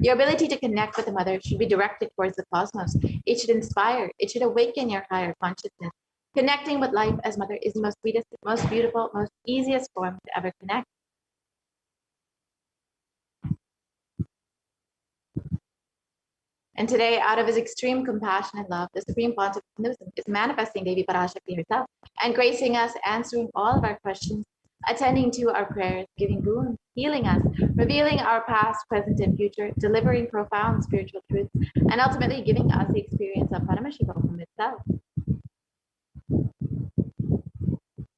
Your ability to connect with the mother should be directed towards the cosmos. It should inspire. It should awaken your higher consciousness. Connecting with life as mother is the most sweetest, most beautiful, most easiest form to ever connect. And today, out of his extreme compassion and love, the Supreme Pontiff of Hinduism is manifesting Devi Parashakti herself and gracing us, answering all of our questions, attending to our prayers, giving boons, healing us, revealing our past, present, and future, delivering profound spiritual truths, and ultimately giving us the experience of Paramashivam itself.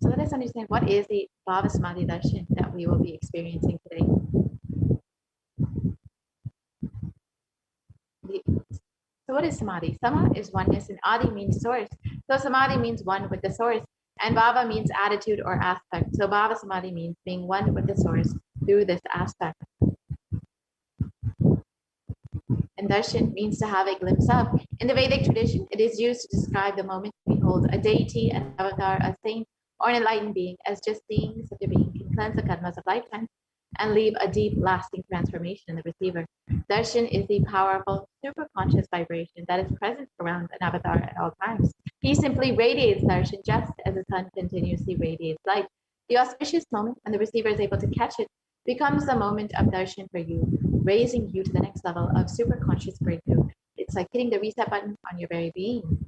So let us understand what is the Bhava Samadhi Darshan that we will be experiencing today. So what is Samadhi? Sama is oneness and Adi means source. So Samadhi means one with the source. And Bhava means attitude or aspect. So Bhava Samadhi means being one with the source through this aspect. And Darshan means to have a glimpse of. In the Vedic tradition, it is used to describe the moment to behold a deity, an avatar, a saint, or an enlightened being, as just seeing such a being can cleanse the karmas of lifetime and leave a deep, lasting transformation in the receiver. Darshan is the powerful, superconscious vibration that is present around an avatar at all times. He simply radiates darshan just as the sun continuously radiates light. The auspicious moment when the receiver is able to catch it becomes the moment of darshan for you, raising you to the next level of superconscious breakthrough. It's like hitting the reset button on your very being.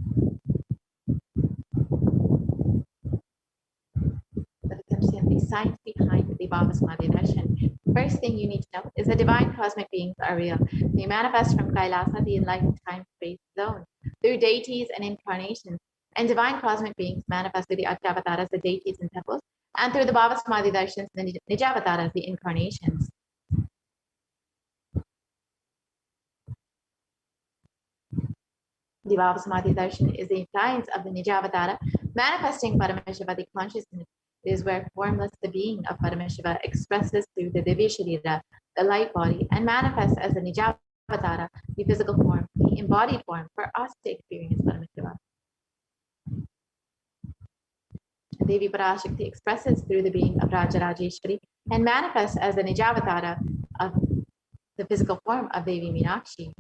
Let's understand the science behind the Bhava Samadhi darshan. First thing you need to know is that divine cosmic beings are real. They manifest from Kailasa, the enlightened time-space zone, through deities and incarnations. And divine cosmic beings manifest through the Achavataras, the deities and temples, and through the Bhava Samadhi darshans, the Nijavataras, the incarnations. The Bhava Samadhi darshan is the science of the Nijavatara, manifesting Paramashiva, the consciousness. It is where formless, the being of Paramashiva, expresses through the Divya Sharira, the light body, and manifests as the Nijavatara, the physical form, the embodied form, for us to experience Paramashiva. Devi Parashakti expresses through the being of Rajarajeshwari and manifests as the Nijavatara of the physical form of Devi Meenakshi.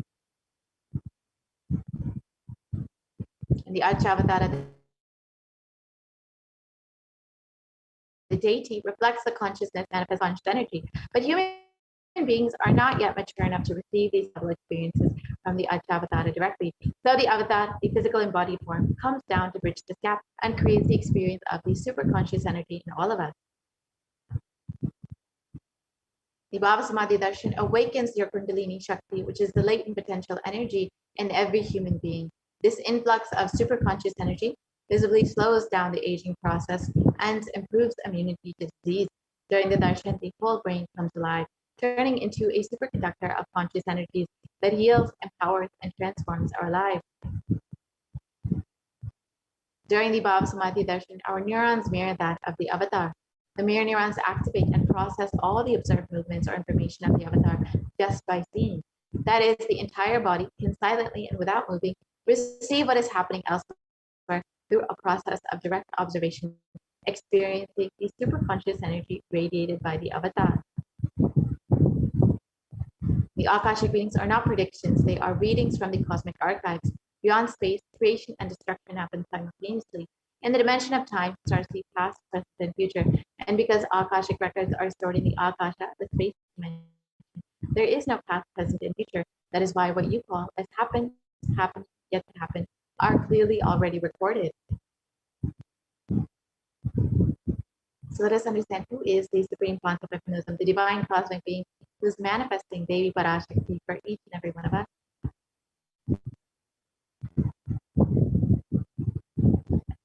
And the Archavatara, the deity, reflects the consciousness, manifest conscious energy. But human beings are not yet mature enough to receive these double experiences from the Archavatara directly. So the avatar, the physical embodied form, comes down to bridge this gap and creates the experience of the superconscious energy in all of us. The Bhava Samadhi Darshan awakens your Kundalini Shakti, which is the latent potential energy in every human being. This influx of superconscious energy visibly slows down the aging process and improves immunity to disease. During the darshan, the whole brain comes alive, turning into a superconductor of conscious energies that heals, empowers, and transforms our lives. During the Bhava Samadhi darshan, our neurons mirror that of the avatar. The mirror neurons activate and process all the observed movements or information of the avatar just by seeing. That is, the entire body can silently and without moving receive what is happening elsewhere through a process of direct observation, experiencing the superconscious energy radiated by the avatar. The Akashic readings are not predictions, they are readings from the cosmic archives. Beyond space, creation and destruction happen simultaneously. In the dimension of time, stars see past, present, and future. And because Akashic records are stored in the Akasha, the space dimension, there is no past, present, and future. That is why what you call as happened, yet to happen, are clearly already recorded. So let us understand who is the Supreme Pontiff of Hinduism, the divine cosmic being who is manifesting Devi Parashakti for each and every one of us.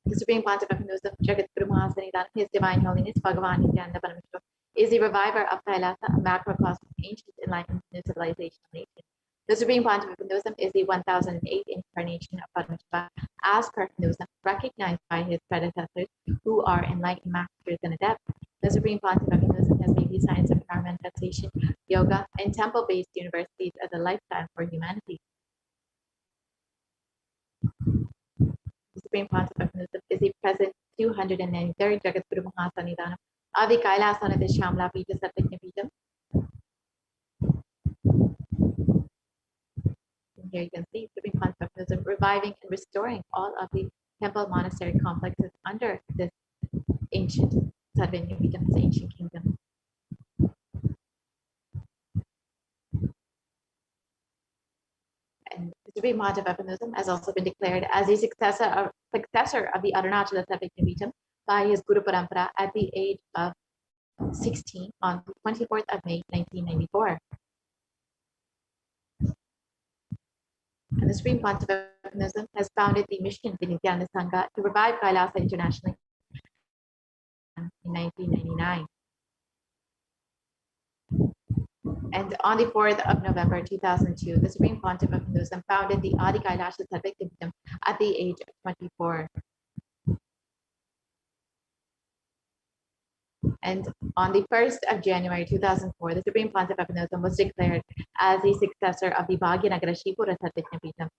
The Supreme Pontiff of Hinduism, Jagat Guru Mahasanidan, His Divine Holiness, Bhagavan Paramashivam, is the reviver of Kailasa, a macrocosm, ancient enlightened new civilization nation. The Supreme Pontiff of Hinduism is the 1008th incarnation of Paramashiva, as per Hinduism, recognized by his predecessors, who are enlightened masters and adepts. The Supreme Pontiff of Hinduism has made the science of power manifestation, yoga, and temple-based universities as a lifestyle for humanity. The Supreme Pontiff of Hinduism is the present 293rd Jagat Guru Mahasanidan of the Kailasa Shamla Pita Satya Pita. here you can see Supreme Pontiff of Hinduism reviving and restoring all of the temple monastery complexes under this ancient Sarvanya Pitham, this ancient kingdom. And the Supreme Pontiff of Hinduism has also been declared as the successor of the Arunachala Sarvanya Pitham by his Guru Parampara at the age of 16 on the 24th of May 1994. And the Supreme Pontiff of Hinduism has founded the mission, the Nityananda Sangha, to revive Kailasa internationally in 1999. And on the 4th of November 2002, the Supreme Pontiff of Hinduism founded the Adi Kailasa Sarvanya Pitham at the age of 24. And on the 1st of January 2004, the Supreme Pontiff of Hinduism was declared as the successor of the Bhagyanagara Shivpura Sarvanya Pitham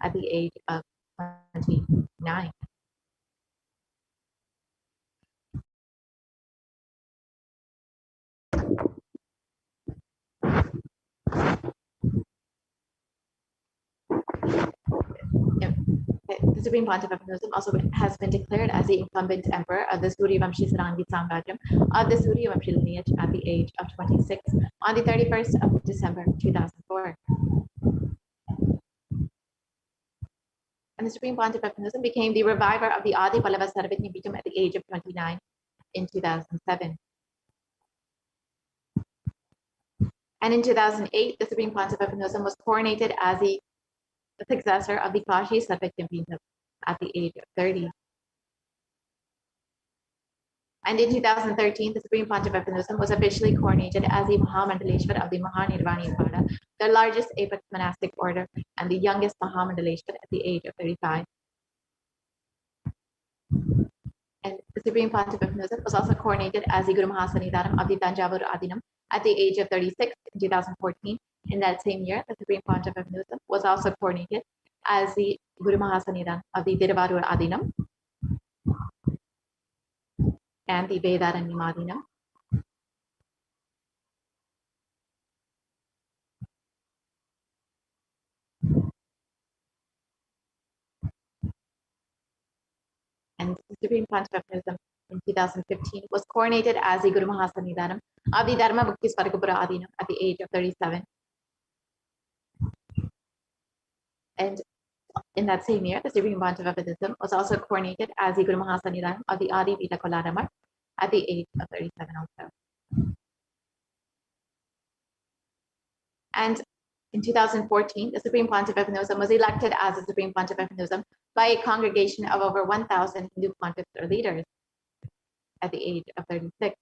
at the age of 29. The Supreme Pontiff of Hinduism also has been declared as the incumbent emperor of the Suryavamshi Sarangi Samrajyam of the Suryavamshi lineage at the age of 26 on the 31st of December 2004. And the Supreme Pontiff of Hinduism became the reviver of the Adi Pallava Sarvanya Pitham at the age of 29 in 2007. And in 2008, the Supreme Pontiff of Hinduism was coronated as the successor of the Kashi Sarvanya Pitham at the age of 30. And in 2013, the Supreme Pontiff of Hinduism was officially coronated as the Mahamandaleshwar of the Mahanirvani Pada, the largest apex monastic order and the youngest Mahamandaleshwar at the age of 35. And the Supreme Pontiff of Hinduism was also coronated as the Guru Mahasannidhanam of the Tanjavur Adinam at the age of 36 in 2014. In that same year, the Supreme Pontiff of Hinduism was also coronated as the Guru Mahasannidhanam of the Tiruvarur Adinam and the Vedaranyam Adinam. And the Supreme Pontiff of Hinduism in 2015 was coronated as the Guru Mahasannidhanam of the Dharma Bhakti Swargapura Adinam at the age of 37. And in that same year, the Supreme Pontiff of Hinduism was also coronated as the Guru Mahasannidhanam of the Adi Vita Kolaramar at the age of 37 also. And in 2014, the Supreme Pontiff of Hinduism was elected as the Supreme Pontiff of Hinduism by a congregation of over 1,000 Hindu pontiffs or leaders at the age of 36.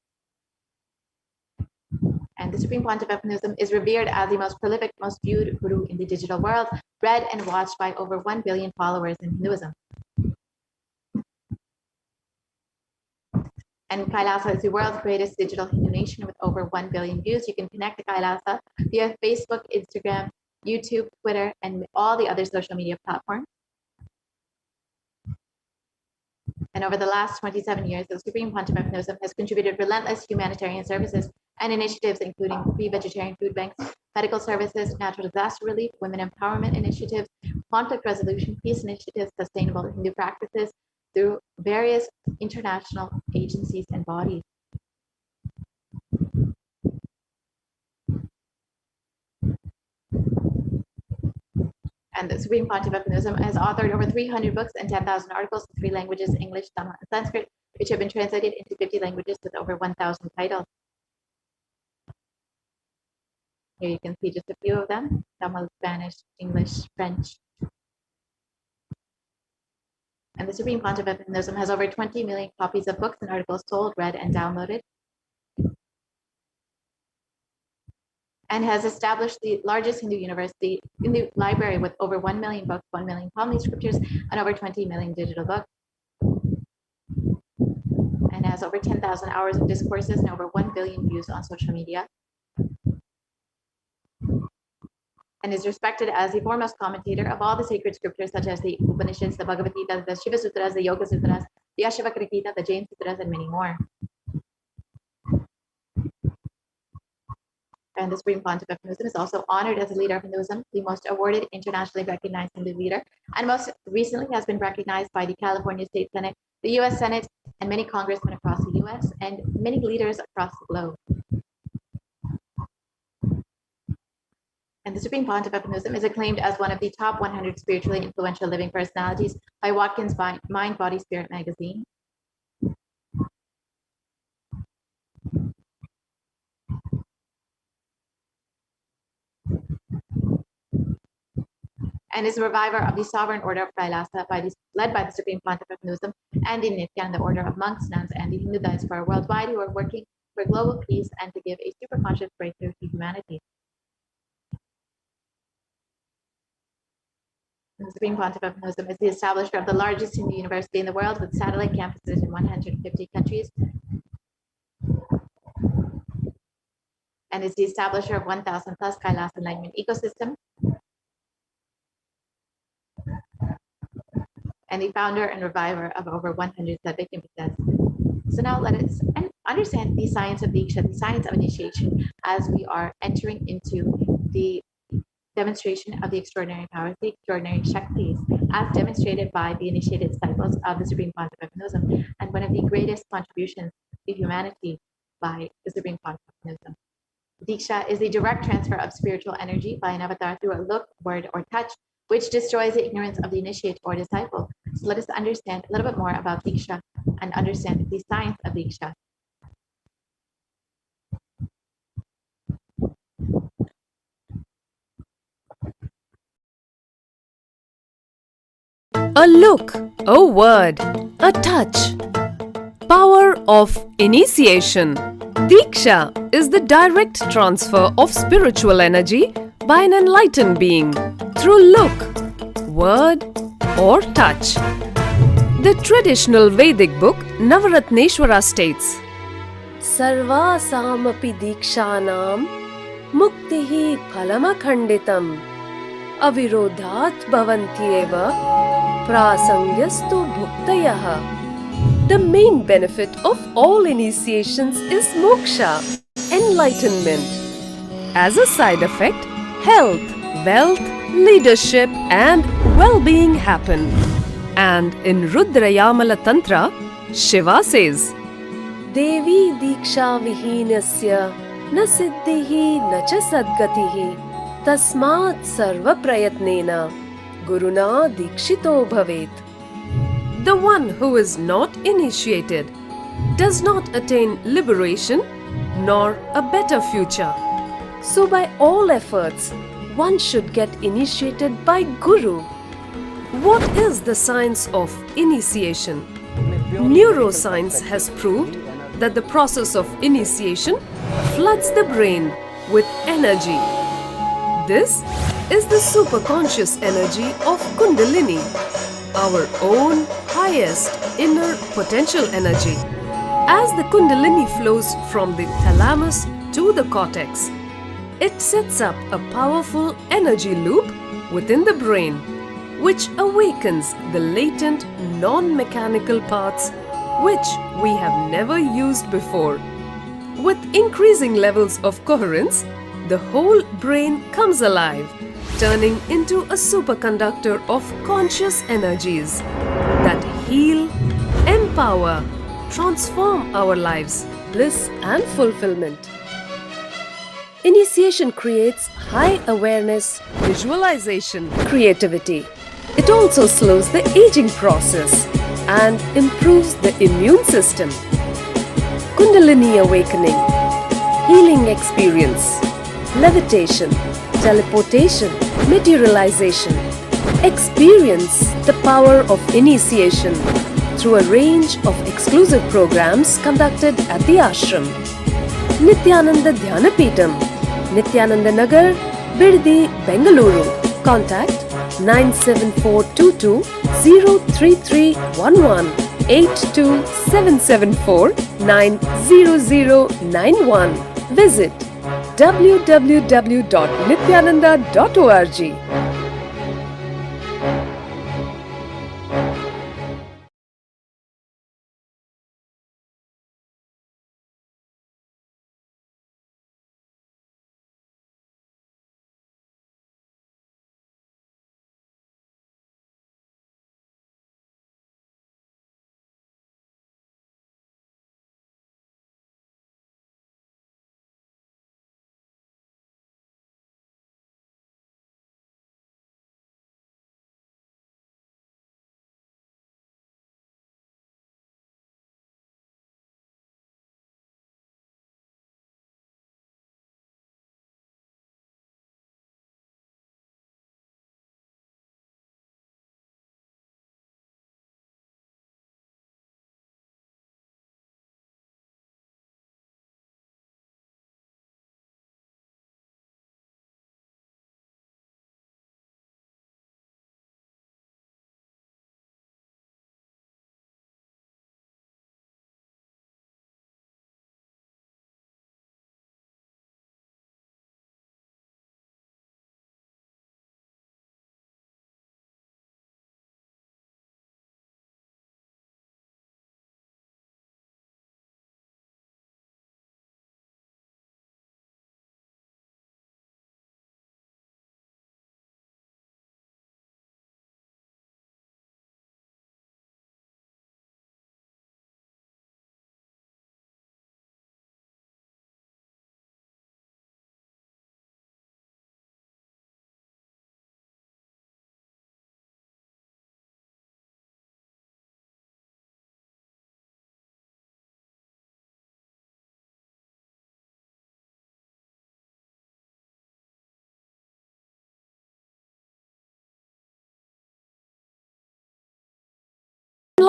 And the Supreme Pontiff of Hinduism is revered as the most prolific, most viewed guru in the digital world, read and watched by over 1 billion followers in Hinduism. And Kailasa is the world's greatest digital Hindu nation with over 1 billion views. You can connect to Kailasa via Facebook, Instagram, YouTube, Twitter, and all the other social media platforms. And over the last 27 years, the Supreme Pontiff of Hinduism has contributed relentless humanitarian services and initiatives, including free vegetarian food banks, medical services, natural disaster relief, women empowerment initiatives, conflict resolution, peace initiatives, sustainable Hindu practices through various international agencies and bodies. And the Supreme Pontiff of Hinduism has authored over 300 books and 10,000 articles in 3 languages, English, Tamil, and Sanskrit, which have been translated into 50 languages with over 1,000 titles. Here you can see just a few of them: Tamil, Spanish, English, French. And the Supreme Pontiff of Hinduism has over 20 million copies of books and articles sold, read, and downloaded, and has established the largest Hindu university in the library with over 1 million books, 1 million Pali scriptures, and over 20 million digital books. And has over 10,000 hours of discourses and over 1 billion views on social media. And is respected as the foremost commentator of all the sacred scriptures, such as the Upanishads, the Bhagavad Gita, the Shiva Sutras, the Yoga Sutras, the Ashavakra Gita, the Jain Sutras, and many more. And the Supreme Pontiff of Hinduism is also honored as a leader of Hinduism, the most awarded internationally recognized Hindu leader, and most recently has been recognized by the California State Senate, the US Senate, and many congressmen across the US, and many leaders across the globe. And the Supreme Pontiff of Hinduism is acclaimed as one of the top 100 spiritually influential living personalities by Watkins Mind, Body, Spirit magazine. And is a reviver of the Sovereign Order of Kailasa led by the Supreme Pontiff of Hinduism and the Nityananda Order of monks, nuns, and the Hindu diaspora worldwide who are working for global peace and to give a superconscious breakthrough to humanity. The Supreme Pontiff of Hinduism is the establisher of the largest Hindu university in the world with satellite campuses in 150 countries, and is the establisher of 1,000 plus Kailasa enlightenment ecosystem, and the founder and reviver of over 100 Sadhvikas. So now let us understand the science of Diksha, the science of initiation, as we are entering into the demonstration of the extraordinary powers, the extraordinary Shaktis, as demonstrated by the initiated disciples of the Supreme Pontiff of Hinduism, and one of the greatest contributions to humanity by the Supreme Pontiff of Hinduism. Diksha is the direct transfer of spiritual energy by an avatar through a look, word, or touch, which destroys the ignorance of the initiate or disciple. So let us understand a little bit more about Diksha and understand the science of Diksha. A look, a word, a touch. Power of initiation. Diksha is the direct transfer of spiritual energy by an enlightened being through look, word, or touch. The traditional Vedic book Navaratneshwara states, Sarvasamapi dikshanam muktihi phalamakhanditam avirodhat bhavantyeva prasangyastu bhuktayaha. The main benefit of all initiations is moksha, enlightenment. As a side effect, health, wealth, leadership and well-being happen. And in Rudrayamala Tantra, Shiva says, Devi diksha vihinasya na siddhihi na cha sadgatihi tasmat sarva prayatnena guruna dikshito bhavet. The one who is not initiated does not attain liberation nor a better future. So by all efforts, one should get initiated by Guru. What is the science of initiation? Neuroscience has proved that the process of initiation floods the brain with energy. This is the superconscious energy of Kundalini, our own highest inner potential energy. As the Kundalini flows from the thalamus to the cortex, it sets up a powerful energy loop within the brain, which awakens the latent non-mechanical parts which we have never used before. With increasing levels of coherence, the whole brain comes alive, turning into a superconductor of conscious energies that heal, empower, transform our lives, bliss and fulfillment. Initiation creates high awareness, visualization, creativity. It also slows the aging process and improves the immune system. Kundalini awakening, healing experience, levitation, teleportation, materialization. Experience the power of initiation through a range of exclusive programs conducted at the ashram. Nityananda Dhyanapitham, Nityananda Nagar, Biddi, Bengaluru. Contact 97422 03311 82774 90091. Visit www.nityananda.org.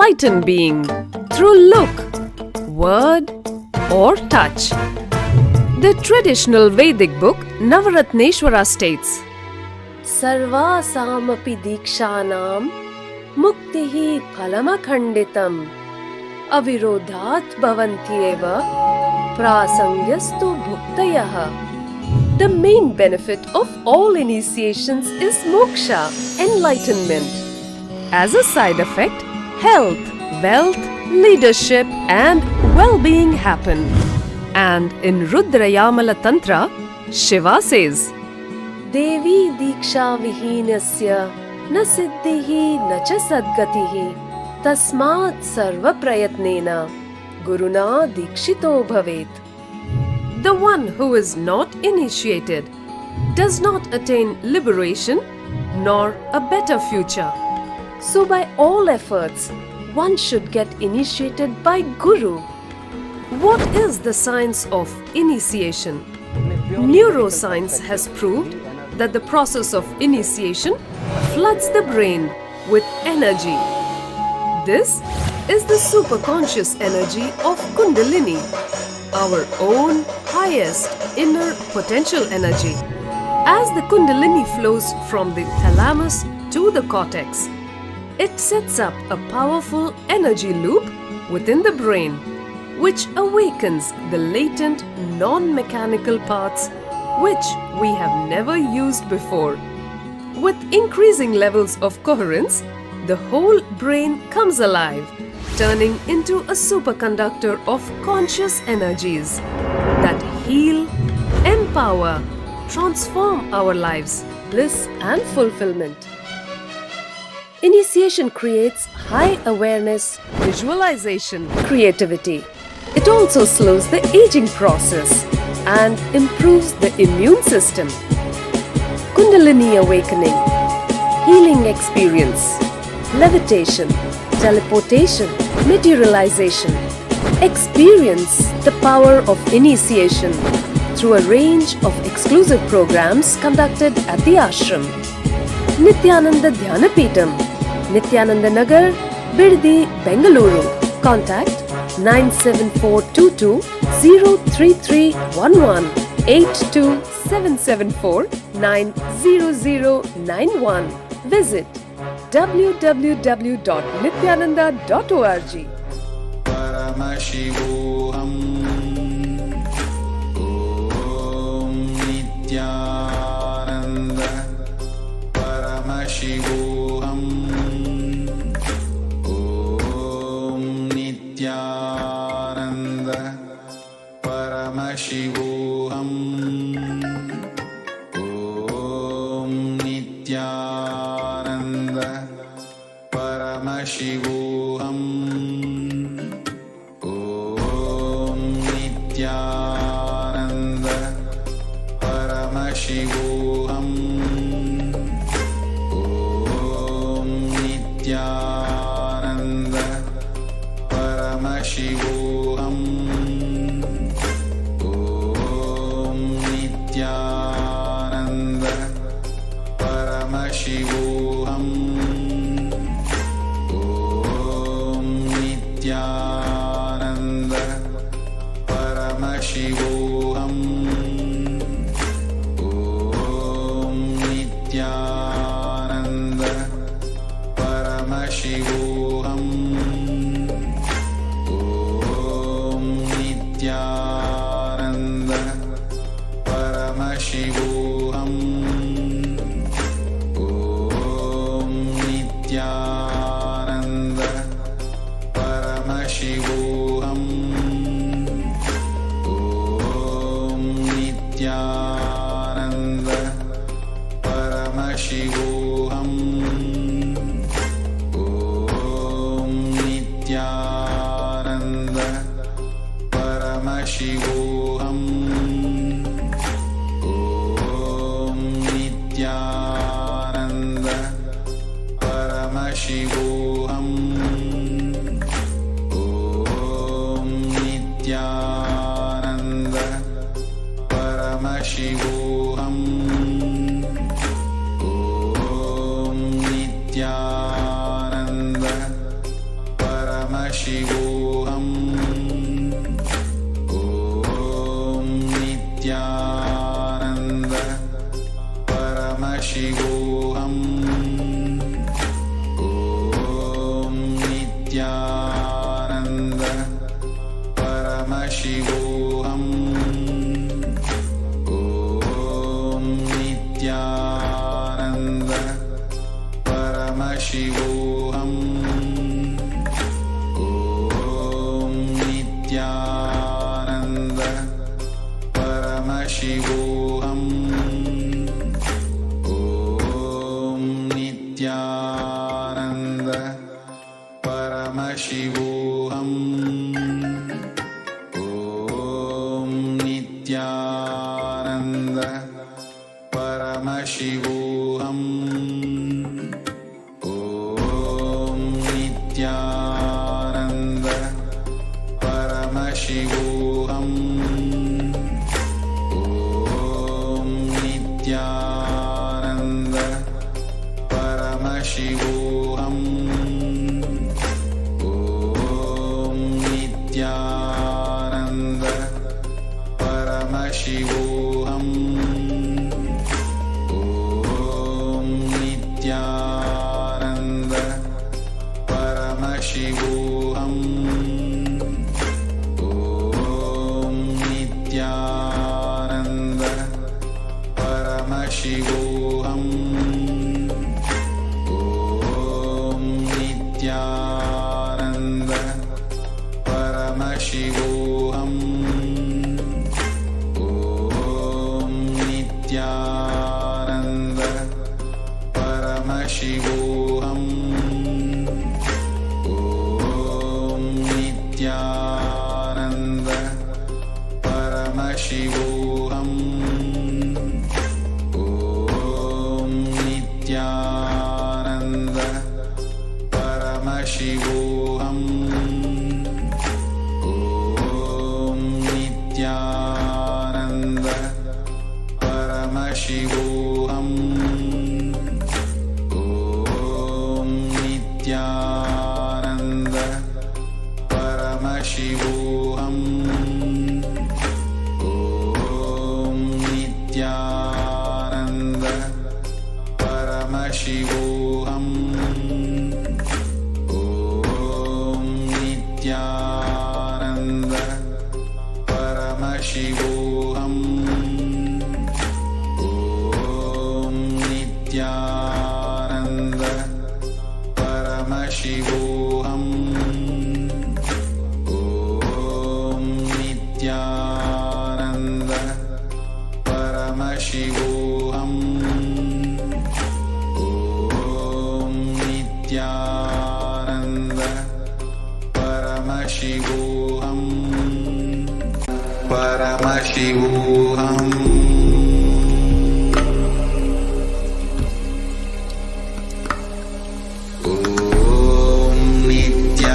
enlightened being through look, word, or touch. The traditional Vedic book Navaratneshwara states, Sarvasamapi dikshanam muktihi phalamakhanditam avirodhat bhavantyeva prasangyastu bhuktayaha. The main benefit of all initiations is moksha, enlightenment. As a side effect, health, wealth, leadership and well-being happen. And in Rudrayamala Tantra, Shiva says, Devi diksha vihinasya na siddhihi na cha sadgatihi tasmat sarva prayatnena guruna dikshito bhavet. The one who is not initiated does not attain liberation nor a better future. So by all efforts, one should get initiated by Guru. What is the science of initiation? Neuroscience has proved that the process of initiation floods the brain with energy. This is the superconscious energy of Kundalini, our own highest inner potential energy. As the Kundalini flows from the thalamus to the cortex, it sets up a powerful energy loop within the brain, which awakens the latent non-mechanical parts which we have never used before. With increasing levels of coherence, the whole brain comes alive, turning into a superconductor of conscious energies that heal, empower, transform our lives, bliss and fulfillment. Initiation creates high awareness, visualization, creativity. It also slows the aging process and improves the immune system. Kundalini awakening, healing experience, levitation, teleportation, materialization. Experience the power of initiation through a range of exclusive programs conducted at the ashram. Nithyananda Dhyanapitham, Nithyananda Nagar, Birdi, Bengaluru. Contact 97422 03311 82774 90091. Visit www.nithyananda.org. Paramashivam Om Nityananda Paramashivam Om Nityananda Paramashivam Om Nityananda Paramashivam Om Nityananda Paramashivam Om Nityananda Paramashivam Om Nityananda Paramashivam Om Nityananda Paramashivam Om Nityananda Paramashivam Om Nityananda Paramashivam Om Nityananda Paramashivam Om Nityananda Paramashivam Om Nityananda Paramashivam Om Nityananda Paramashivam Om Nityananda Paramashivam Om Nityananda Paramashivoham. Om Nityananda Paramashivoham. Om Nityananda Paramashivoham. Om Nityananda Paramashivoham. Om Nityananda Paramashivoham. Om Nityananda Paramashivoham. Om Nityananda Paramashivoham. Om Nityananda Paramashivoham. Om Nityananda Paramashivoham. Om Nityananda Paramashivoham. Om Nityananda Paramashivoham. Om Nityananda Paramashivoham. Om Nityananda Paramashivoham. Om Nityananda Paramashivoham. Om Nityananda Paramashivoham. Om Nityananda Paramashivoham. Om Nityananda Paramashivoham. Om Nityananda Paramashivoham. Om Nityananda Paramashivoham. Om Nityananda Paramashivoham. Paramashivoham. Om Nityananda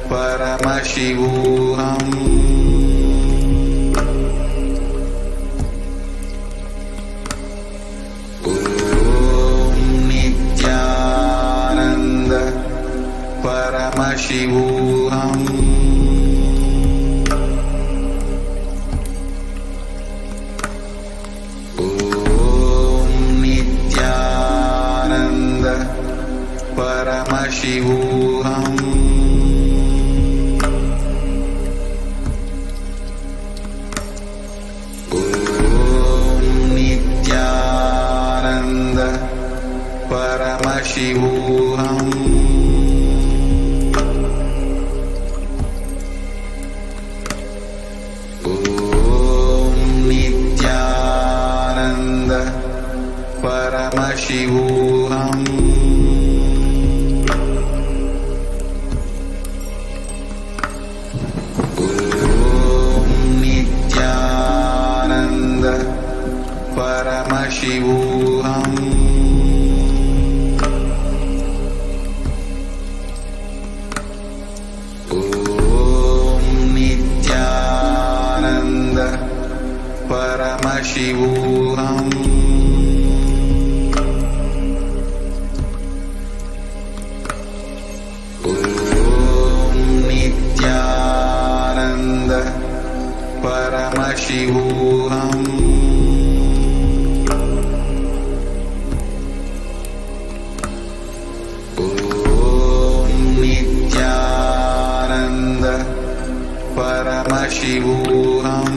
Paramashivoham. Om Nityananda Paramashivoham. Om Nityananda Paramashivoham. Om Nityananda Paramashivoham. Om Nityananda Paramashivoham. Om Nityananda Paramashivoham. Om Nityananda Paramashivoham. Om Nityananda Paramashivoham. Om Nityananda Paramashivoham.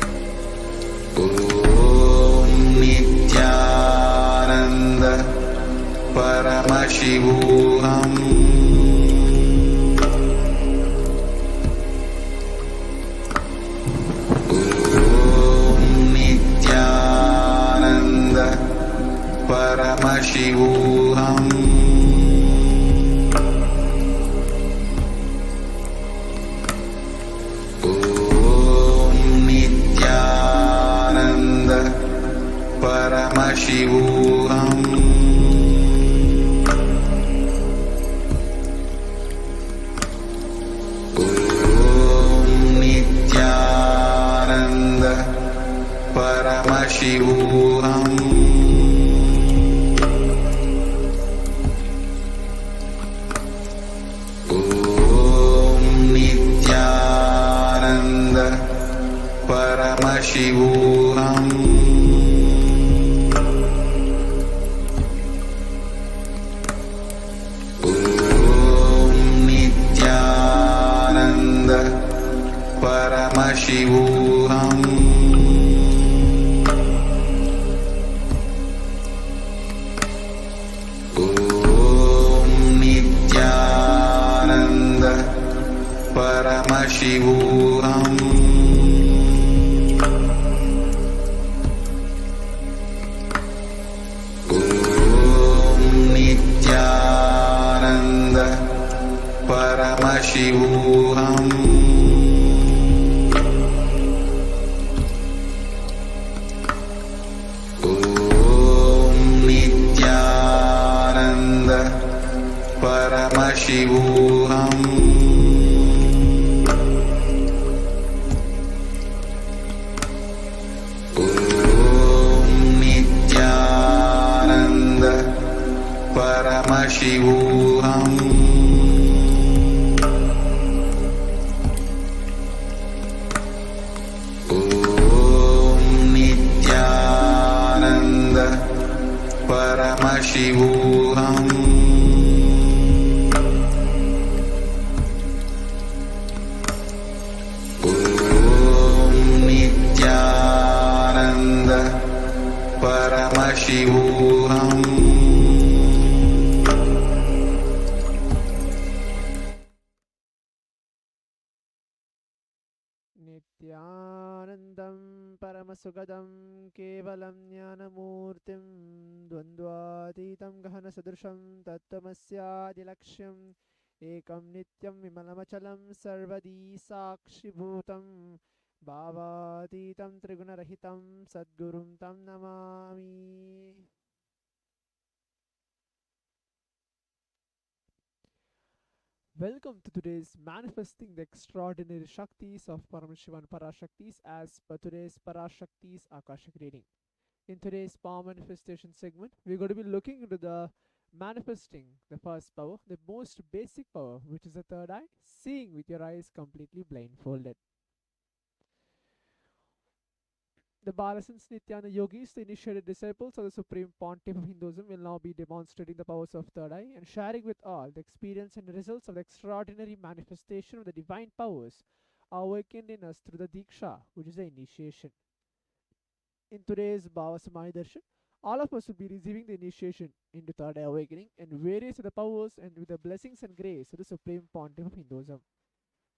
Paramashivam. Nityananda Paramashivam. Nityananda Paramashivam. Nityananda Paramashivam. Nityananda Paramashivam. Nityananda Paramashivam. Nityananda Paramashivam. Nityananda Paramashivam. Nityananda Paramashivam. Nityananda Paramashivam. Nityanandam Paramasugadam Kevalam Jnanamurtim Dvandvatitam Gahana Sadrusham Tattvamasyaadilaksham Ekam Nityam Vimalamachalam Sarvadi Sakshibhutam Bhavatitam Trigunarahitam Sadgurum Tam Namami. Welcome to today's Manifesting the Extraordinary Shaktis of Paramashivam Parashaktis as per today's Parashakti's Akashic reading. In today's power manifestation segment, we're going to be looking into the manifesting the first power, the most basic power, which is the third eye, seeing with your eyes completely blindfolded. The Balasans Nityananda yogis, the initiated disciples of the Supreme Pontiff of Hinduism, will now be demonstrating the powers of third eye and sharing with all the experience and results of the extraordinary manifestation of the divine powers awakened in us through the Diksha, which is the initiation. In today's Bhava Samadhi Darshan, all of us will be receiving the initiation into third eye awakening and various of the powers and with the blessings and grace of the Supreme Pontiff of Hinduism.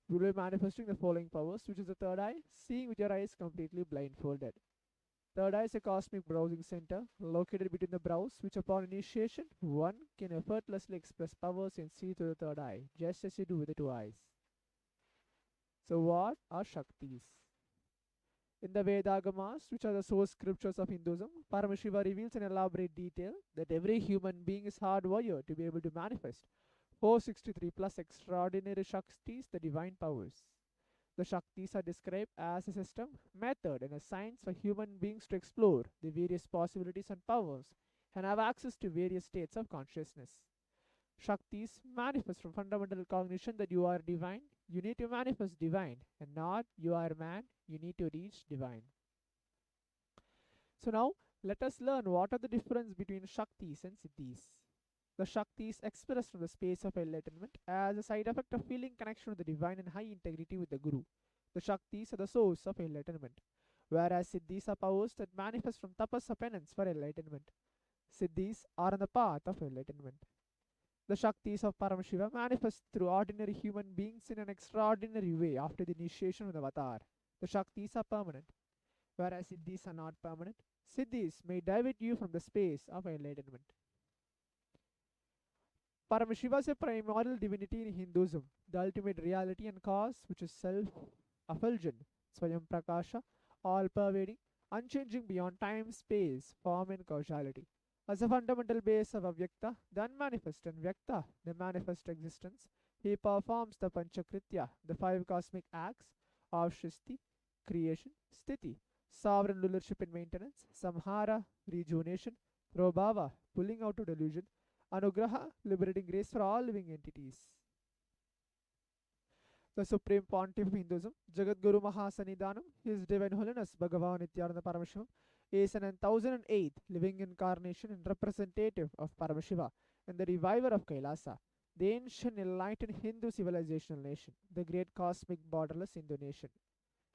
We will be manifesting the following powers, which is the third eye, seeing with your eyes completely blindfolded. Third eye is a cosmic browsing center located between the brows, which upon initiation, one can effortlessly express powers and see through the third eye, just as you do with the two eyes. So what are Shaktis? In the Vedagamas, which are the source scriptures of Hinduism, Paramashiva reveals in elaborate detail that every human being is hardwired to be able to manifest 463 plus extraordinary Shaktis, the divine powers. The Shaktis are described as a system, method, and a science for human beings to explore the various possibilities and powers and have access to various states of consciousness. Shaktis manifest from fundamental cognition that you are divine, you need to manifest divine, and not you are man, you need to reach divine. So now, let us learn what are the difference between Shaktis and Siddhis. The Shaktis expressed from the space of enlightenment as a side effect of feeling connection with the divine and high integrity with the Guru. The Shaktis are the source of enlightenment, whereas Siddhis are powers that manifest from tapas of penance for enlightenment. Siddhis are on the path of enlightenment. The Shaktis of Paramashiva manifest through ordinary human beings in an extraordinary way after the initiation of the avatar. The Shaktis are permanent, whereas Siddhis are not permanent. Siddhis may divert you from the space of enlightenment. Paramashiva is a primordial divinity in Hinduism, the ultimate reality and cause, which is self-effulgent, Swayam Prakasha, all-pervading, unchanging beyond time, space, form, and causality. As a fundamental base of Avyakta, the unmanifest, and Vyakta, the manifest existence, he performs the Panchakritya, the five cosmic acts of Shristi, creation, Sthiti, sovereign rulership and maintenance, Samhara, rejuvenation, Prabhava, pulling out of delusion, Anugraha, liberating grace for all living entities. The Supreme Pontiff of Hinduism, Jagadguru Mahasannidhanam, His Divine Holiness Bhagavan Nityananda Paramashivam, is an 1008th living incarnation and representative of Paramashiva and the reviver of Kailasa, the ancient enlightened Hindu civilizational nation, the great cosmic borderless Hindu nation.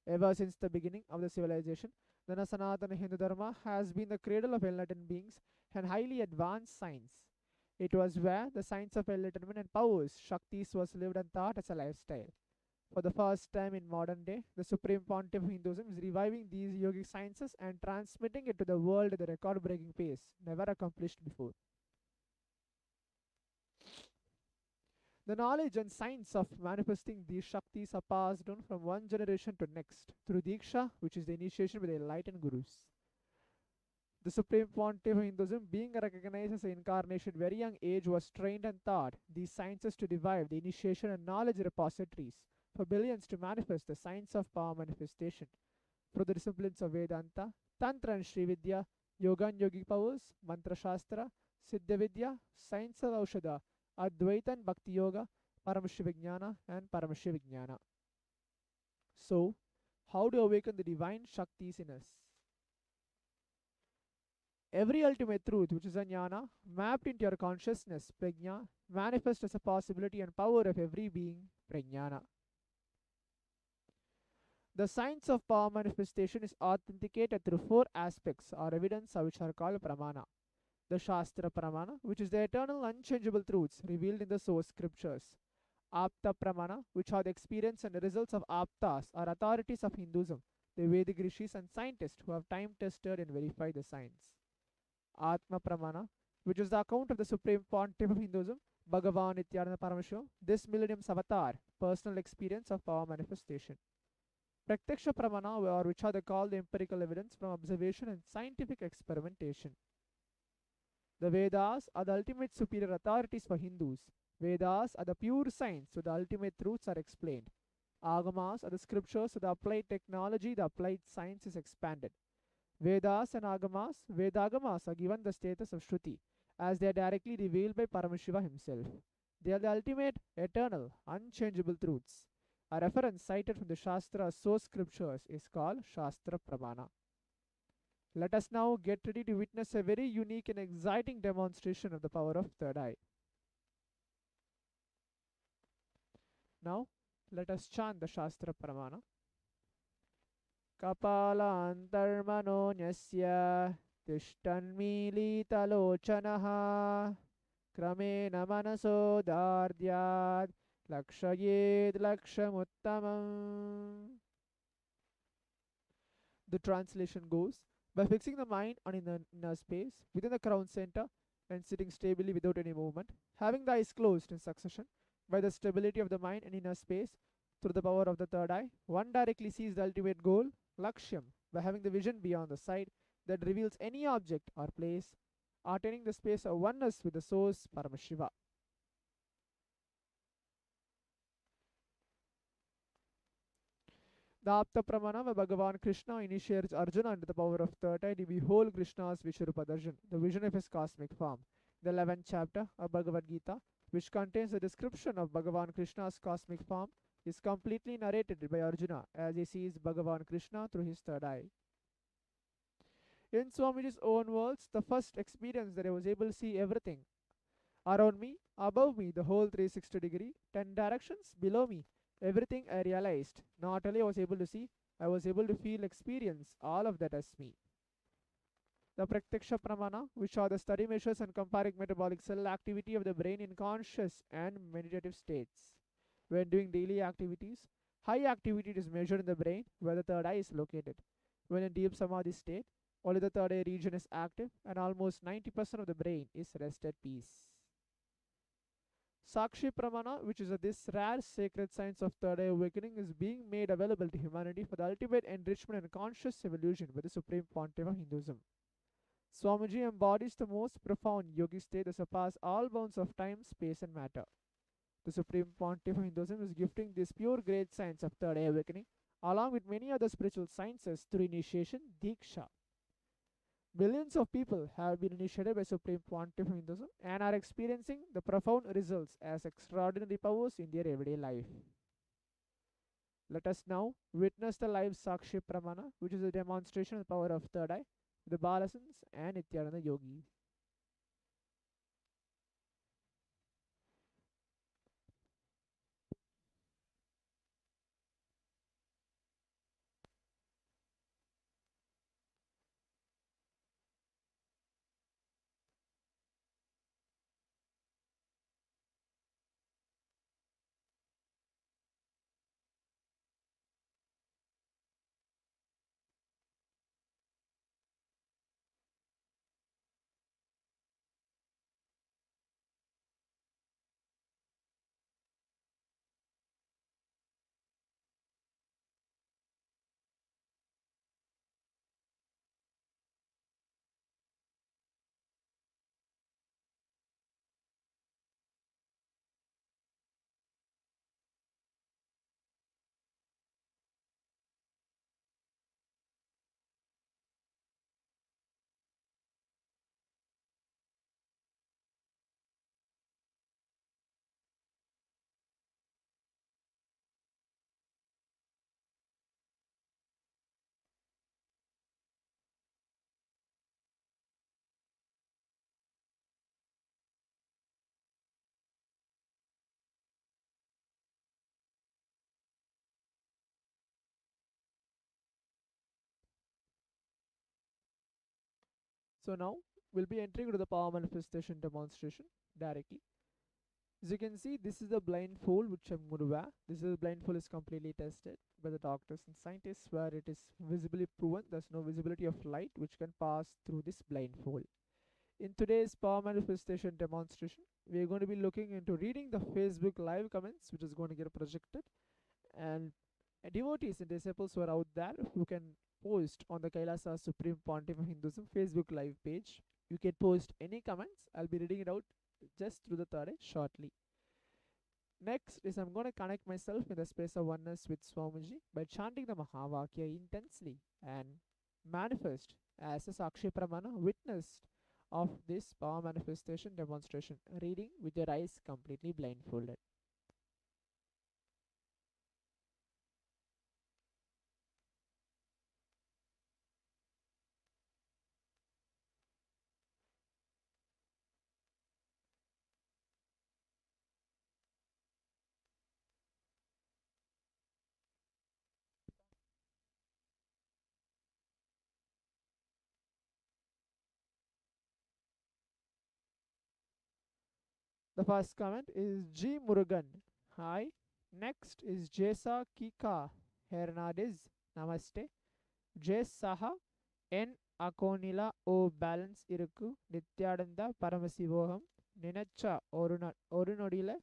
Ever since the beginning of the civilization, the Sanatana Hindu Dharma has been the cradle of enlightened beings and highly advanced science. It was where the science of enlightenment and powers, Shaktis, was lived and taught as a lifestyle. For the first time in modern day, the Supreme Pontiff of Hinduism is reviving these yogic sciences and transmitting it to the world at a record-breaking pace, never accomplished before. The knowledge and science of manifesting these Shaktis are passed on from one generation to next through Diksha, which is the initiation with the enlightened gurus. The Supreme Pontiff of Hinduism, being recognized as an incarnation at very young age, was trained and taught these sciences to revive the initiation and knowledge repositories for billions to manifest the science of power manifestation through the disciplines of Vedanta, Tantra and Sri Vidya, Yoga and Yogic powers, Mantra Shastra, Siddha Vidya, science of Aushadha, Advaita and Bhakti Yoga, Paramashiva and Paramashiva. So, how to awaken the divine Shaktis in us? Every ultimate truth, which is a jnana, mapped into your consciousness, prajna, manifests as a possibility and power of every being, prajnana. The science of power manifestation is authenticated through four aspects or evidence which are called pramana. The Shastra Pramana, which is the eternal unchangeable truths revealed in the source scriptures. Apta Pramana, which are the experience and the results of Aptas or authorities of Hinduism, the Vedic rishis and scientists who have time tested and verified the science. Atma Pramana, which is the account of the Supreme Pontiff of Hinduism, Bhagavan Nityananda Paramashivam, this millennium's avatar, personal experience of power manifestation. Pratyaksha Pramana, or which are called the empirical evidence from observation and scientific experimentation. The Vedas are the ultimate superior authorities for Hindus. Vedas are the pure science, so the ultimate truths are explained. Agamas are the scriptures, so the applied technology, the applied science is expanded. Vedas and Vedagamas are given the status of Shruti, as they are directly revealed by Paramashiva himself. They are the ultimate, eternal, unchangeable truths. A reference cited from the Shastra source scriptures is called Shastra Pramana. Let us now get ready to witness a very unique and exciting demonstration of the power of third eye. Now, let us chant the Shastra Pramana. Kapala antarmano nyasya tishtanmilitalochanaha kramena manaso dardyad lakshayed lakshamuttamam. The translation goes, by fixing the mind on inner space within the crown center and sitting stably without any movement, having the eyes closed in succession, by the stability of the mind and inner space through the power of the third eye, one directly sees the ultimate goal, Lakshyam, by having the vision beyond the sight that reveals any object or place, attaining the space of oneness with the source Paramashiva. The Apta Pramana, where Bhagavan Krishna initiates Arjuna under the power of third eye to behold Krishna's Vishwarupa Darshan, the vision of his cosmic form. The 11th chapter of Bhagavad Gita, which contains a description of Bhagavan Krishna's cosmic form, is completely narrated by Arjuna as he sees Bhagavan Krishna through his third eye. In Swamiji's own words, the first experience that I was able to see everything around me, above me, the whole 360-degree, 10 directions below me, everything I realized. Not only I was able to see, I was able to feel, experience all of that as me. The Pratyaksha Pramana, which are the study measures and comparing metabolic cell activity of the brain in conscious and meditative states. When doing daily activities, high activity is measured in the brain where the third eye is located. When in deep samadhi state, only the third eye region is active and almost 90% of the brain is rest at peace. Sakshi Pramana, which is this rare sacred science of third eye awakening, is being made available to humanity for the ultimate enrichment and conscious evolution by the Supreme Pontiff of Hinduism. Swamiji embodies the most profound yogic state that surpasses all bounds of time, space, and matter. The Supreme Pontiff of Hinduism is gifting this pure great science of third eye awakening, along with many other spiritual sciences, through initiation, Diksha. Billions of people have been initiated by Supreme Pontiff of Hinduism and are experiencing the profound results as extraordinary powers in their everyday life. Let us now witness the live Sakshi Pramana, which is a demonstration of the power of third eye, the Balasans and Nityananda yogis. So now we'll be entering into the power manifestation demonstration directly. As you can see, this is the blindfold which I'm going to wear. This is blindfold is completely tested by the doctors and scientists, where it is visibly proven there's no visibility of light which can pass through this blindfold. In today's power manifestation demonstration, we are going to be looking into reading the Facebook live comments, which is going to get projected, and devotees and disciples who are out there who can post on the Kailasa Supreme Pontiff of Hinduism Facebook live page. You can post any comments. I'll be reading it out just through the third eye shortly. Next is I'm going to connect myself in the space of oneness with Swamiji by chanting the Mahavakya intensely and manifest as a Sakshi Pramana witness of this power manifestation demonstration, reading with your eyes completely blindfolded. The first comment is G. Murugan. Hi. Next is Jesa Kika Hernandez. Namaste. J. Saha N. Akonila O. Balance Irukku Nityananda Paramasivoham Ninacha Orunodile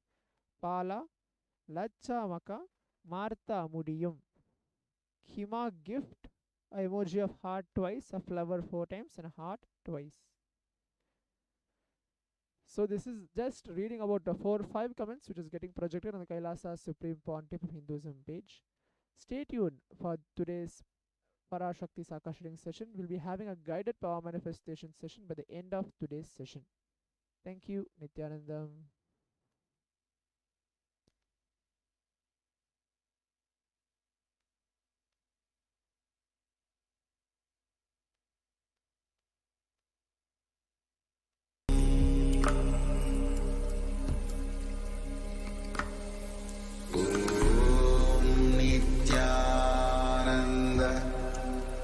Pala Lacha Maka Martha Mudiyum. Hima gift a emoji of heart twice, a flower 4 times, and a heart twice. So this is just reading about the 4 or 5 comments which is getting projected on the Kailasa Supreme Pontiff of Hinduism page. Stay tuned for today's Parashakti Akashic session. We'll be having a guided power manifestation session by the end of today's session. Thank you, Nityanandam.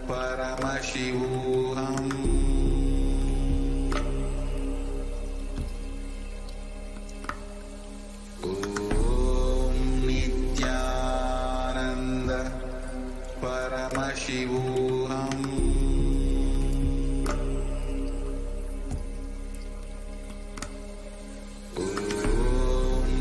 Paramashivam Om Nityananda Paramashivam Om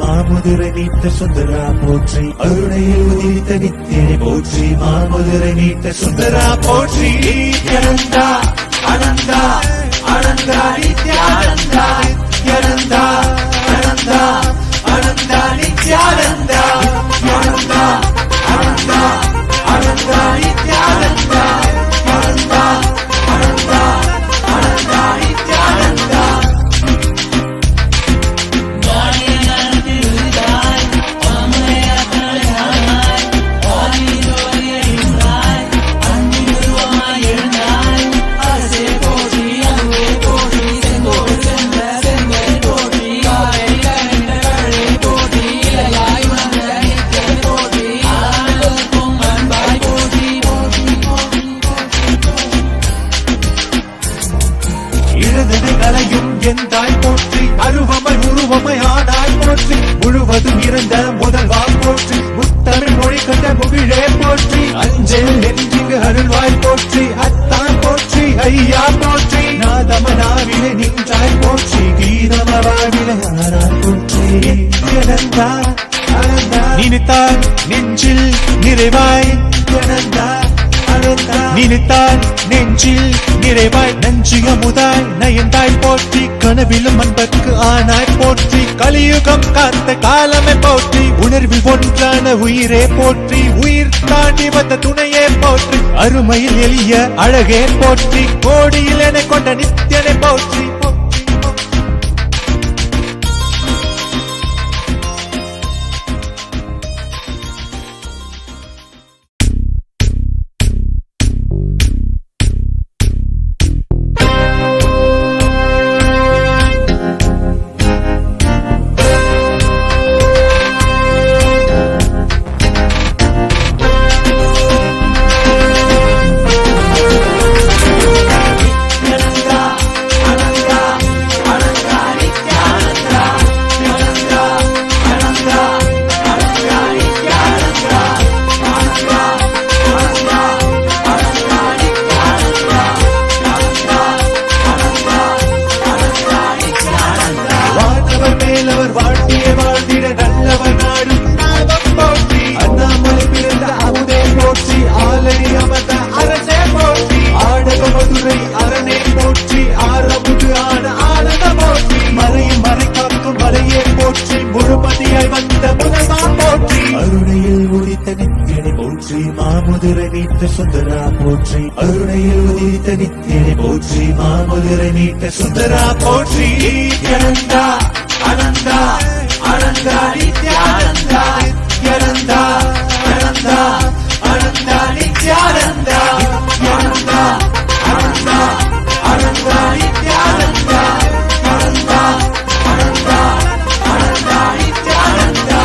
மாமுதிரை நீட்ட சுந்தரா போற்றி, அருணையில் உதித்த நித்தியனை போற்றி, மாமுதிரை நீட்ட சுந்தரா போற்றி. நித்யானந்தா அனந்தா அனந்தா நித்யானந்தா, நித்யானந்தா அனந்தா அனந்தா நித்யானந்தா, நித்யானந்தா அனந்தா அனந்தா நித்யானந்தா, நித்யானந்தா அனந்தா அனந்தா நித்யானந்தா. எந்தாய் போற்றி, அருவமை உருவமை ஆனாய் போற்றி, முழுவதும் இருந்த முதல்வா போற்றி, முத்தமிழ் மொழி கண்ட முகிழே போற்றி, அஞ்சல் நெஞ்சிங்கு அருள்வாய் போற்றி, அத்தான் போற்றி ஐயா போற்றி, நாதமனாவிலே நின்றாய் போற்றி, கீதமவாவிலே ஆனாய் போற்றி. நித்யானந்தா அனந்தா நினைத்தால் நெஞ்சில் நிறைவாய், நித்யானந்தா நினைத்தால் நெஞ்சில் நிறைவாய், நஞ்சிய முதாய் நயந்தாய் போற்றி, கனவிலும் அன்பர்க்கு ஆனாய் போற்றி, கலியுகம் காத்த காலமே போற்றி, உணர்வில் ஒன்றான உயிரே போற்றி, உயிர் தாண்டி வந்த துணையே போற்றி, அருமையில் எளிய அழகே போற்றி, கோடியில் என கொண்ட நித்தியனை போற்றி. சுந்தரா போற்றி, அருணையில் உதித்த நித்தியனை போற்றி, மாமுதிரை நீட்ட சுந்தரா போற்றி. நித்யானந்தா அனந்தா அனந்தா நித்யானந்தா, நித்யானந்தா அனந்தா அனந்தா நித்யானந்தா, நித்யானந்தா அனந்தா அனந்தா நித்யானந்தா, நித்யானந்தா அனந்தா அனந்தா நித்யானந்தா.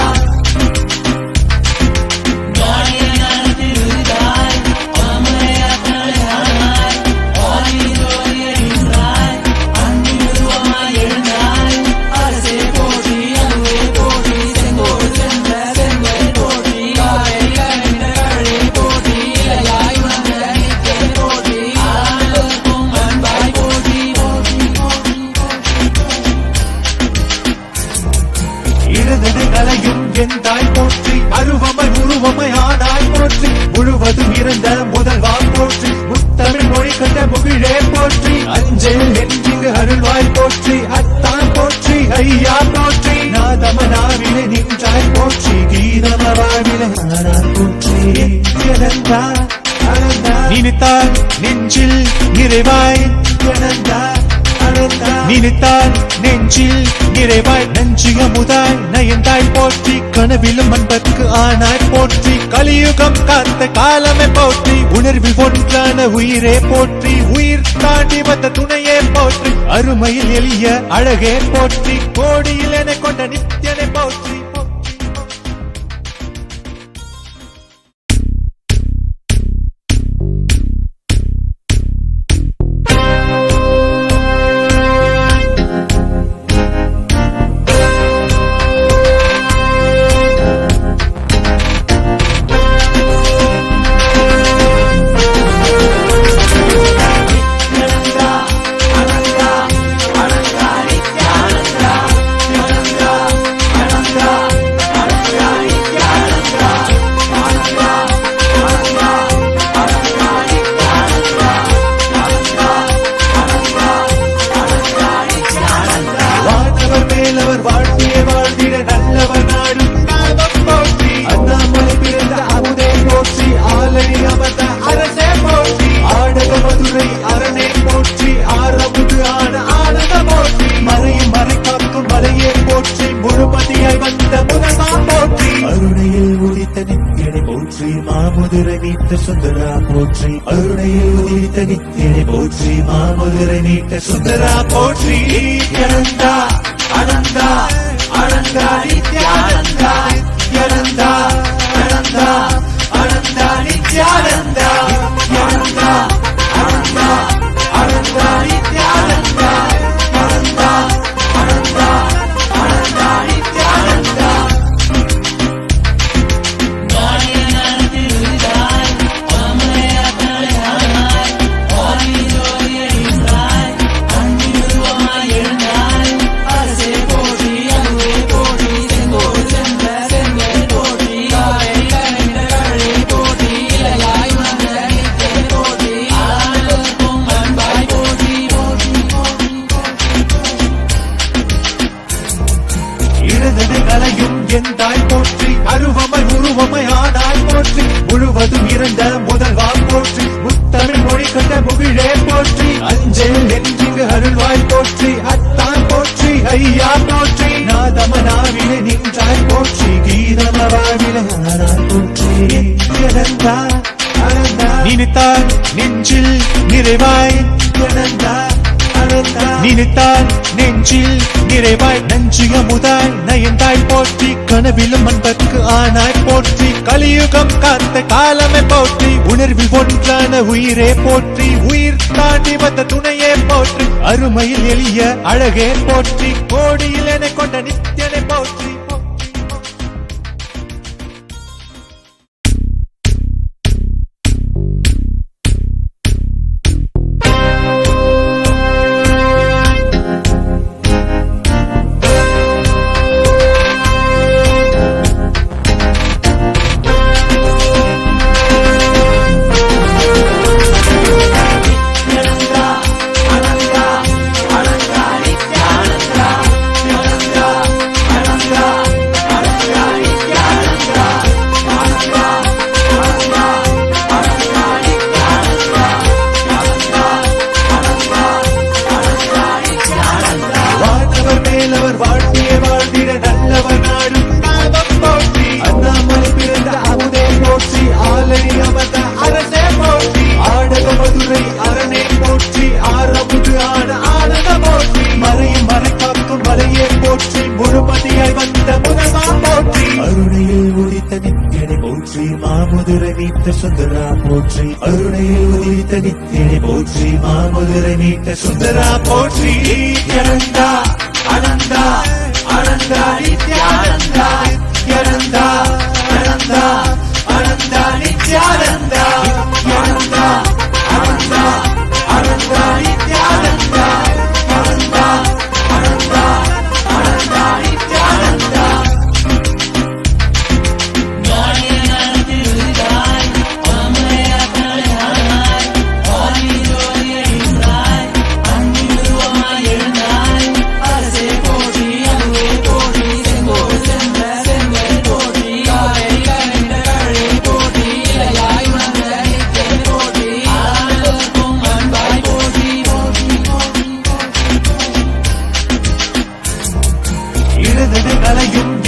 எந்தாய் போற்றி, அருவமை உருவமை ஆனாய் போற்றி, முழுவதும் இருந்த முதல்வா போற்றி, முத்தமிழ் மொழி கண்ட முகிழே போற்றி, அஞ்சல் நெஞ்சிங்கு அருள்வாய் போற்றி, அத்தான் போற்றி ஐயா போற்றி, நாதமனாவிலே நின்றாய் போற்றி, கீதமவாவிலே ஆனாய் போற்றி. நித்யானந்தா அனந்தா நினைத்தால் நெஞ்சில் நிறைவாய், நித்யானந்தா நினைத்தால் நெஞ்சில் நிறைவாய், நஞ்சிய முதாய் நயந்தாய் போற்றி, கனவிலும் அன்பர்க்கு ஆனாய் போற்றி, கலியுகம் காத்த காலமே போற்றி, உணர்வில் ஒன்றான உயிரே போற்றி, உயிர் தாண்டி வந்த துணையே போற்றி, அருமையில் எளிய அழகே போற்றி, கோடியில் என கொண்ட நித்தியனை போற்றி. முழுமதியாய் வந்த முதல்வா போற்றி. அருணையில் உதித்த நித்தியனை போற்றி, மாமுதிரை நீட்ட சுந்தரா போற்றி. அருணையில் உதித்த நித்தியனை போற்றி, மாமுதிரை நீட்ட சுந்தரா போற்றி. நித்யானந்தா அனந்தா அனந்தா நித்யானந்தா நித்யானந்தா அனந்தா அனந்தா நித்யானந்தா நித்யானந்தா அனந்தா அனந்தா நித்யானந்தா அனந்தா அனந்தா அனந்தா நித்யானந்தா. எந்தாய் போற்றி, அருவமை உருவமை ஆனாய் போற்றி. முழுவதும் இறந்த முதல்வா போற்றி, முத்தமிழ் மொழி கண்ட முகிழே போற்றி. அஞ்சல் நெஞ்சிங்கு அருள்வாய் போற்றி, அத்தான் போற்றி ஐயா போற்றி. நாதமனாவிலே நின்றாய் போற்றி, கீதமவாவிலே ஆனாய் போற்றி. நித்யானந்தா அனந்தா நினைத்தால் நெஞ்சில் நிறைவாய். நித்யானந்தா நினைத்தால் நெஞ்சில் நிறைவாய். நஞ்சிய முதாய் நயந்தாய் போற்றி, கனவிலும் அன்பர்க்கு ஆனாய் போற்றி. கலியுகம் காத்த காலமே போற்றி, உணர்வில் ஒன்றான உயிரே போற்றி. உயிர் தாண்டி வந்த துணையே போற்றி, அருமையில் எளிய அழகே போற்றி. கோடியில் என கொண்ட நித்தியனை போற்றி. சுந்தரா போற்றி, அருணையில் உதித்த நித்தியனை போற்றி. மாமுதிரை நீட்ட சுந்தரா போற்றி. நித்யானந்தா அனந்தா அனந்தா நித்யானந்தா நித்யானந்தா அனந்தா அனந்தா நித்யானந்தா நித்யானந்தா அனந்தா அனந்தா நித்யானந்தா அனந்தா அனந்தா அனந்தா நித்யானந்தா.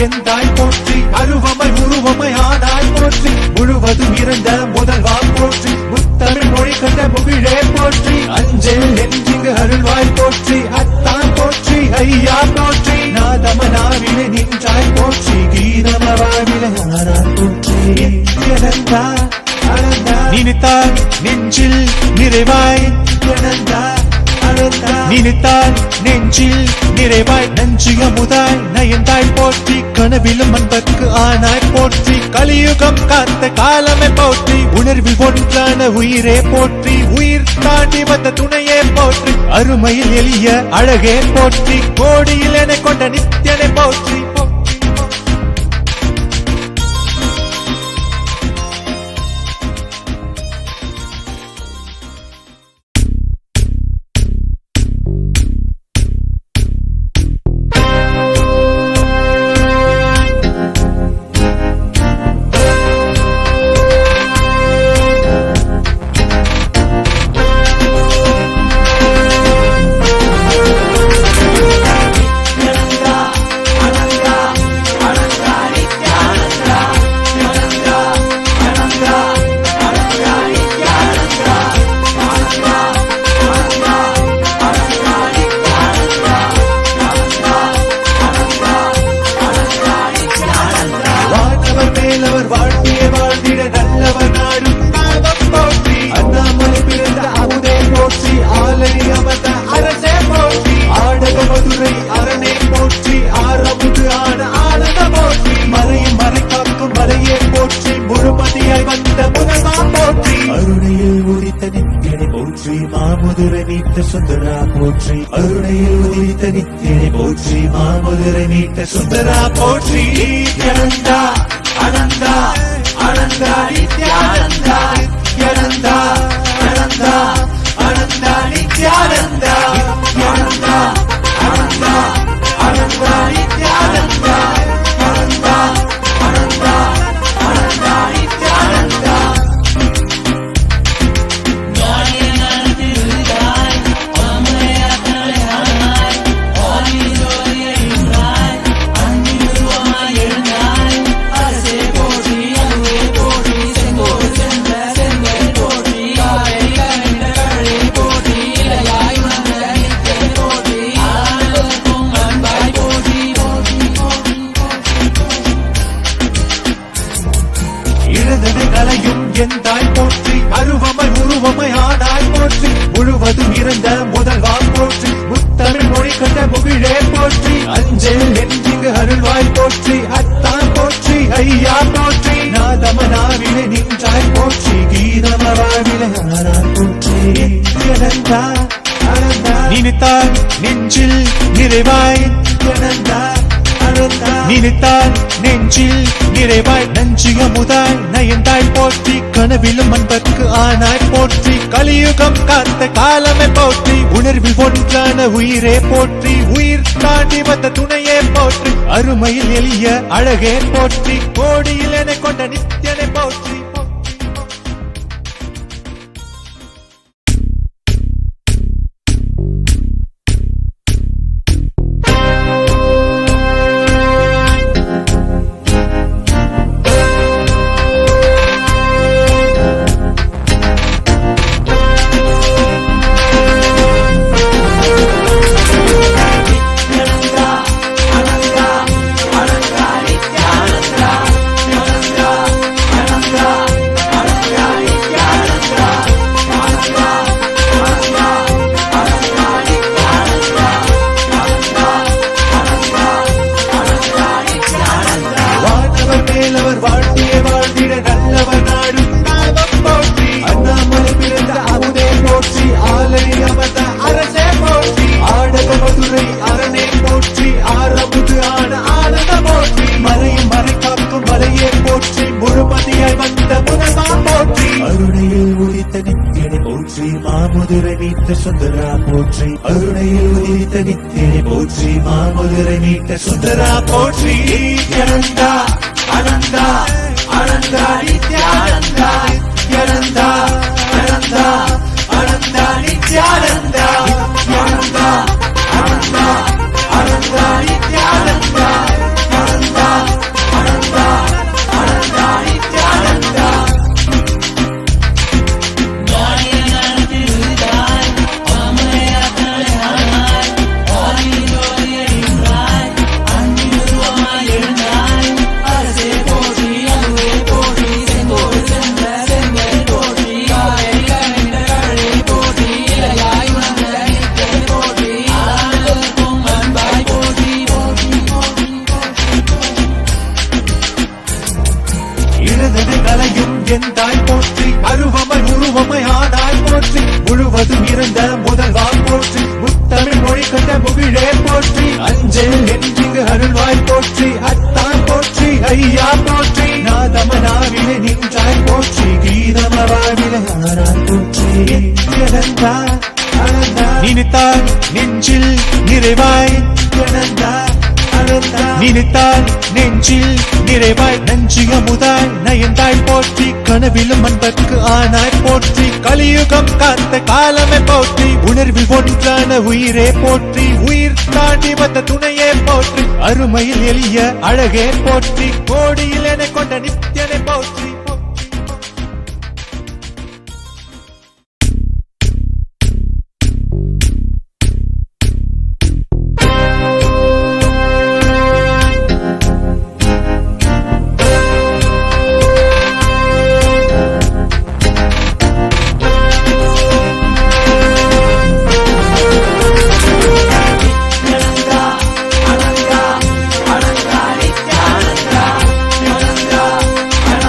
எந்தாய் போற்றி, அருவமை உருவமை ஆனாய் போற்றி. முழுவதும் இறந்த முதல்வா போற்றி, முத்தமிழ் மொழி கண்ட முகிழே போற்றி. அஞ்சல் நெஞ்சிங்கு அருள்வாய் போற்றி, அத்தான் போற்றி ஐயா போற்றி. நாதமனாவிலே நின்றாய் போற்றி, கீதமவாவிலே ஆனாய் போற்றி. நித்யானந்தா அனந்தா நினைத்தால் நெஞ்சில் நிறைவாய். நித்யானந்தா நினைத்தால் நெஞ்சில் நிறைவாய். நஞ்சிய முதாய் நயந்தாய் போற்றி, கனவிலும் அன்பர்க்கு ஆனாய் போற்றி. கலியுகம் காத்த காலமே போற்றி, உணர்வில் ஒன்றான உயிரே போற்றி. உயிர் தாண்டி வந்த துணையே போற்றி, அருமையில் எளிய அழகே போற்றி. கோடியில் என கொண்ட நித்தியனை போற்றி. சுந்தரா போற்றி அருணையில் உதித்த நித்தியனை போற்றி மாமதுரை மீட்ட சுந்தரா போற்றி நித்யானந்தா அனந்தா அனந்தா நித்யானந்தா நித்யானந்தா அனந்தா அனந்தா நித்யானந்தா நித்யானந்தா அனந்தா அனந்தா நித்யானந்தா அனந்தா அனந்தா அனந்தா நித்யானந்தா எந்தாய் போற்றி அருவமை உருவமை ஆனாய் போற்றி முழுவதும் இருந்த முதல்வாய் போற்றி முத்தமிழ் மொழி கண்ட முகிழே போற்றி அஞ்சல் என்றிங்கு அருள்வாய் போற்றி அத்தான் போற்றி ஐயா போற்றி நாதமனாவிலே நின்றாய் போற்றி கீதமவாவிலே ஆனாய் போற்றி நித்யானந்தா அனந்தா நினைத்தால் நெஞ்சில் நிறைவாய் நித்யானந்தா நினைத்தால் நெஞ்சில் நிறைவாய் நஞ்சிய முதாய் நயந்தாய் போற்றி கனவிலும் அன்பர்க்கு ஆனாய் போற்றி கலியுகம் காத்த காலமே போற்றி உணர்வில் ஒன்றான உயிரே போற்றி உயிர் தாண்டி வந்த துணையே போற்றி அருமையில் எளிய அழகே போற்றி கோடியில் என கொண்ட நித்தியனை போற்றி சுந்தரா போற்றி அருணையில் உதித்த நித்தியனை போற்றி மாமதுரை மீட்ட சுந்தரா போற்றி நித்யானந்தா அனந்தா அனந்தா நித்யானந்தா நித்யானந்தா அனந்தா அனந்தா நித்யானந்தா நித்யானந்தா அனந்தா அனந்தா நித்யானந்தா அனந்தா அனந்தா அனந்தா நித்யானந்தா எந்தாய் போற்றி அருவமை உருவமை ஆனாய் போற்றி முழுவதும் இருந்த முதல்வாய் போற்றி முத்தமிழ் மொழி கண்ட முகிழே போற்றி அஞ்சல் என்றிங்கு அருள்வாய் போற்றி அத்தான் போற்றி ஐயா போற்றி நாதமனாவிலே நின்றாய் போற்றி கீதமவாவிலே ஆனாய் போற்றி நித்யானந்தா அனந்தா நினைத்தால் நெஞ்சில் நிறைவாய் நித்யானந்தா நினைத்தால் நெஞ்சில் நிறைவாய் நஞ்சிய முதாய் நயந்தாய் போற்றி கனவிலும் அன்பர்க்கு ஆனாய் போற்றி கலியுகம் காத்த காலமே போற்றி உணர்வில் ஒன்றான உயிரே போற்றி உயிர் தாண்டி வந்த துணையே போற்றி அருமையில் எளிய அழகே போற்றி கோடியில் என கொண்ட நித்தியனை போற்றி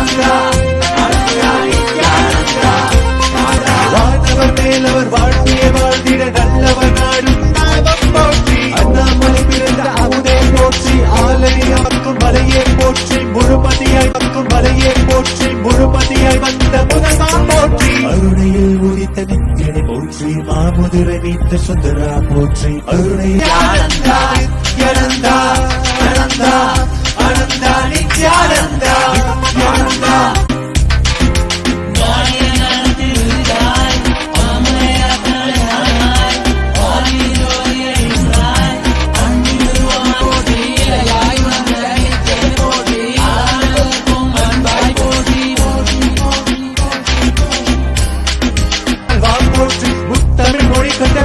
Ananda மாமுதிரை நீத்த சுந்தரா போற்றி அருணை ஆனந்தா நித்யானந்தா ஆனந்தா ஆனந்தா நித்யானந்தா நித்யானந்தா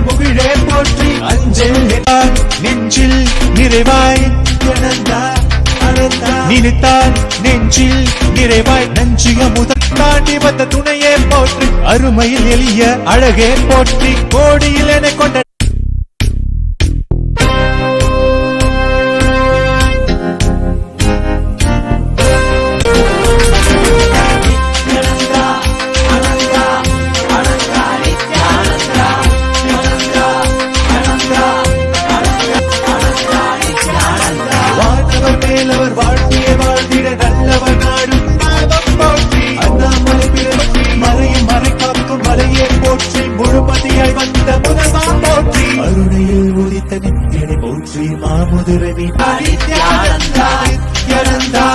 முகிழே போற்றி அஞ்சல் நெஞ்சில் நிறைவாய் நினைத்தால் நெஞ்சில் நிறைவாய் நஞ்சிய முதல் தாண்டி வந்த துணையே போற்றி அருமையில் எளிய அழகே போற்றி கோடியில் என கொண்ட மாமுதிரை நித்யானந்தா நித்யானந்தா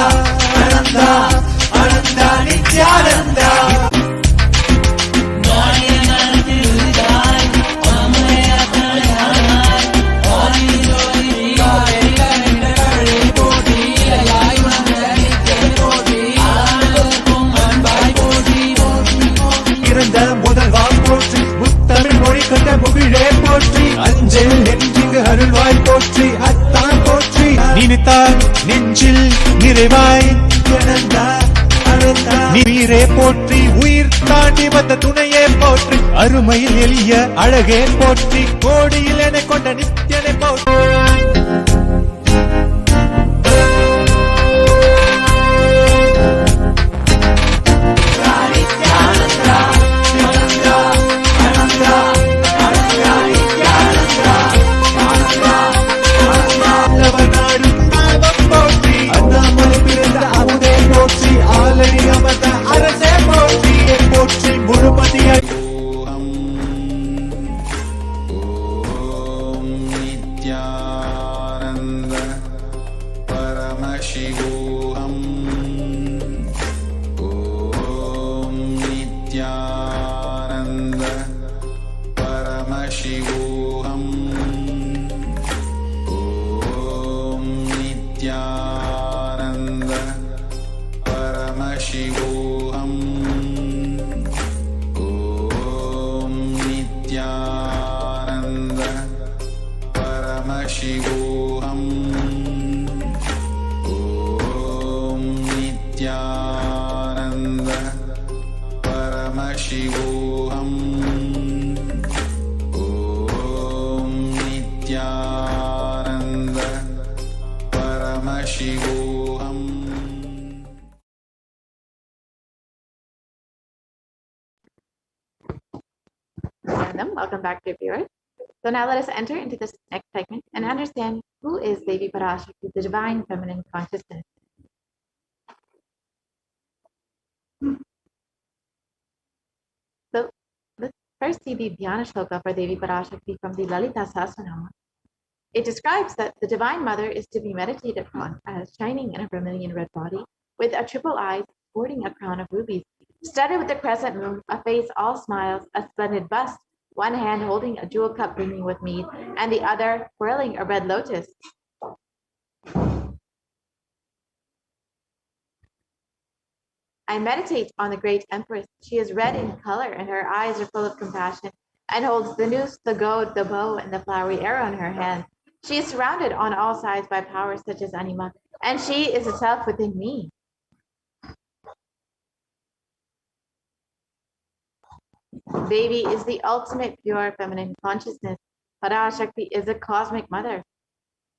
ஆனந்தா ஆனந்தா நித்யானந்தா இறந்த முதல்வா போற்றி முத்தமிழ் மொழி கண்ட முகிழே போற்றி அஞ்சல் நெஞ்சிங்கு அருள்வாய் போற்றி அத்தான் போற்றி நினைத்தால் நெஞ்சில் நிறைவாய் நீரே போற்றி உயிர் தாண்டி வந்த துணையே போற்றி அருமையில் எளிய அழகே போற்றி கோடியில் என கொண்ட நித்யனை போற்றி Welcome back to viewers. So now let us enter into this next segment and understand who is Devi Parashakti, the divine feminine consciousness. So let's first see the Dhyana Shloka for Devi Parashakti from the Lalita Sahasranama. It describes that the Divine Mother is to be meditated upon as shining in a vermilion red body, with a triple eye sporting a crown of rubies, studded with the crescent moon, a face all smiles, a splendid bust, one hand holding a jewel cup brimming with mead, and the other whirling a red lotus. I meditate on the great Empress. She is red in color, and her eyes are full of compassion, and holds the noose, the goad, the bow, and the flowery arrow in her hand. She is surrounded on all sides by powers such as Anima, and she is itself within me. Devi is the ultimate pure feminine consciousness. Parashakti is a cosmic mother.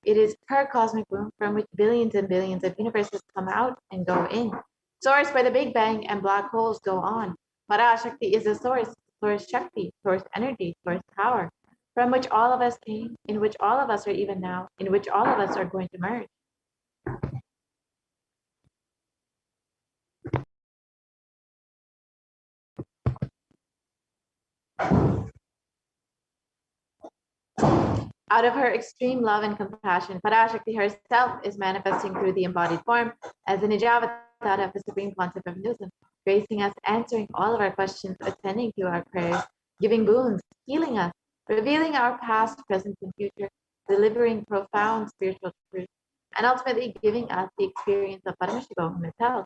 It is her cosmic womb from which billions and billions of universes come out and go in. Source by the Big Bang and black holes go on. Parashakti is the source Shakti, source energy, source power, from which all of us came, in which all of us are even now, in which all of us are going to merge. Out of her extreme love and compassion, Parashakti herself is manifesting through the embodied form as the Nijavatara of the Supreme Pontiff of Hinduism, gracing us, answering all of our questions, attending to our prayers, giving boons, healing us, revealing our past, present, and future, delivering profound spiritual truths, and ultimately giving us the experience of Paramashivam itself.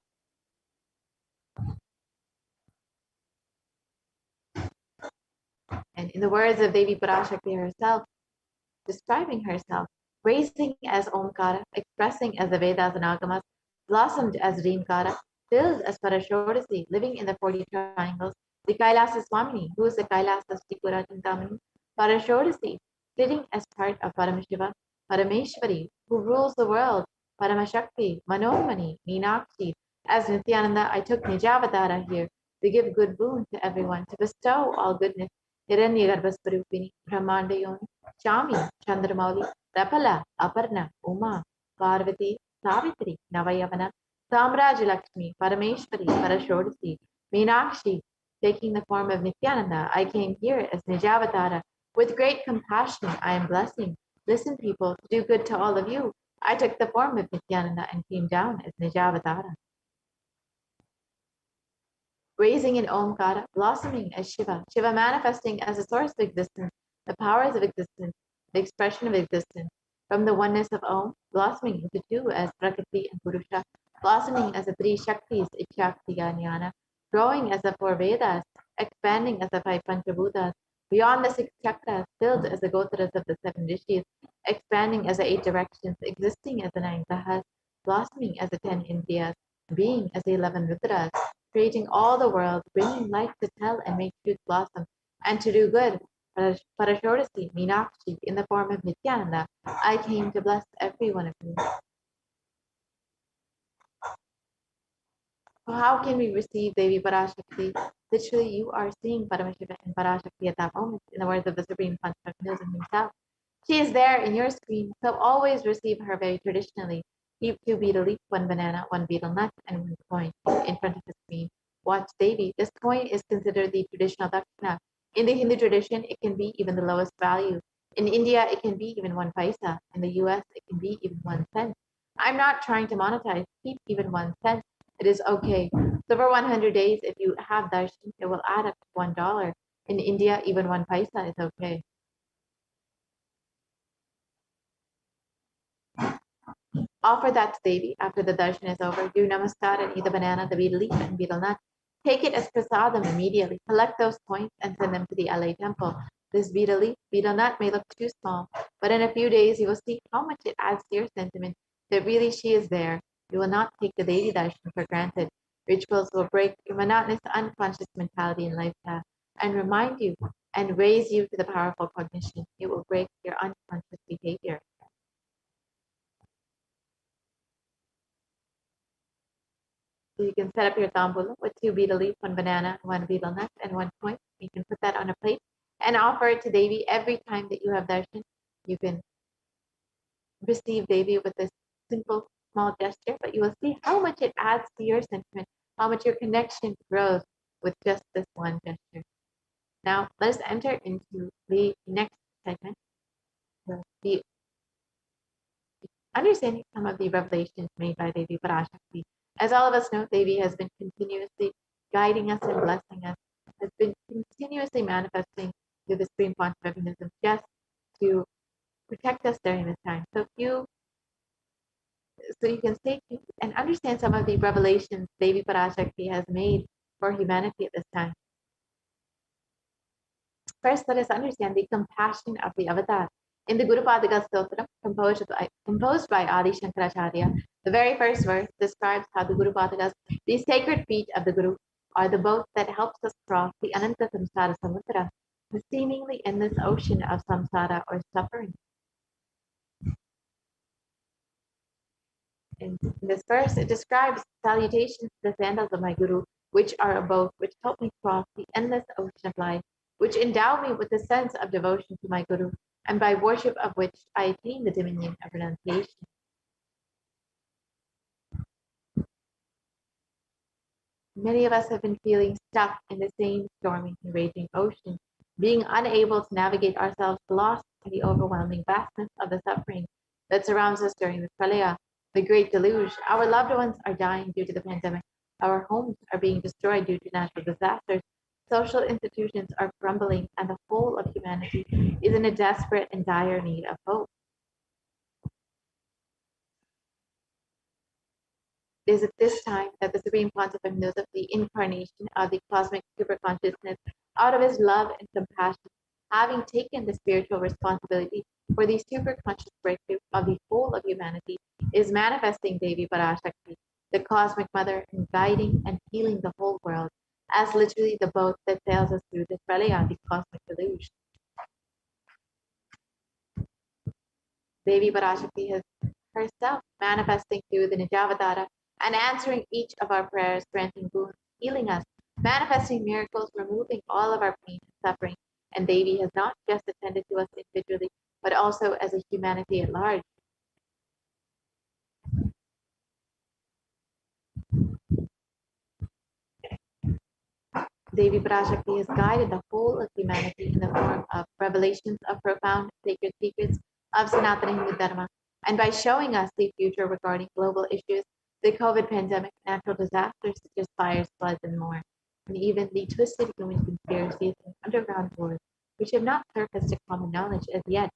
And in the words of Devi Parashakti herself, describing herself, raising as Omkara, expressing as the Vedas and Agamas, blossomed as Reemkara, filled as Parashodasi, living in the 40 triangles, the Kailasa Swamini, who is the Kailasa Tripura Chintamani, Parashodasi, sitting as part of Paramashiva, Parameshwari, who rules the world, Paramashakti, Manomani, Meenakshi. As Nityananda, I took Nijavatara here to give good boon to everyone, to bestow all goodness. Hiranyagarbhasvarupini, Brahmandayoni, Chami, Chandramauli, Rapala, Aparna, Uma, Parvati, Savitri, Navayavana, Samraj Lakshmi, Parameshwari, Parashodasi, Meenakshi, taking the form of Nityananda, I came here as Nijavatara. With great compassion, I am blessing. Listen, people, to do good to all of you. I took the form of Nityananda and came down as Nijavatara. Raising in Omkara, blossoming as Shiva, Shiva manifesting as the source of existence, the powers of existence, the expression of existence. From the oneness of Om, blossoming into two as Prakriti and Purusha, blossoming as the three Shaktis, Ikshakti, Jnana, growing as the four Vedas, expanding as the five Panchabhutas, beyond the six chakras, filled as the Gotras of the seven Rishis, expanding as the eight directions, existing as the nine Grahas, blossoming as the 10 Indriyas, being as the 11 Rudras, creating all the world, bringing life to tell and make truth blossom, and to do good. Parashodasi, Meenakshi, in the form of Nityananda, I came to bless every one of you. So how can we receive Devi Parashakti? Literally, you are seeing Paramashiva and Parashakti at that moment, in the words of the Supreme Pontiff of Hinduism himself. She is there in your screen, so always receive her very traditionally. Keep 2 betel leaf, 1 banana, 1 betel nut, and 1 coin in front of the screen. Watch Devi. This coin is considered the traditional dakshina. In the Hindu tradition, it can be even the lowest value. In India, it can be even 1 paisa. In the US, it can be even 1 cent. I'm not trying to monetize. Keep even 1 cent. It is okay. So for 100 days, if you have darshan, it will add up to $1. In India, even 1 paisa is okay. Offer that to Devi after the darshan is over. Do namaskar and eat the banana, the betel leaf, and betel nut. Take it as prasadam immediately. Collect those coins and send them to the LA temple. This betel leaf, betel nut may look too small, but in a few days you will see how much it adds to your sentiment that really she is there. You will not take the Devi darshan for granted. Rituals will break your monotonous unconscious mentality and lifestyle and remind you and raise you to the powerful cognition. It will break your unconscious behavior. So you can set up your tambula with 2 betel leaf, 1 banana, 1 betel nut, and 1 coin. You can put that on a plate and offer it to Devi every time that you have darshan. You can receive Devi with this simple, small gesture, but you will see how much it adds to your sentiment, how much your connection grows with just this one gesture. Now, let us enter into the next segment, the understanding some of the revelations made by Devi Parashakti. As all of us know, Devi has been continuously guiding us and blessing us, has been continuously manifesting through the Supreme Pontiff of Hinduism just to protect us during this time. So you can stay tuned and understand some of the revelations Devi Parashakti has made for humanity at this time. First, let us understand the compassion of the avatar. In the Guru Padaka Stotram, composed by Adi Shankaracharya, the very first verse describes how the Guru Padakas, the sacred feet of the Guru, are the boat that helps us cross the Ananta Samsara Samudra, the seemingly endless ocean of samsara or suffering. In this verse, it describes salutations to the sandals of my Guru, which are a boat which help me cross the endless ocean of life, which endow me with a sense of devotion to my Guru, and by worship of which I attain the dominion of renunciation. Many of us have been feeling stuck in the same stormy and raging ocean, being unable to navigate ourselves, lost in the overwhelming vastness of the suffering that surrounds us during the pralaya, the great deluge. Our loved ones are dying due to the pandemic. Our homes are being destroyed due to natural disasters. Social institutions are crumbling, and the whole of humanity is in a desperate and dire need of hope. It is at this time that the Supreme Pontiff of Hinduism, the incarnation of the cosmic superconsciousness, out of his love and compassion, having taken the spiritual responsibility for the superconscious breakthrough of the whole of humanity, is manifesting Devi Parashakti, the cosmic mother, and guiding and healing the whole world, as literally the boat that sails us through the pralaya, the cosmic deluge. Devi Parashakti has herself manifesting through the Nijavatara and answering each of our prayers, granting boons, healing us, manifesting miracles, removing all of our pain and suffering. And Devi has not just attended to us individually, but also as a humanity at large. Devi Parashakti has guided the whole of humanity in the form of revelations of profound sacred secrets of Sanatana Hindu Dharma, and by showing us the future regarding global issues, the COVID pandemic, natural disasters such as fires, floods, and more, and even the twisted human conspiracies and underground wars, which have not surfaced to common knowledge as yet.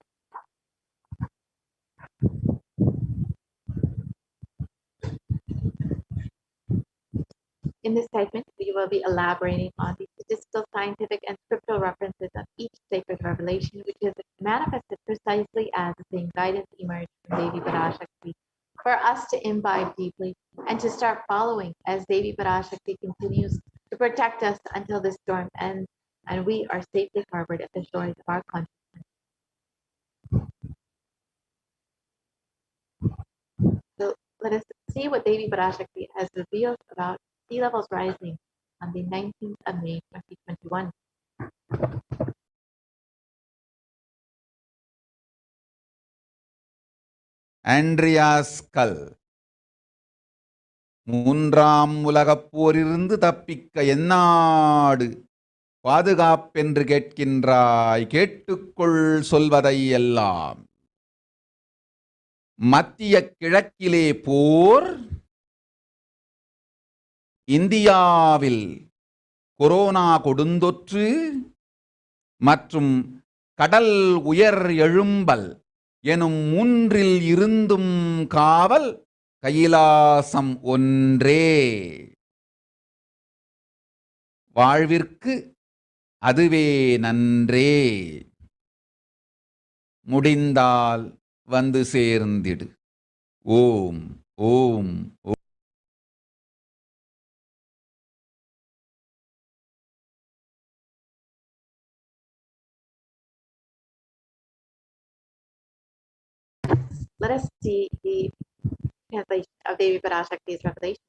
In this segment, we will be elaborating on the statistical, scientific, and scriptural references of each sacred revelation, which is manifested precisely as the same guidance emerged from Devi Parashakti, for us to imbibe deeply and to start following as Devi Parashakti continues to protect us until the storm ends and we are safely harbored at the shores of our consciousness. So let us see what Devi Parashakti has revealed about sea levels rising on the 19th of May 2021. Andreas கல் மூன்றாம் உலகப் போரிலிருந்து தப்பிக்க எந்நாடு பாதுகாப்பென்று கேட்கின்றாய், கேட்டுக்கொள் சொல்வதை எல்லாம். மத்திய கிழக்கிலே போர், இந்தியாவில் corona கொடுந்தொற்று மற்றும் கடல் உயர் எழும்பல் எனும் மூன்றில் இருந்தும் காவல் கைலாசம் ஒன்றே. வாழ்விற்கு அதுவே நன்றே. முடிந்தால் வந்து சேர்ந்திடு. ஓம் ஓம் ஓம். Let us see the translation of Devi Parashakti's revelation.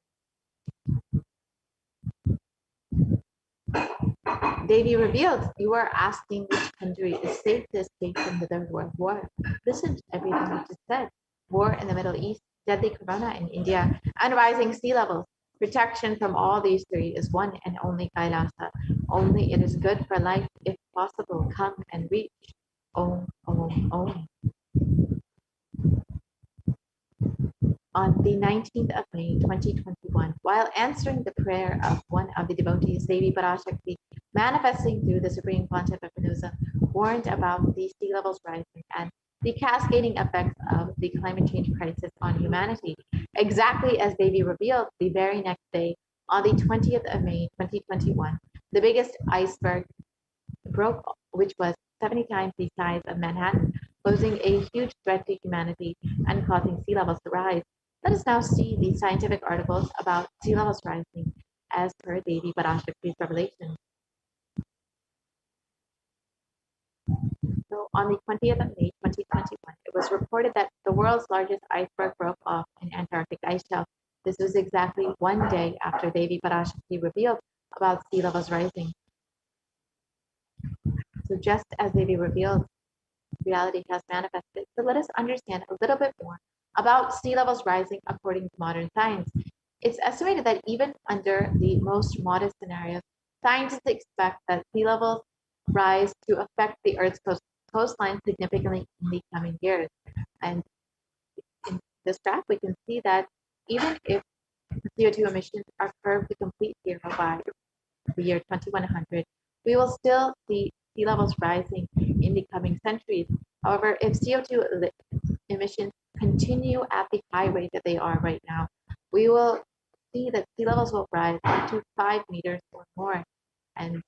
Devi revealed, you are asking which country is safe to escape from the Third World War. Listen to everything which is said. War in the Middle East, deadly corona in India, and rising sea levels. Protection from all these three is one and only Kailasa. Only it is good for life, if possible, come and reach. Om, Om, Om. On the 19th of May 2021, while answering the prayer of one of the devotees, Devi Parashakti, manifesting through the Supreme Pontiff of Hinduism, warned about the sea levels rising and the cascading effects of the climate change crisis on humanity. Exactly as Devi revealed, the very next day, on the 20th of May 2021, the biggest iceberg broke, which was 70 times the size of Manhattan, posing a huge threat to humanity and causing sea levels to rise. Let us now see the scientific articles about sea levels rising as per Devi Parashakti's revelation. So on the 20th of May 2021, it was reported that the world's largest iceberg broke off an Antarctic ice shelf. This was exactly one day after Devi Parashakti revealed about sea levels rising. So just as Devi revealed, reality has manifested. So let us understand a little bit more about sea levels rising according to modern science. It's estimated that even under the most modest scenarios, scientists expect that sea levels rise to affect the Earth's coastline significantly in the coming years. And in this graph, we can see that even if CO2 emissions are curved to complete zero by the year 2100, we will still see sea levels rising in the coming centuries. However, if CO2 emissions continue at the high rate that they are right now, we will see that sea levels will rise up to 5 meters or more. And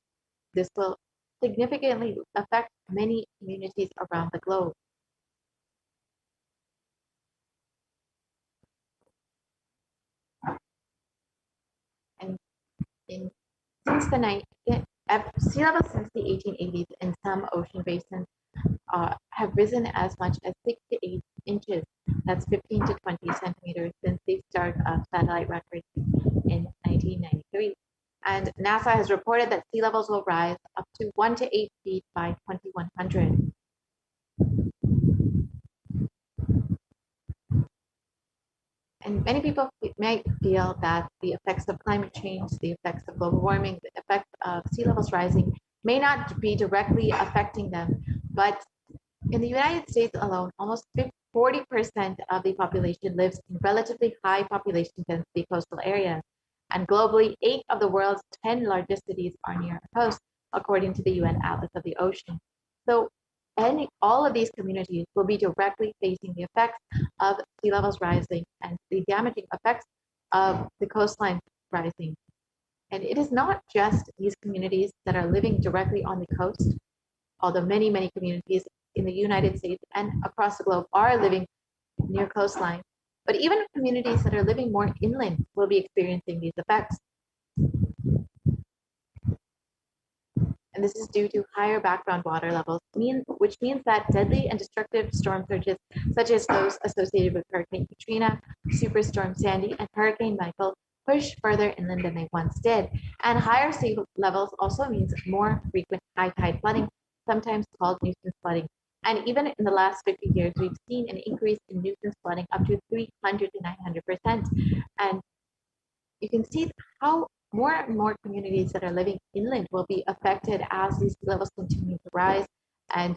this will significantly affect many communities around the globe. And since the sea levels since the 1880s in some ocean basins have risen as much as 6 to 8 inches. That's 15 to 20 centimeters since the start of satellite records in 1993. And NASA has reported that sea levels will rise up to 1 to 8 feet by 2100. And many people may feel that the effects of climate change, the effects of global warming, the effects of sea levels rising may not be directly affecting them. But in the United States alone, almost 40% of the population lives in relatively high population density coastal areas. And globally, 8 of the world's 10 largest cities are near a coast, according to the UN Atlas of the Ocean. So all of these communities will be directly facing the effects of sea levels rising and the damaging effects of the coastline rising. And it is not just these communities that are living directly on the coast, although many, many communities in the United States and across the globe are living near coastline, but even communities that are living more inland will be experiencing these effects. And this is due to higher background water levels, which means that deadly and destructive storm surges, such as those associated with Hurricane Katrina, Superstorm Sandy, and Hurricane Michael, push further inland than they once did. And higher sea levels also means more frequent high tide flooding, sometimes called nuisance flooding. And even in the last 50 years, we've seen an increase in nuisance flooding up to 300 to 900%. And you can see how more and more communities that are living inland will be affected as these sea levels continue to rise. And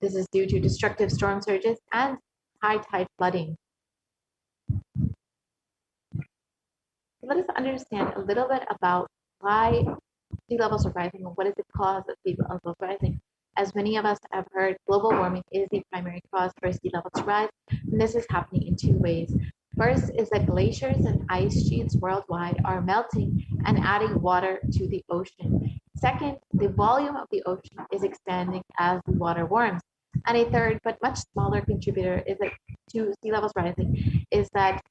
this is due to destructive storm surges and high tide flooding. Let us understand a little bit about why sea levels are rising and what is the cause of sea levels rising. As many of us have heard, global warming is the primary cause for sea levels to rise, and this is happening in 2 ways. First is that glaciers and ice sheets worldwide are melting and adding water to the ocean. Second, the volume of the ocean is expanding as the water warms. And a third, but much smaller contributor to sea levels rising is that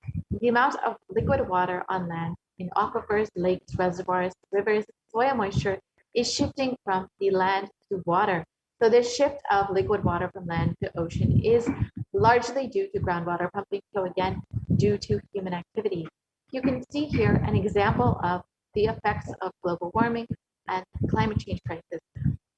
the amount of liquid water on land in aquifers, lakes, reservoirs, rivers, soil moisture is shifting from the land to water. So this shift of liquid water from land to ocean is largely due to groundwater pumping. So again, due to human activity. You can see here an example of the effects of global warming and climate change crisis.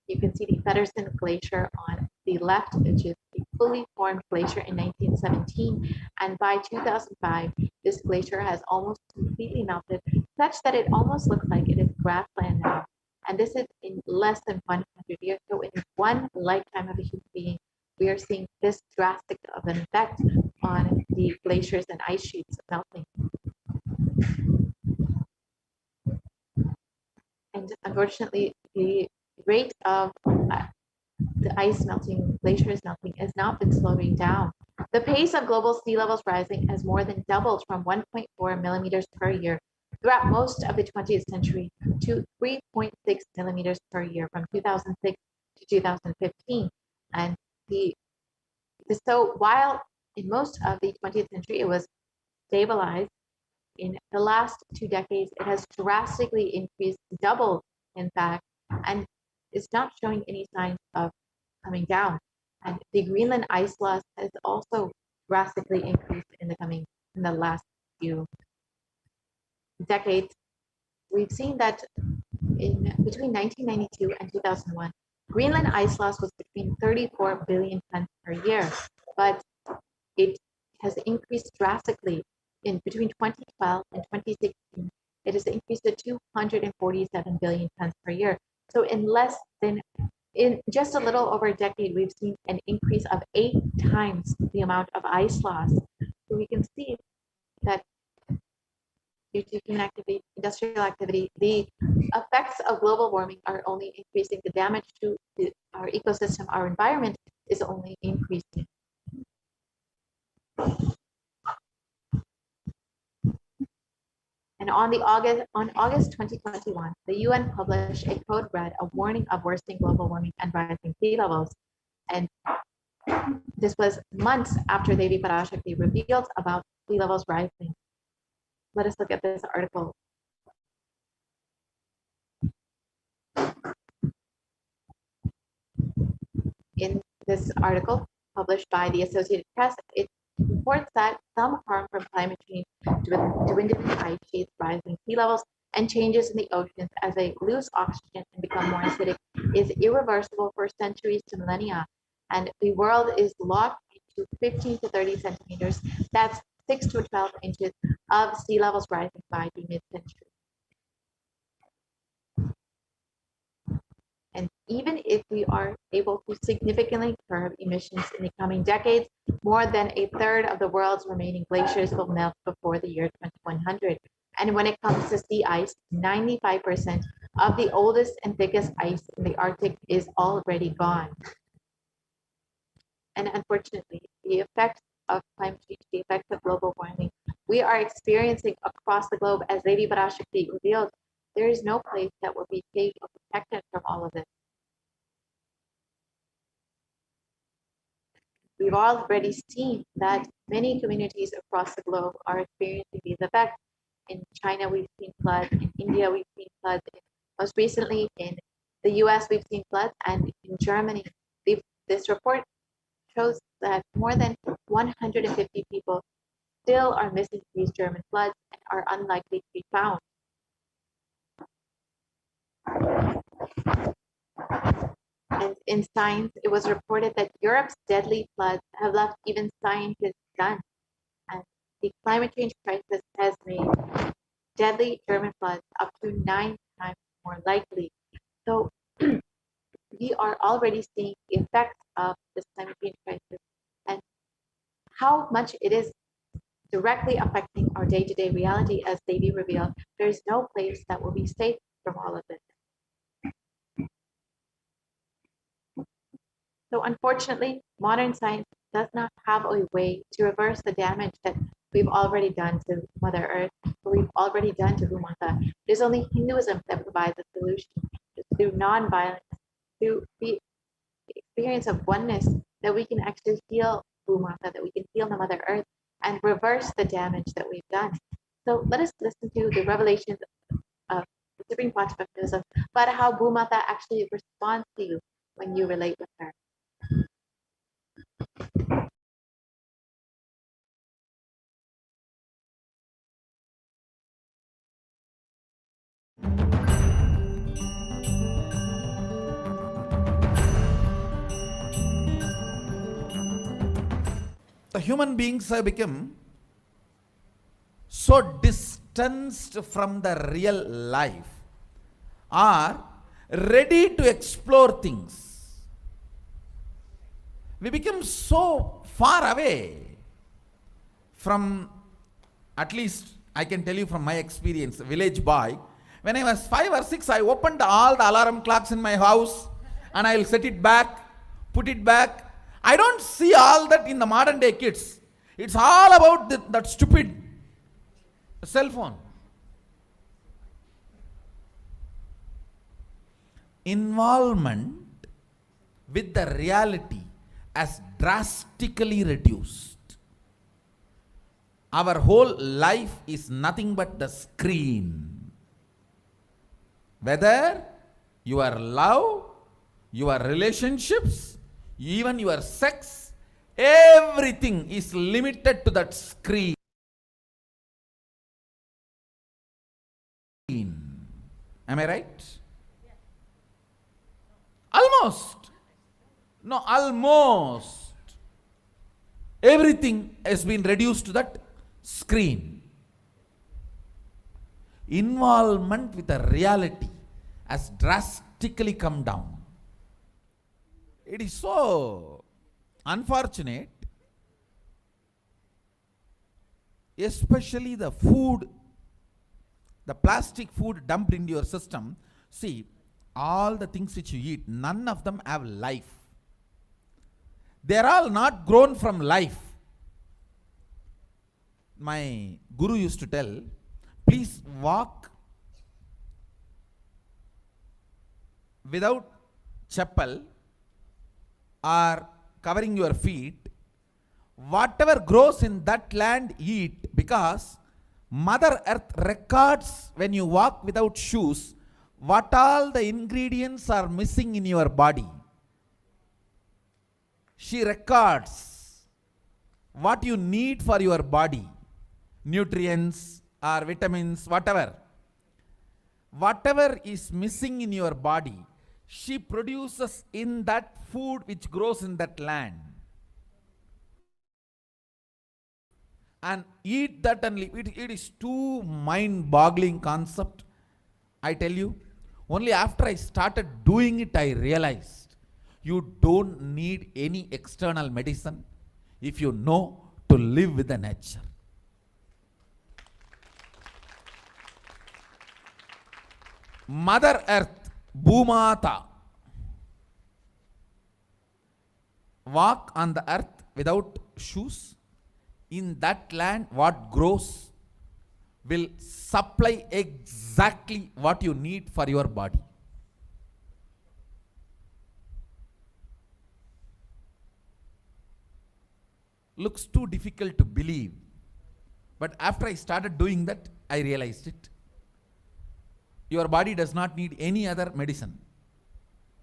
You can see the Feddersen Glacier on the left, which is a fully formed glacier in 1917. And by 2005, this glacier has almost completely melted, such that it almost looks like it is grassland now. And this is in less than 100 years. So in one lifetime of a human being, we are seeing this drastic of an effect on the glaciers and ice sheets melting. And unfortunately, the rate of the ice melting, glaciers melting, has not been slowing down. The pace of global sea levels rising has more than doubled from 1.4 millimeters per year throughout most of the 20th century to 3.6 millimeters per year from 2006 to 2015. And so while in most of the 20th century it was stabilized, in the last 2 decades it has drastically increased, doubled in fact, and is not showing any signs of coming down. And the Greenland ice loss has also drastically increased in the last few decades. We've seen that between 1992 and 2001, Greenland ice loss was between 34 billion tons per year, but it has increased drastically in between 2012 and 2016. It has increased to 247 billion tons per year. So in in just a little over a decade, we've seen an increase of 8 times the amount of ice loss. So we can see that due to human activity, industrial activity, the effects of global warming are only increasing. The damage to our ecosystem, our environment, is only increasing. And on August 2021, the UN published a code red, a warning of worsening global warming and rising sea levels. And this was months after Devi Parashakti revealed about sea levels rising. Let us look at this article. In this article published by the Associated Press, it reports that some harm from climate change, dwindling ice sheets, rising sea levels, and changes in the oceans as they lose oxygen and become more acidic is irreversible for centuries to millennia. And the world is locked into 15 to 30 centimeters, that's 6 to 12 inches of sea levels rising by the mid-century. And even if we are able to significantly curb emissions in the coming decades, more than a third of the world's remaining glaciers will melt before the year 2100. And when it comes to sea ice, 95% of the oldest and thickest ice in the Arctic is already gone. And unfortunately, the effects of climate change, the effects of global warming, we are experiencing across the globe. As Devi Parashakti revealed, there is no place that will be safe or protected from all of this. We've already seen that many communities across the globe are experiencing these effects. In China, we've seen floods. In India, we've seen floods. Most recently, in the US, we've seen floods. And in Germany, this report shows that more than 150 people still are missing these German floods and are unlikely to be found. And in Science, it was reported that Europe's deadly floods have left even scientists stunned. And the climate change crisis has made deadly German floods up to 9 times more likely. So we are already seeing the effects of this climate change crisis and how much it is directly affecting our day-to-day reality. As Devi revealed, there is no place that will be safe from all of this. So unfortunately, modern science does not have a way to reverse the damage that we've already done to Mother Earth, what we've already done to Bhumata. It is only Hinduism that provides a solution. It's through non-violence, through the experience of oneness, that we can actually heal Bhumata, that we can heal the Mother Earth and reverse the damage that we've done. So let us listen to the revelations of the Supreme Pontiff of Hinduism about how Bhumata actually responds to you when you relate with her. The human beings have become so distanced from the real life, are ready to explore things. We become so far away from, at least I can tell you from my experience, village boy. When I was 5 or 6, I opened all the alarm clocks in my house and I'll set it back, put it back. I don't see all that in the modern day kids. It's all about that stupid cell phone. Involvement with the reality has drastically reduced. Our whole life is nothing but the screen. Whether your love, your relationships, even your sex, everything is limited to that screen. Am I right? Almost. No, almost. Everything has been reduced to that screen. Involvement with the reality has drastically come down. It is so unfortunate, especially the food, the plastic food dumped into your system. See, all the things which you eat, none of them have life. They are all not grown from life. My guru used to tell, please walk without chappal or covering your feet. Whatever grows in that land, eat, because Mother Earth records when you walk without shoes what all the ingredients are missing in your body. She records what you need for your body, nutrients or vitamins, whatever. Whatever is missing in your body, she produces in that food which grows in that land. And eat that and live. It is too mind-boggling concept. I tell you, only after I started doing it, I realized you don't need any external medicine if you know to live with the nature. Mother Earth, Bhumata, walk on the earth without shoes. In that land, what grows will supply exactly what you need for your body. Looks too difficult to believe, but after I started doing that, I realized it. Your body does not need any other medicine,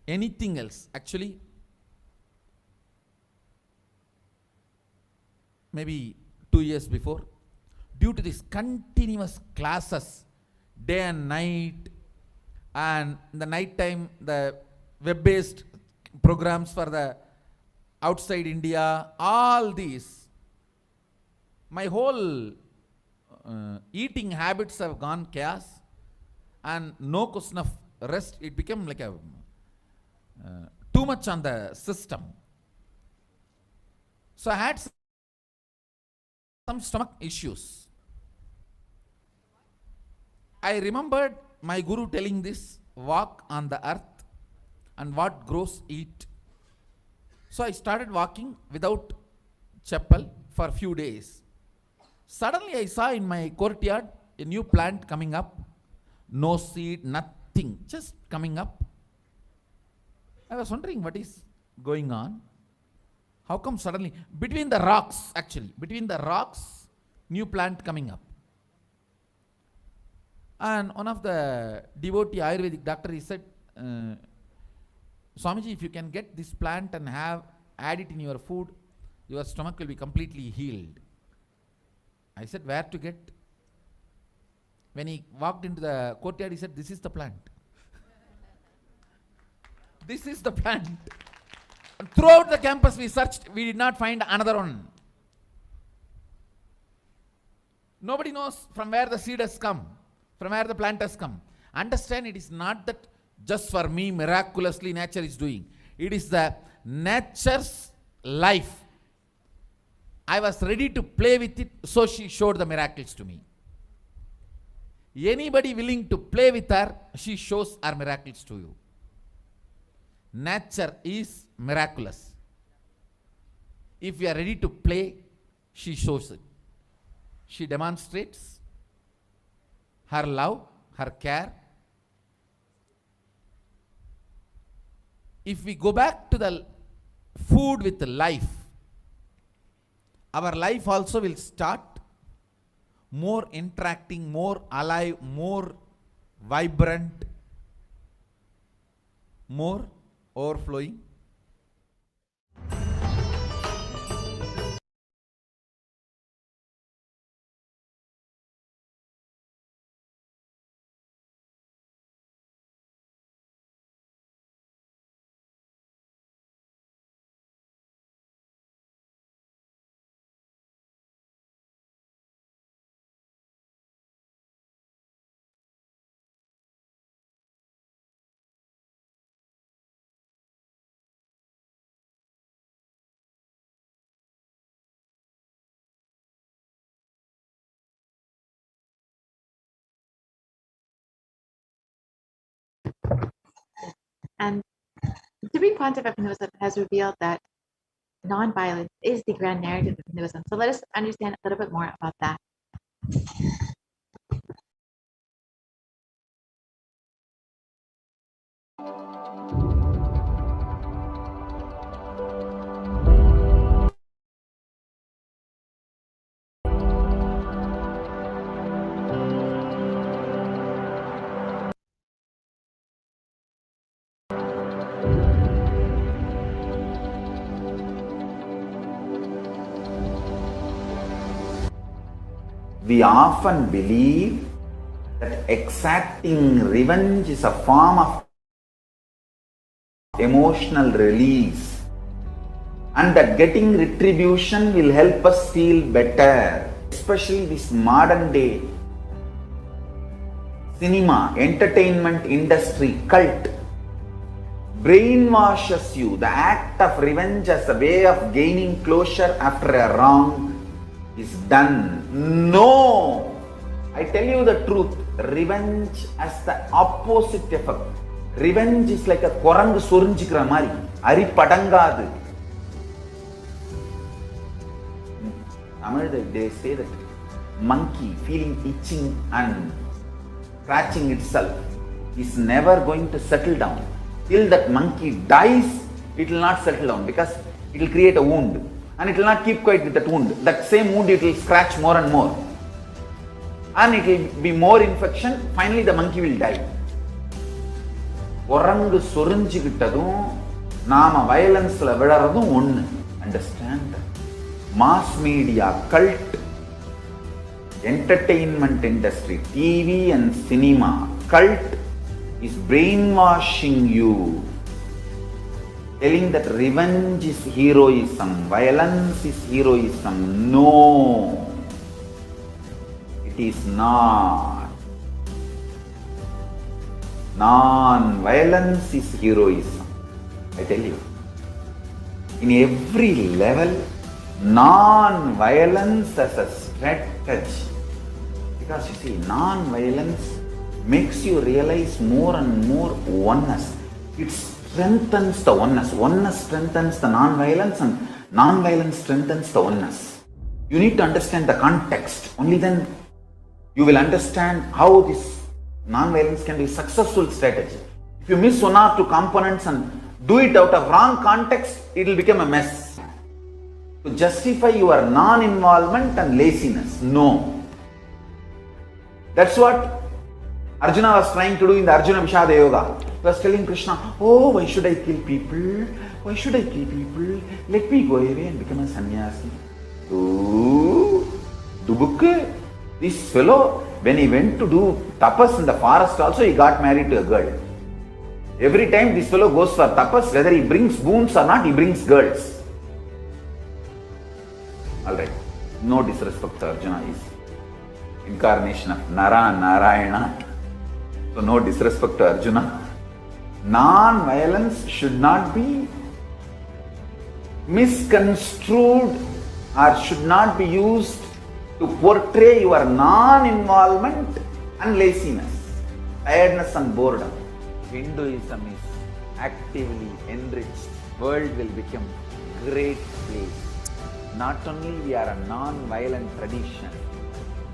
anything else. Actually, maybe 2 years before, due to this continuous classes, day and night, and in the night time, the web-based programs for the outside India, all these, my whole eating habits have gone chaos, and no question of rest. It became like a too much on the system. So I had some stomach issues. I remembered my guru telling this, walk on the earth and what grows eat. So I started walking without chappal for a few days. Suddenly I saw in my courtyard a new plant coming up. No seed, nothing, just coming up. I was wondering what is going on. How come suddenly, between the rocks, actually, between the rocks, new plant coming up. And one of the devotee Ayurvedic doctor, he said, Swamiji, if you can get this plant and add it in your food, your stomach will be completely healed. I said, where to get? When he walked into the courtyard, he said, this is the plant. This is the plant. Throughout the campus we searched, we did not find another one. Nobody knows from where the seed has come, from where the plant has come. Understand, it is not that just for me miraculously nature is doing. It is the nature's life. I was ready to play with it, so she showed the miracles to me. Anybody willing to play with her, she shows her miracles to you. Nature is miraculous. If we are ready to play, she shows it. She demonstrates her love, her care. If we go back to the food with life, our life also will start more interacting, more alive, more vibrant, more overflowing. And the Supreme Pontiff of Hinduism has revealed that non-violence is the grand narrative of Hinduism. So let us understand a little bit more about that. We often believe that exacting revenge is a form of emotional release and that getting retribution will help us feel better. Especially this modern day cinema, entertainment industry cult brainwashes you the act of revenge as a way of gaining closure after a wrong is done. No! I tell you the truth, revenge has the opposite effect. Revenge is like a korangu sorinjikra mari, ari padangadu. Tamil they say that monkey feeling itching and scratching itself is never going to settle down. Till that monkey dies, it will not settle down because it will create a wound. And it will not keep quiet with that wound. That same wound it will scratch more and more. And it will be more infection. Finally the monkey will die. Orangu sorinjikittadum, nama violence la vidaradum onnu. Understand? Mass media, cult, entertainment industry, TV and cinema, cult is brainwashing you. Telling that revenge is heroism, violence is heroism. No, it is not. Non-violence is heroism. I tell you, in every level, non-violence as a strategy. Because you see, non-violence makes you realize more and more oneness. It strengthens the oneness. Oneness strengthens the non-violence and non-violence strengthens the oneness. You need to understand the context. Only then you will understand how this non-violence can be a successful strategy. If you miss one or two components and do it out of wrong context, it will become a mess. To justify your non-involvement and laziness. No. That's what Arjuna was trying to do in the Arjuna Vishada Yoga. He was telling Krishna, oh, why should I kill people? Why should I kill people? Let me go away and become a sannyasi. Oh, Dubukke, this fellow, when he went to do tapas in the forest also, he got married to a girl. Every time this fellow goes for tapas, whether he brings boons or not, he brings girls. Alright, no disrespect to Arjuna, is incarnation of Nara Narayana. So no disrespect to Arjuna. Non-violence should not be misconstrued or should not be used to portray your non-involvement and laziness, tiredness and boredom. Hinduism is actively enriched. World will become great place. Not only we are a non-violent tradition,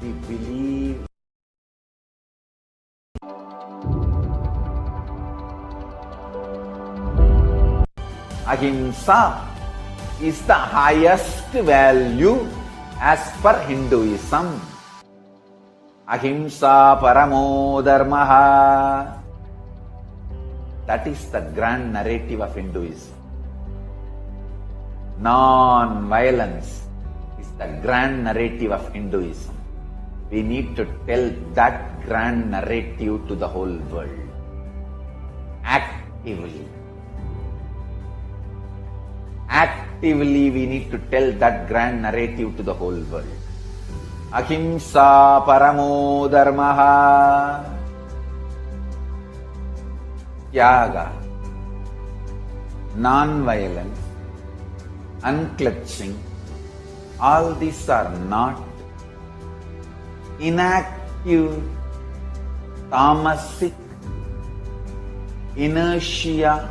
we believe Ahimsa is the highest value as per Hinduism. Ahimsa paramo dharmaha. That is the grand narrative of Hinduism. Non-violence is the grand narrative of Hinduism. We need to tell that grand narrative to the whole world. Actively. Actively we need to tell that grand narrative to the whole world. Ahimsa paramo dharmaha. Tyaga. Non-violence. Unclutching. All these are not inactive, tamasic, inertia,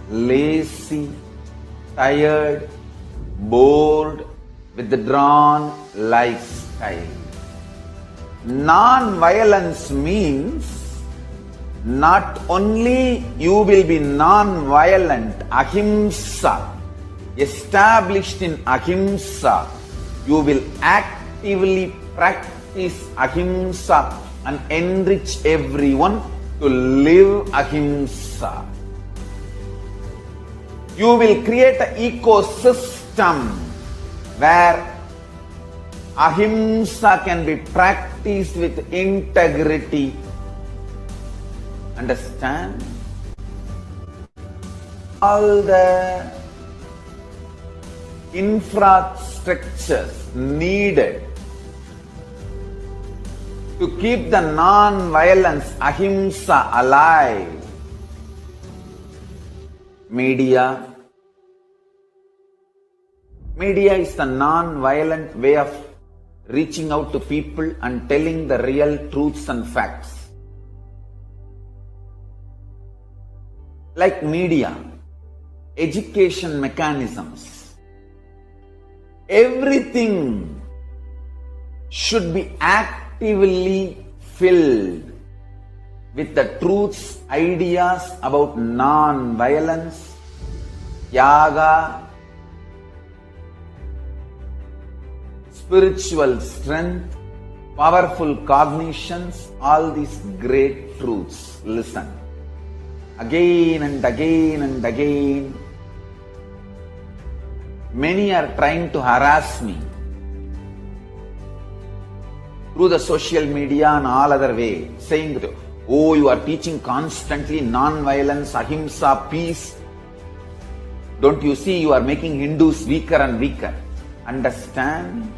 lazy, tired, bored, withdrawn lifestyle. Non-violence means not only you will be non-violent, ahimsa, established in ahimsa, you will actively practice ahimsa and enrich everyone to live ahimsa. You will create an ecosystem where ahimsa can be practiced with integrity. Understand? All the infrastructures needed to keep the non-violence ahimsa alive. Media is the non-violent way of reaching out to people and telling the real truths and facts. Like media, education mechanisms, everything should be actively filled with the truths, ideas about non-violence, yaga, spiritual strength, powerful cognitions, all these great truths. Listen. Again and again and again, many are trying to harass me through the social media and all other way, saying that, oh, you are teaching constantly non-violence, ahimsa, peace. Don't you see you are making Hindus weaker and weaker? Understand?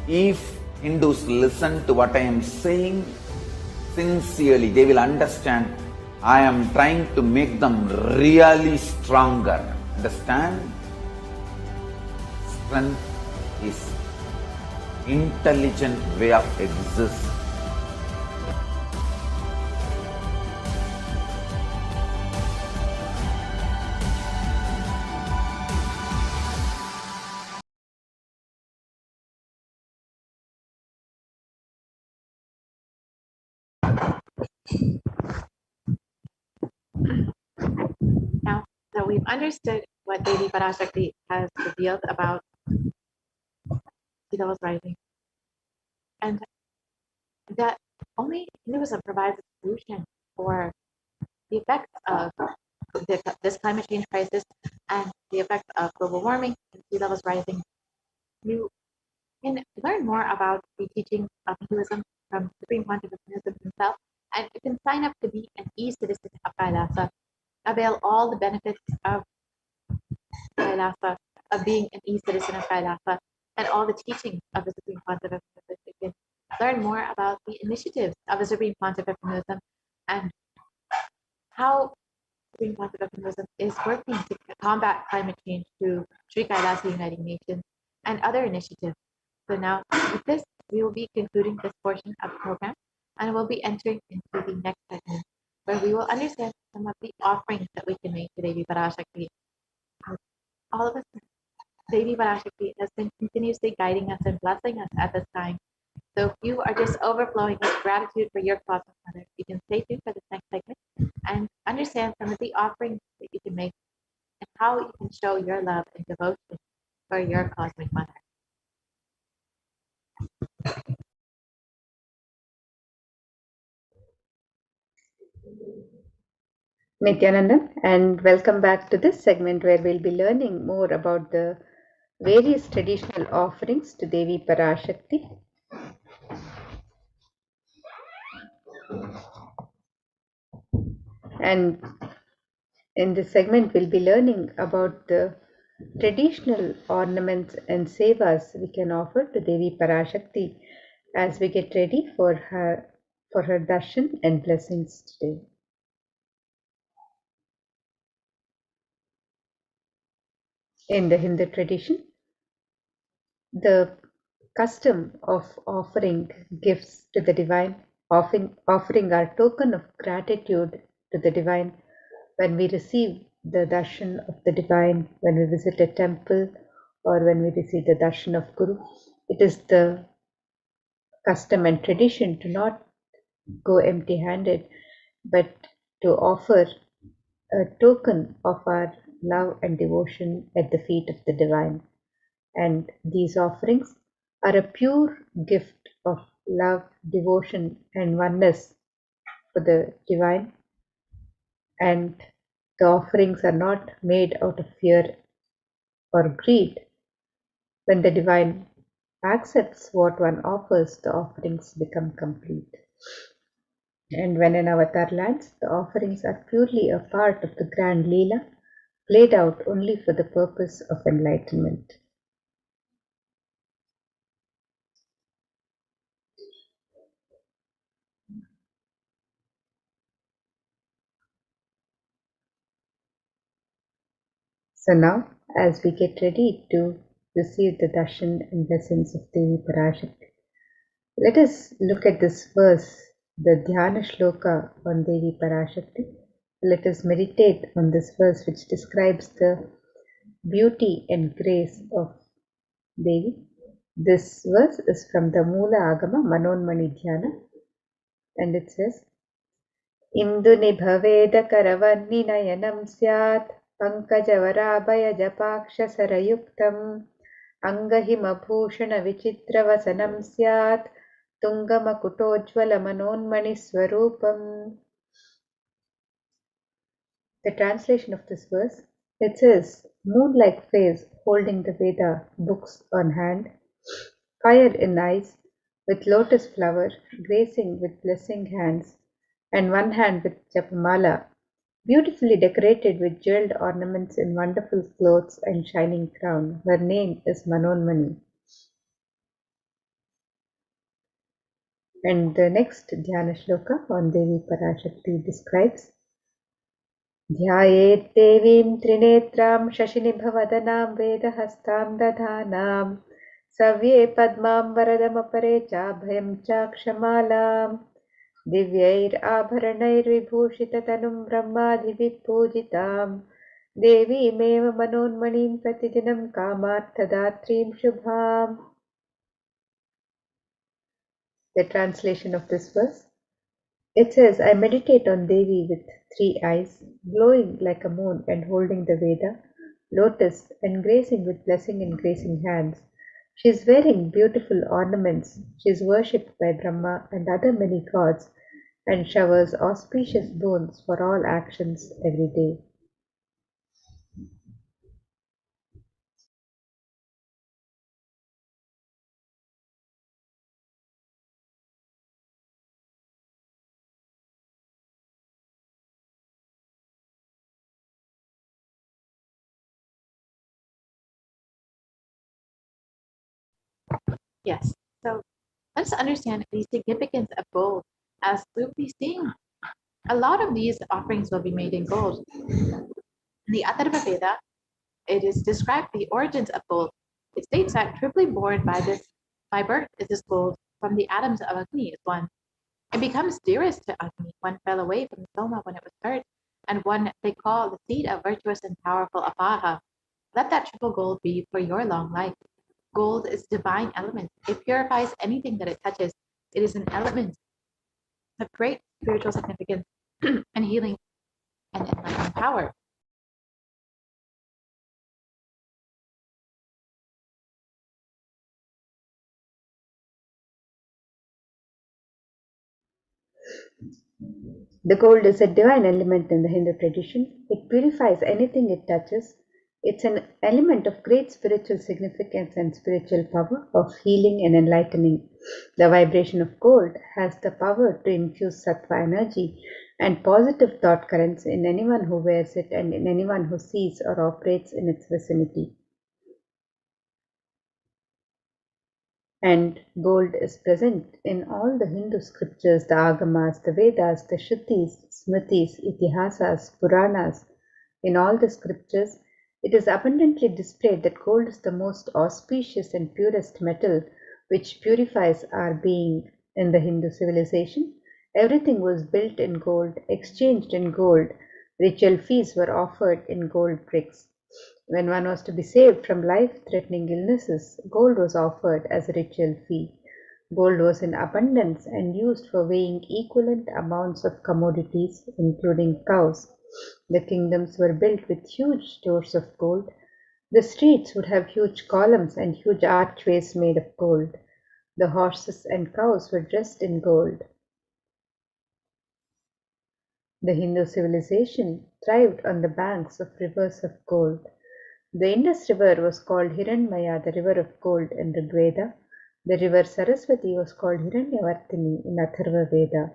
If Hindus listen to what I am saying sincerely, they will understand I am trying to make them really stronger. Understand? Strength is intelligent way of existing. Now that we've understood what Devi Parashakti has revealed about Sita's rising, and that only Hinduism provides a solution for the effects of this climate change crisis and the effects of global warming and sea levels rising, you can learn more about the teachings of Hinduism from Supreme Pontiff of Hinduism himself, and you can sign up to be an e-citizen of Kailasa, avail all the benefits of Kailasa, of being an e-citizen of Kailasa, and all the teachings of the Supreme Pontiff of Hinduism. You can learn more about the initiatives of the Supreme Pontiff of Hinduism and how Supreme Pontiff of Hinduism is working to combat climate change through Sri Kailasa Uniting Nations and other initiatives. So now, with this, we will be concluding this portion of the program, and we'll be entering into the next segment, where we will understand some of the offerings that we can make to Devi Parashakti. All of us, Devi Parashakti has been continuously guiding us and blessing us at this time. So if you are just overflowing with gratitude for your cosmic mother, you can stay tuned for this next segment and understand some of the offerings that you can make and how you can show your love and devotion for your cosmic mother. Nityananda, and welcome back to this segment where we'll be learning more about the various traditional offerings to Devi Parashakti. And in this segment, we'll be learning about the traditional ornaments and sevas we can offer to Devi Parashakti as we get ready for her darshan and blessings today. In the Hindu tradition, the custom of offering gifts to the divine offering our token of gratitude to the divine when we receive the darshan of the divine, when we visit a temple, or when we receive the darshan of Guru. It is the custom and tradition to not go empty-handed, but to offer a token of our love and devotion at the feet of the divine. And these offerings are a pure gift of love, devotion, and oneness for the divine. And the offerings are not made out of fear or greed. When the divine accepts what one offers, the offerings become complete. And when an avatar lands, the offerings are purely a part of the grand Leela, played out only for the purpose of enlightenment. So now, as we get ready to receive the darshan and blessings of Devi Parashakti, let us look at this verse, the Dhyana Shloka on Devi Parashakti. Let us meditate on this verse which describes the beauty and grace of Devi. This verse is from the Moola Agama Manonmani Dhyana, and it says, Indu nibhaveda karavanni nayanam syat pankajavaraabhaya japaksha sarayuktam angahimabhushana vichitravasanam syat tungamakutojvala manonmani swarupam. The translation of this verse, it says, moon-like face holding the Veda books on hand, fire in eyes, with lotus flower gracing with blessing hands, and one hand with japamala, beautifully decorated with jeweled ornaments in wonderful clothes and shining crown. Her name is Manonmani. And the next Dhyana Shloka on Devi Parashakti describes, Dhyayet Devim Trinetram Shashinibhavadanaam Vedahastam Dadhanam Savye Padmam Varadamapare Chabhayam Chakshamalam Divyair Abharanair Vibhushitatanum Brahmadhivippujitam Devi Meva Manonmanim Pratidinam Kamarthadatrim Shubham. The translation of this verse, it says, I meditate on Devi with 3 eyes, glowing like a moon and holding the Veda, lotus, and gracing with blessing and gracing hands. She is wearing beautiful ornaments. She is worshipped by Brahma and other many gods and showers auspicious boons for all actions every day. Yes. So let's understand the significance of gold. As we'll be seeing, a lot of these offerings will be made in gold. In the Atharva Veda, it is described the origins of gold. It states that triply born by birth is this gold from the atoms of Agni is one. It becomes dearest to Agni. One fell away from the Soma when it was heard, and one they call the seed of virtuous and powerful Apaha. Let that triple gold be for your long life. Gold is divine element. It purifies anything that it touches. It is an element of great spiritual significance and healing and enlightened power. The gold is a divine element in the Hindu tradition. It purifies anything it touches. It's an element of great spiritual significance and spiritual power of healing and enlightening. The vibration of gold has the power to infuse sattva energy and positive thought currents in anyone who wears it and in anyone who sees or operates in its vicinity. And gold is present in all the Hindu scriptures, the Agamas, the Vedas, the Shrutis, Smritis, Itihasas, Puranas. In all the scriptures, it is abundantly displayed that gold is the most auspicious and purest metal which purifies our being in the Hindu civilization. Everything was built in gold, exchanged in gold. Ritual fees were offered in gold bricks. When one was to be saved from life-threatening illnesses, gold was offered as a ritual fee. Gold was in abundance and used for weighing equivalent amounts of commodities, including cows. The kingdoms were built with huge stores of gold. The streets would have huge columns and huge archways made of gold. The horses and cows were dressed in gold. The Hindu civilization thrived on the banks of rivers of gold. The Indus River was called Hiranmaya, the river of gold, in Rigveda. The river Saraswati was called Hiranyavartini in Atharva Veda.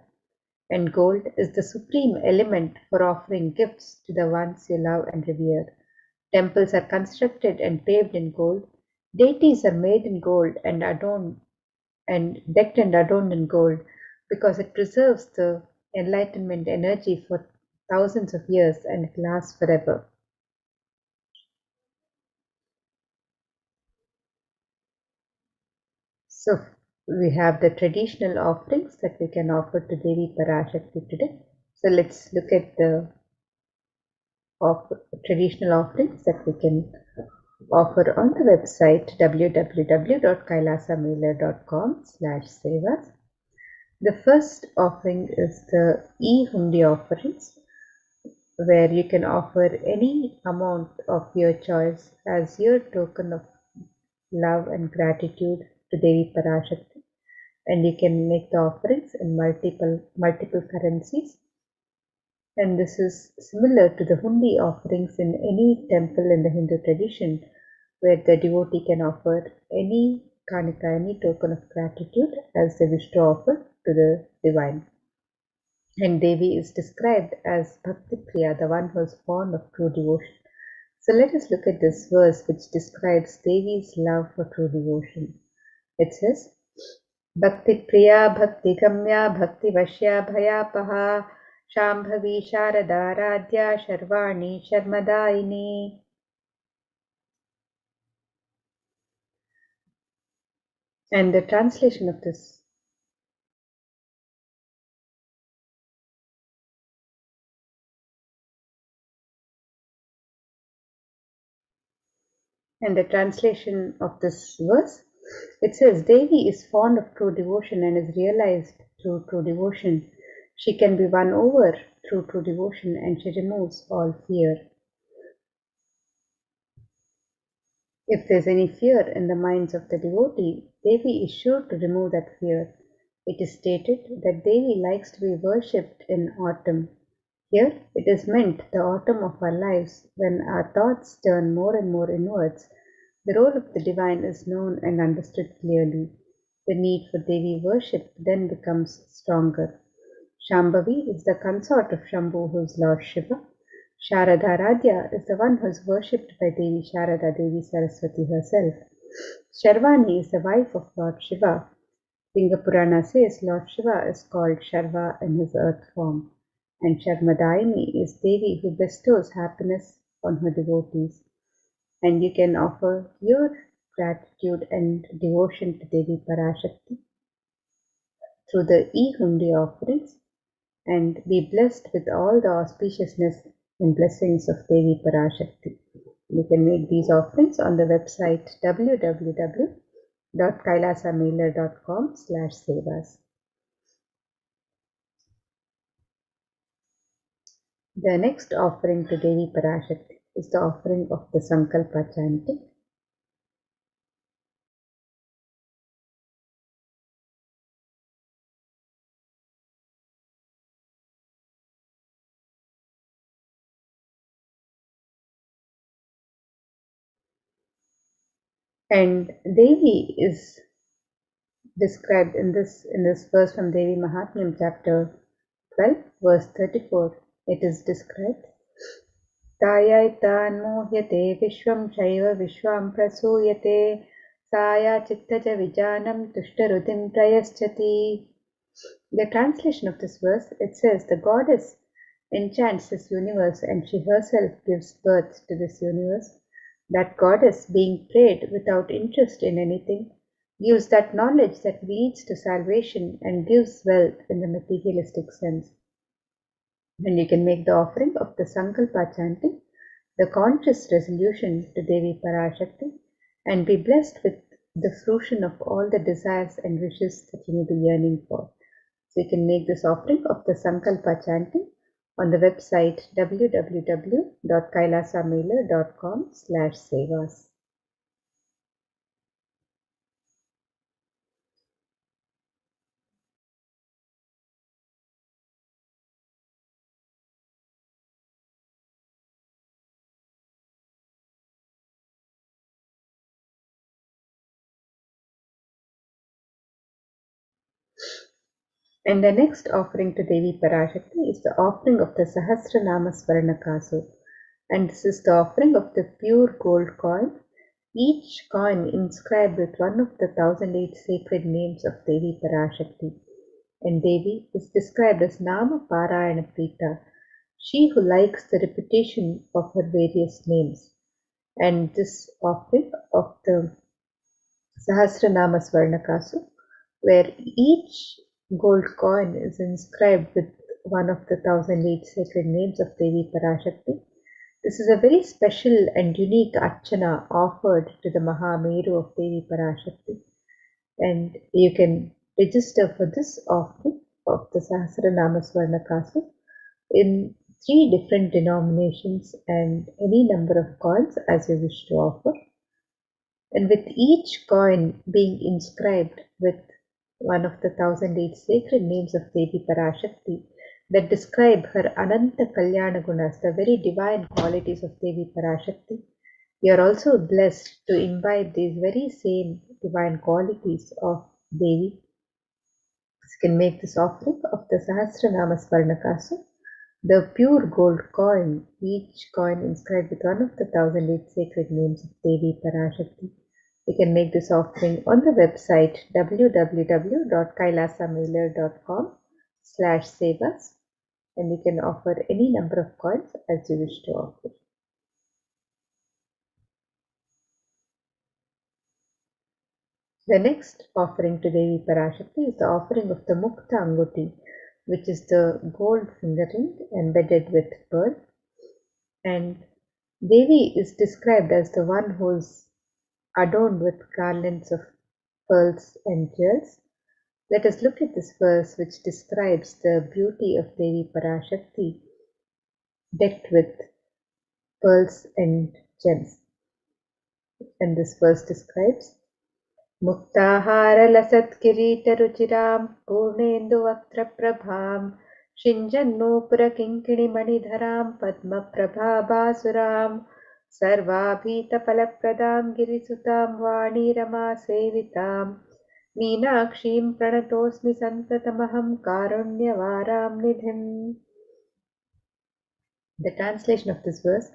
And gold is the supreme element for offering gifts to the ones you love and revere. Temples are constructed and paved in gold. Deities are made in gold and adorned and decked and adorned in gold because it preserves the enlightenment energy for thousands of years and it lasts forever. So we have the traditional offerings that we can offer to Devi Parashakti today. So let's look at the traditional offerings that we can offer on the website www.kailasamailer.com/sevas. The first offering is the e-hundi offerings, where you can offer any amount of your choice as your token of love and gratitude to Devi Parashakti, and you can make the offerings in multiple currencies. And this is similar to the hundi offerings in any temple in the Hindu tradition, where the devotee can offer any kanika, any token of gratitude as they wish to offer to the divine. And Devi is described as Bhakti Priya, the one who is fond of true devotion. So let us look at this verse which describes Devi's love for true devotion. It says, Bhakti Priya, Bhakti Gamya, Bhakti Vashya, Bhayapaha, Shambhavi Sharada Radhya, Sharvani Sharmadaini. And the translation of this verse, it says, Devi is fond of true devotion and is realized through true devotion. She can be won over through true devotion and she removes all fear. If there is any fear in the minds of the devotee, Devi is sure to remove that fear. It is stated that Devi likes to be worshipped in autumn. Here it is meant the autumn of our lives, when our thoughts turn more and more inwards. The role of the divine is known and understood clearly. The need for Devi worship then becomes stronger. Shambhavi is the consort of Shambhu, who is Lord Shiva. Sharadharadhya is the one who is worshipped by Devi Sharada, Devi Saraswati herself. Sharvani is the wife of Lord Shiva. Linga Purana says Lord Shiva is called Sharva in his earth form. And Sharmadaini is Devi who bestows happiness on her devotees. And you can offer your gratitude and devotion to Devi Parashakti through the e-hundi offerings and be blessed with all the auspiciousness and blessings of Devi Parashakti. You can make these offerings on the website www.kailasamailer.com/sevas. The next offering to Devi Parashakti is the offering of the Sankalpa chanting. And Devi is described in this verse from Devi Mahatmyam chapter 12, verse 34. It is described, Tayaitan mohyate vishwam chaiva vishwam prasuyate saya chittaja vijanam tushtarutim prayaschati. The translation of this verse, it says, the goddess enchants this universe and she herself gives birth to this universe. That goddess, being prayed without interest in anything, gives that knowledge that leads to salvation and gives wealth in the materialistic sense. And you can make the offering of the Sankalpa chanting, the conscious resolution to Devi Parashakti, and be blessed with the fruition of all the desires and wishes that you may be yearning for. So you can make this offering of the Sankalpa chanting on the website www.kailasamailer.com/sevas. And the next offering to Devi Parashakti is the offering of the Sahasranama Swarnakasu. And this is the offering of the pure gold coin, each coin inscribed with one of the 1008 sacred names of Devi Parashakti. And Devi is described as Nama Parayana Prita, she who likes the repetition of her various names. And this offering of the Sahasranama Swarnakasu, where each gold coin is inscribed with one of the 1008 sacred names of Devi Parashakti. This is a very special and unique archana offered to the Mahameru of Devi Parashakti. And you can register for this offering of the Sahasranama Swarnakasu in 3 different denominations and any number of coins as you wish to offer. And with each coin being inscribed with one of the 1008 sacred names of Devi Parashakti that describe her Ananta Kalyana Gunas, the very divine qualities of Devi Parashakti, you are also blessed to imbibe these very same divine qualities of Devi. You can make this offering of the Sahasranama Swarnakasu, the pure gold coin, each coin inscribed with one of the 1008 sacred names of Devi Parashakti. You can make this offering on the website www.kailasamailer.com/sevas, and you can offer any number of coins as you wish to offer. The next offering to Devi Parashakti is the offering of the Mukta Anguti, which is the gold finger ring embedded with pearl. And Devi is described as the one who is adorned with garlands of pearls and jewels. Let us look at this verse which describes the beauty of Devi Parashakti decked with pearls and gems. And this verse describes Muktahara-lasat-kirita-ruchiram purnendu-vaktra-prabham Shinjannupura-kinkini-manidharam padma-prabha-basuram Sarvabhita-palapradam girisutam vani-rama-sevitam Meenakshim pranatosmi santatamaham karunyavaram nidhim. The translation of this verse,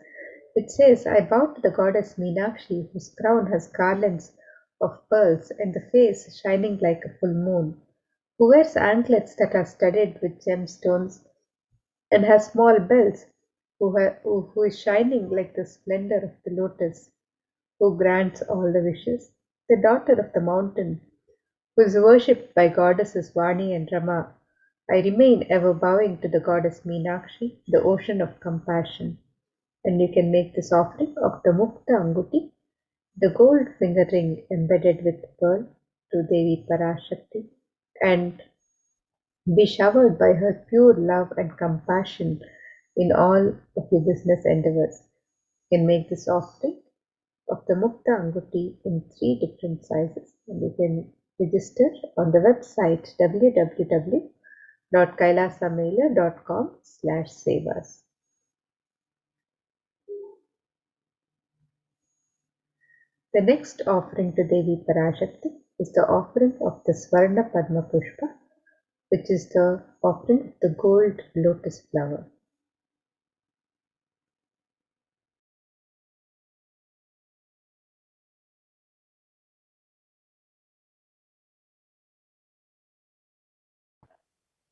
it says, I bow to the goddess Meenakshi, whose crown has garlands of pearls and the face shining like a full moon, who wears anklets that are studded with gemstones and has small bells, who is shining like the splendor of the lotus, who grants all the wishes, the daughter of the mountain, who is worshipped by goddesses Vani and Rama. I remain ever bowing to the goddess Meenakshi, the ocean of compassion. And you can make this offering of the Mukta Anguti, the gold finger ring embedded with pearl, to Devi Parashakti, and be showered by her pure love and compassion in all of your business endeavors. You can make this offering of the Mukta Anguti in 3 different sizes, and you can register on the website www.kailasamailer.com/sevas. The next offering to Devi Parashakti is the offering of the Swarna Padma Pushpa, which is the offering of the gold lotus flower.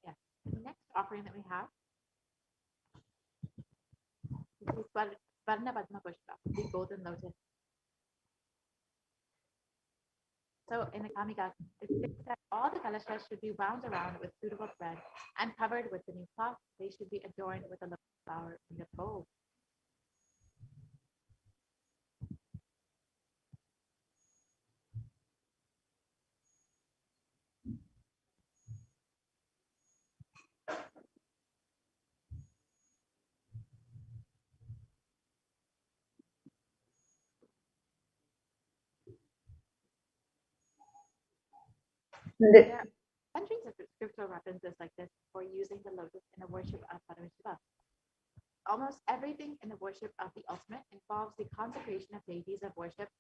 Yes. The next offering that we have is Swarna Padma Pushpa, the golden lotus. So in the Kamika, it states that all the kalashas should be wound around with suitable thread and covered with the new cloth. They should be adorned with a lotus flower in the bowl. There are hundreds of scriptural references like this for using the lotus in the worship of Paramashiva. Almost everything in the worship of the ultimate involves the consecration of deities of worship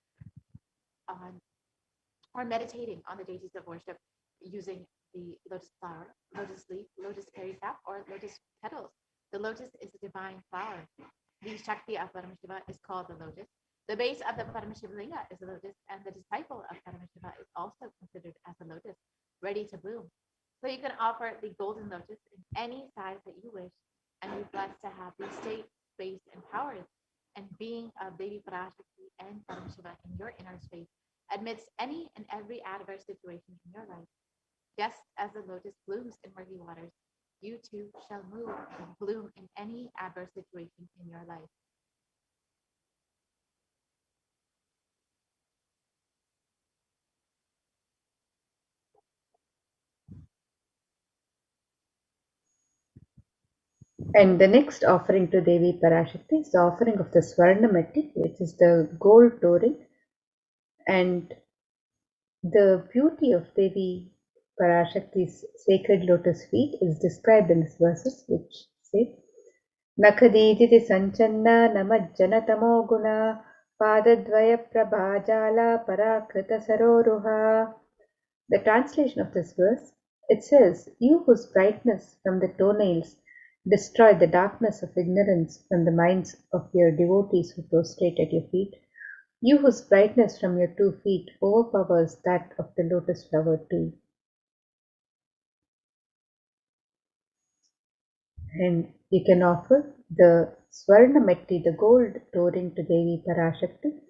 or meditating on the deities of worship using the lotus flower, lotus leaf, lotus berry sap, or lotus petals. The lotus is a divine flower. The Shakti of Paramashiva is called the lotus. The base of the Paramashiva linga is the lotus, and the disciple of Paramashiva is also considered as a lotus, ready to bloom. So you can offer the golden lotus in any size that you wish, and be blessed to have the state, space, and powers and being of Devi Parashakti and Paramashiva in your inner space amidst any and every adverse situation in your life. Just as the lotus blooms in murky waters, you too shall move and bloom in any adverse situation in your life. And the next offering to Devi Parashakti is the offering of the Swarnamati, which is the gold touring. And the beauty of Devi Parashakti's sacred lotus feet is described in these verses, which say, Nakadiditi Sanchanna Namajjana Tamoguna Padadvaya Prabhajala Parakrita Saroruha. The translation of this verse, it says, You whose brightness from the toenails destroy the darkness of ignorance from the minds of your devotees who prostrate at your feet, you whose brightness from your 2 feet overpowers that of the lotus flower too. And you can offer the Swarnamatti, the gold touring to Devi Parashakti,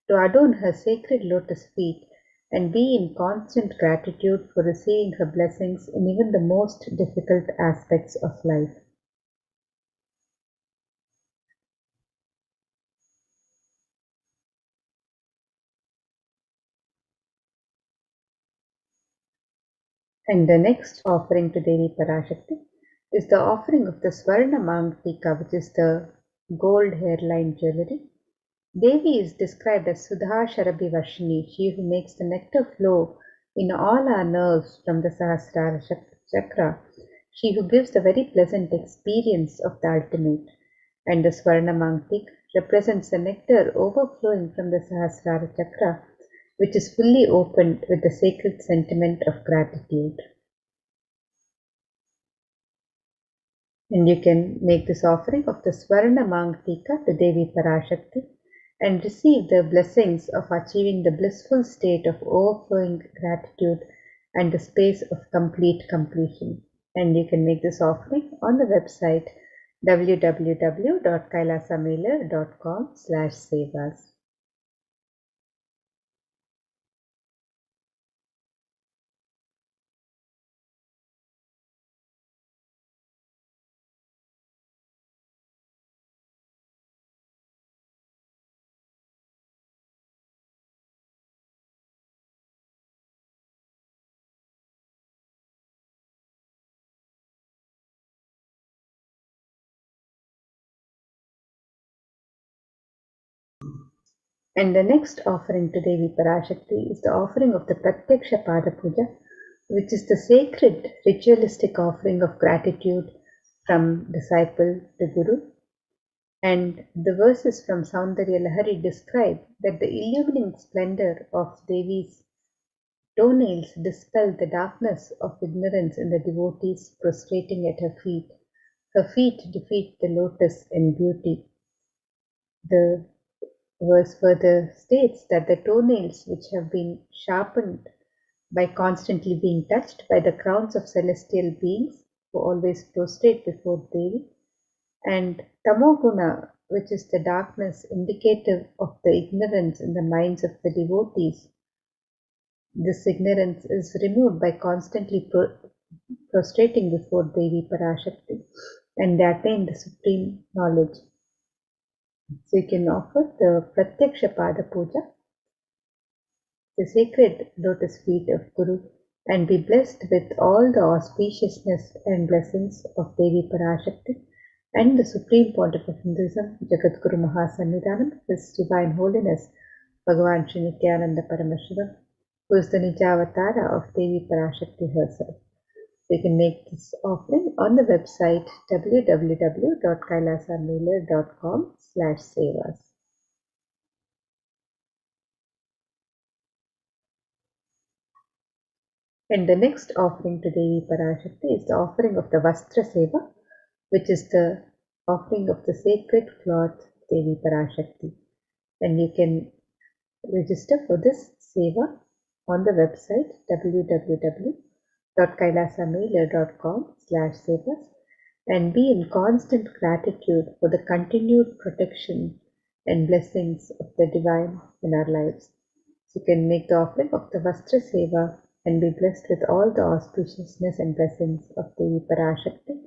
to adorn her sacred lotus feet and be in constant gratitude for receiving her blessings in even the most difficult aspects of life. And the next offering to Devi Parashakti is the offering of the Swarna Mangtika, which is the gold hairline jewelry. Devi is described as Sudha Sharabhi Vashini, she who makes the nectar flow in all our nerves from the Sahasrara chakra, she who gives the very pleasant experience of the ultimate. And the Swarna Mangtik represents the nectar overflowing from the Sahasrara chakra, which is fully opened with the sacred sentiment of gratitude. And you can make this offering of the Swarna Mangtika to Devi Parashakti and receive the blessings of achieving the blissful state of overflowing gratitude and the space of complete completion. And you can make this offering on the website www.kailasamailer.com/sevas. And the next offering to Devi Parashakti is the offering of the Pratyaksha Pada Puja, which is the sacred ritualistic offering of gratitude from disciple to Guru. And the verses from Saundarya Lahari describe that the illumining splendor of Devi's toenails dispel the darkness of ignorance in the devotees prostrating at her feet. Her feet defeat the lotus in beauty. The verse further states that the toenails, which have been sharpened by constantly being touched by the crowns of celestial beings who always prostrate before Devi, and Tamoguna, which is the darkness indicative of the ignorance in the minds of the devotees, This ignorance is removed by constantly prostrating before Devi Parashakti, and they attain the supreme knowledge. So you can offer the Pratyaksha Pada Puja, the sacred lotus feet of Guru, and be blessed with all the auspiciousness and blessings of Devi Parashakti and the Supreme Pontiff of Hinduism, Jagadguru Mahasannidhanam, His Divine Holiness, Bhagavan Nityananda Paramashivam, who is the Nijavatara of Devi Parashakti herself. So you can make this offering on the website www.kailasamailer.com/sevas. And the next offering to Devi Parashakti is the offering of the Vastra Seva, which is the offering of the sacred cloth Devi Parashakti. And you can register for this seva on the website www.kailasamailer.com/sevas and be in constant gratitude for the continued protection and blessings of the divine in our lives. So you can make the offering of the Vastra Seva and be blessed with all the auspiciousness and blessings of Devi Parashakti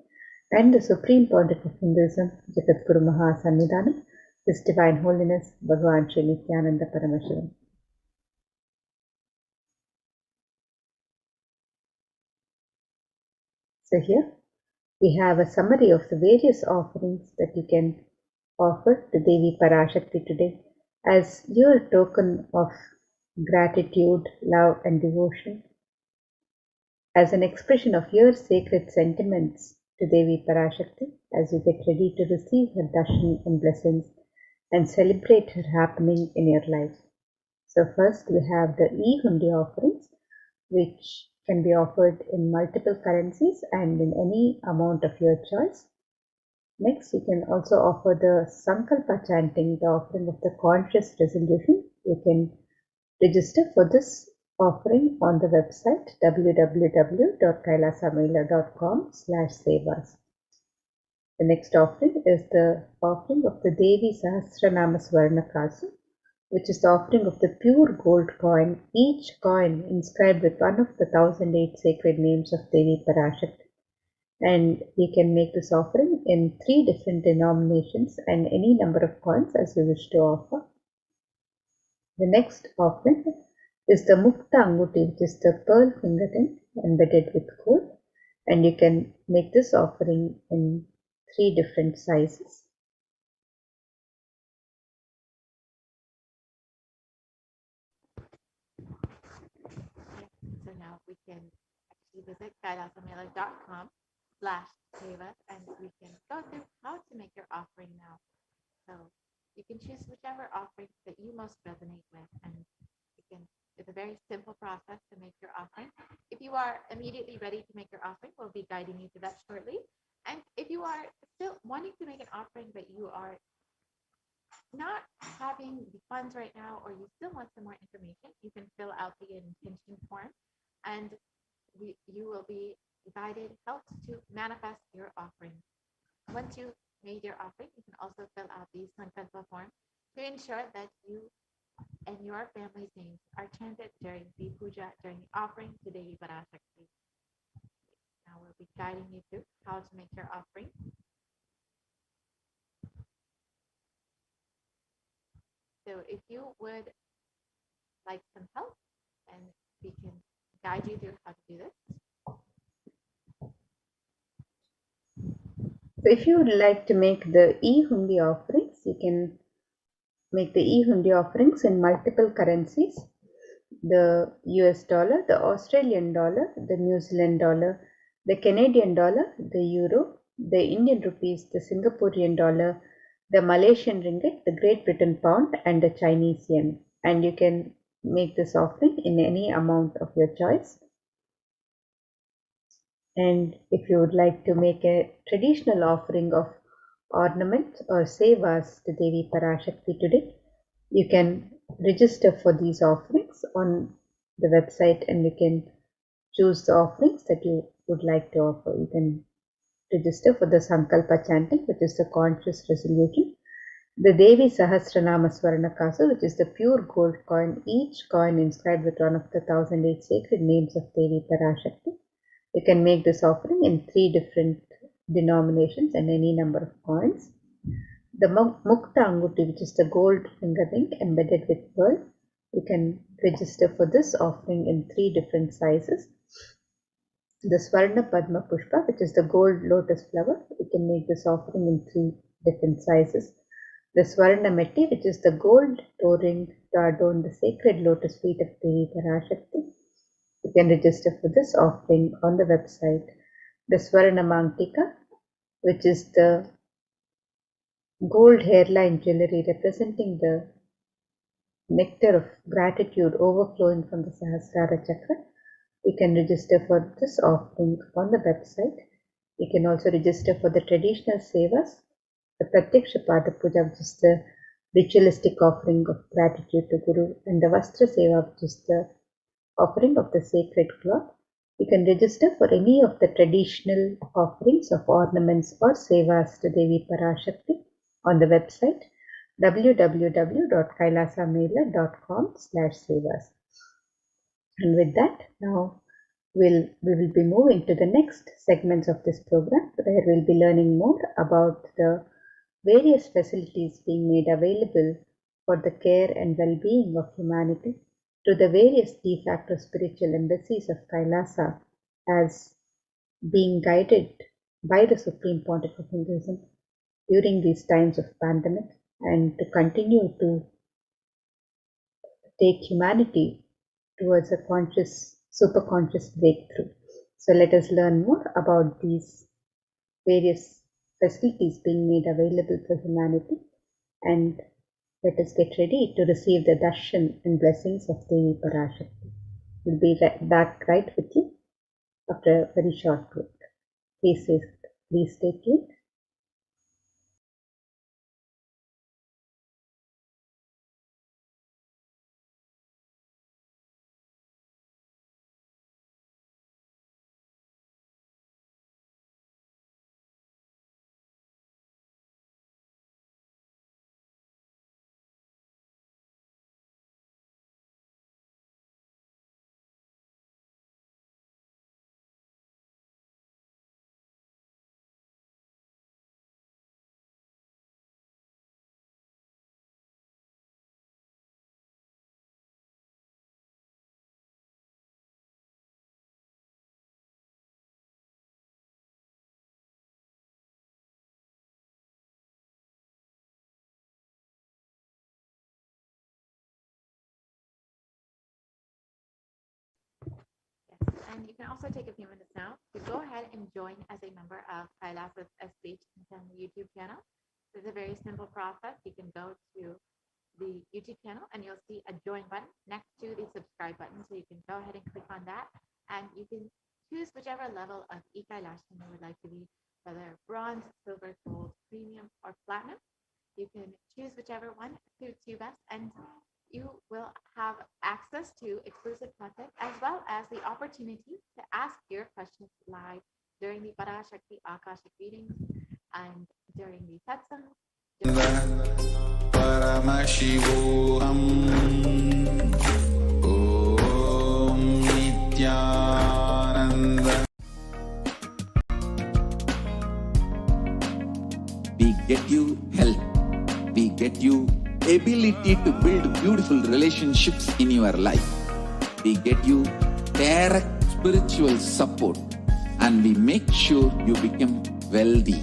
and the Supreme Pontiff of Hinduism, Jagadguru Mahasannidhanam, His Divine Holiness, Bhagavan Nityananda Paramashivam. So here we have a summary of the various offerings that you can offer to Devi Parashakti today as your token of gratitude, love and devotion, as an expression of your sacred sentiments to Devi Parashakti as you get ready to receive her darshan and blessings and celebrate her happening in your life. So first we have the e-hundi offerings, which can be offered in multiple currencies and in any amount of your choice. Next, you can also offer the Sankalpa chanting, the offering of the conscious resolution. You can register for this offering on the website www.kailasamailer.com/sevas. The next offering is the offering of the Devi Sahasranama Swarnakasu, which is the offering of the pure gold coin, each coin inscribed with one of the 1008 sacred names of Devi Parashakti. And you can make this offering in 3 different denominations and any number of coins as you wish to offer. The next offering is the Mukta Anguti, which is the pearl fingerring embedded with gold, and you can make this offering in 3 different sizes. So now we can actually visit kailasamailer.com/sevas and we can go through how to make your offering now. So you can choose whichever offering that you most resonate with, and you can. It's a very simple process to make your offering. If you are immediately ready to make your offering, we'll be guiding you through that shortly. And if you are still wanting to make an offering, but you are not having the funds right now, or you still want some more information, you can fill out the intention form, and you will be guided, helped to manifest your offering. Once you made your offering, you can also fill out the Sankalpa form to ensure that you and your family's names are chanted during the puja, during the offering to Devi Parashakti. Now we'll be guiding you through how to make your offering. So if you would like some help, and we can guide you through how to do this. So if you would like to make the e-hundi offerings, you can make the e-hundi offerings in multiple currencies: the US dollar, the Australian dollar, the New Zealand dollar, the Canadian dollar, the euro, the Indian rupees, the Singaporean dollar, the Malaysian ringgit, the Great Britain pound, and the Chinese yen. And you can make this offering in any amount of your choice. And if you would like to make a traditional offering of ornaments or sevas to Devi Parashakti today, you can register for these offerings on the website and you can choose the offerings that you would like to offer. You can register for the Sankalpa chanting, which is the conscious resolution, The Devi Sahasranama Swarnakasu, which is the pure gold coin, each coin inscribed with one of the 1008 sacred names of Devi Parashakti. You can make this offering in 3 different denominations and any number of coins. The Mukta Anguti, which is the gold finger ring embedded with pearl, you can register for this offering in 3 different sizes. The Swarna Padma Pushpa, which is the gold lotus flower, you can make this offering in 3 different sizes. The Swarna Metti, which is the gold toe ring to adorn the sacred lotus feet of Devi Parashakti. You can register for this offering on the website. The Swarna Mangtika, which is the gold hairline jewelry representing the nectar of gratitude overflowing from the Sahasrara Chakra. You can register for this offering on the website. You can also register for the traditional sevas, the Pratyaksha Pada Puja, which is the ritualistic offering of gratitude to Guru, and the Vastra Seva, which is the offering of the sacred cloth. You can register for any of the traditional offerings of ornaments or sevas to Devi Parashakti on the website www.kailasamela.com/sevas. And with that, now we will be moving to the next segments of this program, where we'll be learning more about the various facilities being made available for the care and well-being of humanity to the various de facto spiritual embassies of Kailasa as being guided by the Supreme Pontiff of Hinduism during these times of pandemic, and to continue to take humanity towards a conscious, superconscious breakthrough. So let us learn more about these various facilities being made available for humanity, and let us get ready to receive the darshan and blessings of Devi Parashakti. We'll be back right with you after a very short break. Please stay tuned. And you can also take a few minutes now to go ahead and join as a member of Kailasa's SPH and YouTube channel. This is a very simple process. You can go to the YouTube channel and you'll see a join button next to the subscribe button. So you can go ahead and click on that, and you can choose whichever level of e-Kailasan you would like to be, whether bronze, silver, gold, premium, or platinum. You can choose whichever one suits you best, and you will have access to exclusive content as well as the opportunity to ask your questions live during the Parashakti Akashic readings and during the satsangs. Paramashivam Om Nityananda. We get you health. We get you ability to build beautiful relationships in your life. We get you direct spiritual support, and we make sure you become wealthy.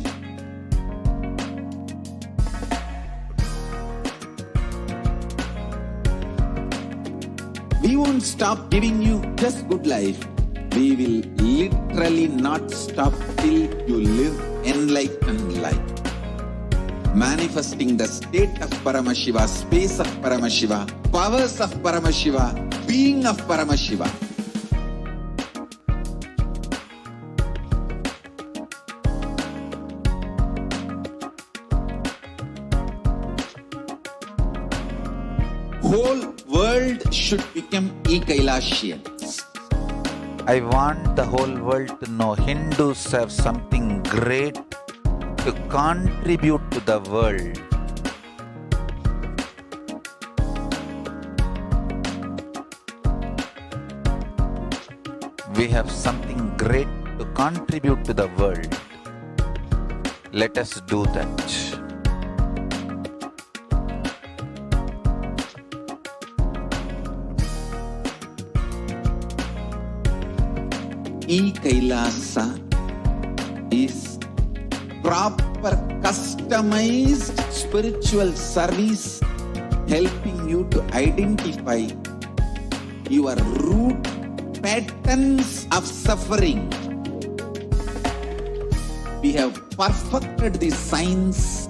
We won't stop giving you just good life. We will literally not stop till you live enlightened life. Manifesting the state of Paramashiva, space of Paramashiva, powers of Paramashiva, being of Paramashiva. Whole world should become e-Kailasians. I want the whole world to know Hindus have something great to contribute to the world. We have something great to contribute to the world. Let us do that. Kailasa is proper customized spiritual service helping you to identify your root patterns of suffering. We have perfected the science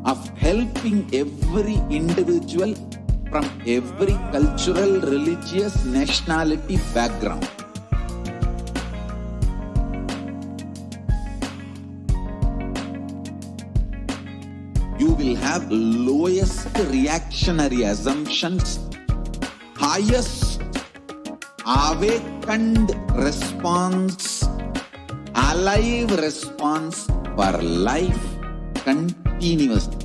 of helping every individual from every cultural, religious, nationality background. You will have lowest reactionary assumptions, highest awakened response, alive response for life continuously.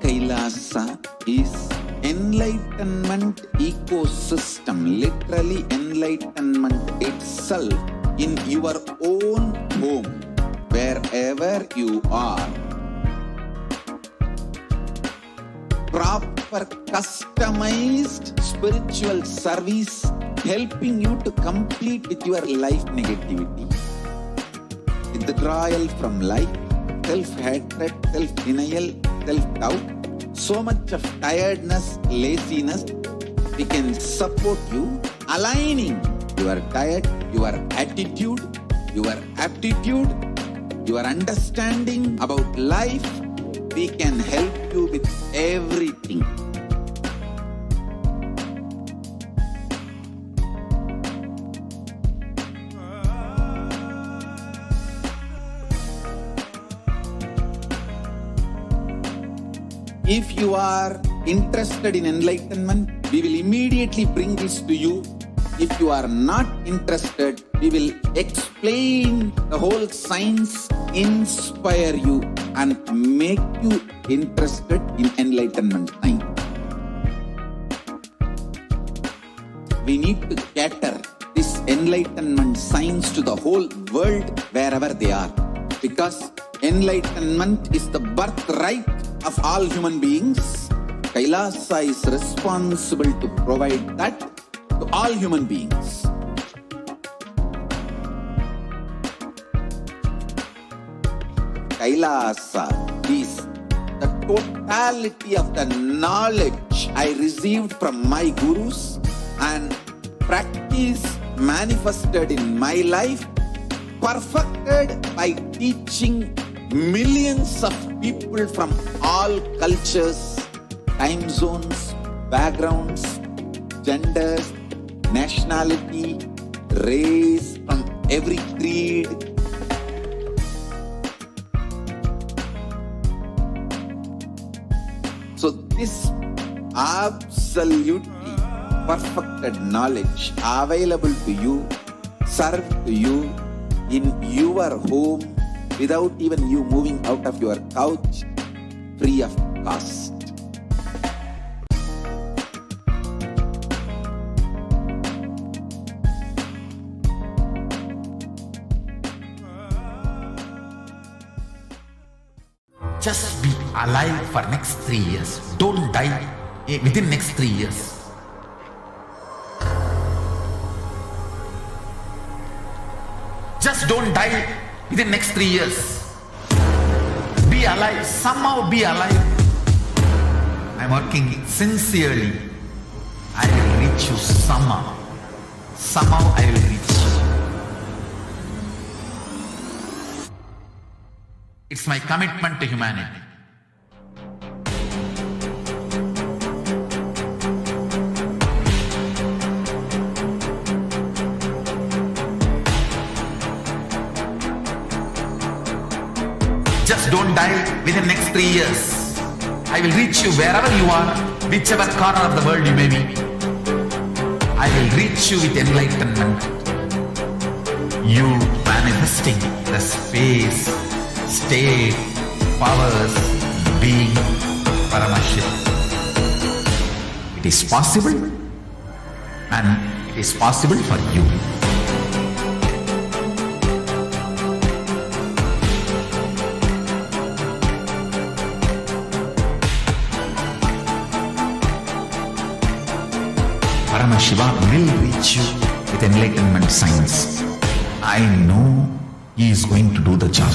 Kailasa is enlightenment ecosystem, literally enlightenment itself in your own home, wherever you are. Proper customized spiritual service helping you to complete with your life negativity, withdrawal from life, self-hatred, self-denial, self-doubt, so much of tiredness, laziness. We can support you aligning your diet, your attitude, your aptitude, your understanding about life. We can help you with everything. If you are interested in enlightenment, we will immediately bring this to you. If you are not interested, we will explain the whole science, inspire you and make you interested in enlightenment science. We need to cater this enlightenment science to the whole world wherever they are, because enlightenment is the birthright of all human beings. Kailasa is responsible to provide that to all human beings. Kailasa is the totality of the knowledge I received from my gurus and practice manifested in my life, perfected by teaching millions of people from all cultures, time zones, backgrounds, genders, nationality, race, from every creed. So this absolutely perfected knowledge available to you, served to you in your home without even you moving out of your couch, free of cost. Just be alive for next 3 years. Don't die within next 3 years. Just don't die within next 3 years. Be alive. Somehow be alive. I'm working sincerely. I will reach you somehow. Somehow I will reach you. It's my commitment to humanity. Just don't die within next 3 years. I will reach you wherever you are, whichever corner of the world you may be. I will reach you with enlightenment. You manifesting the space, state, powers, being Paramashivam. It is possible, and it is possible for you. Paramashiva will reach you with enlightenment signs. I know he is going to do the job.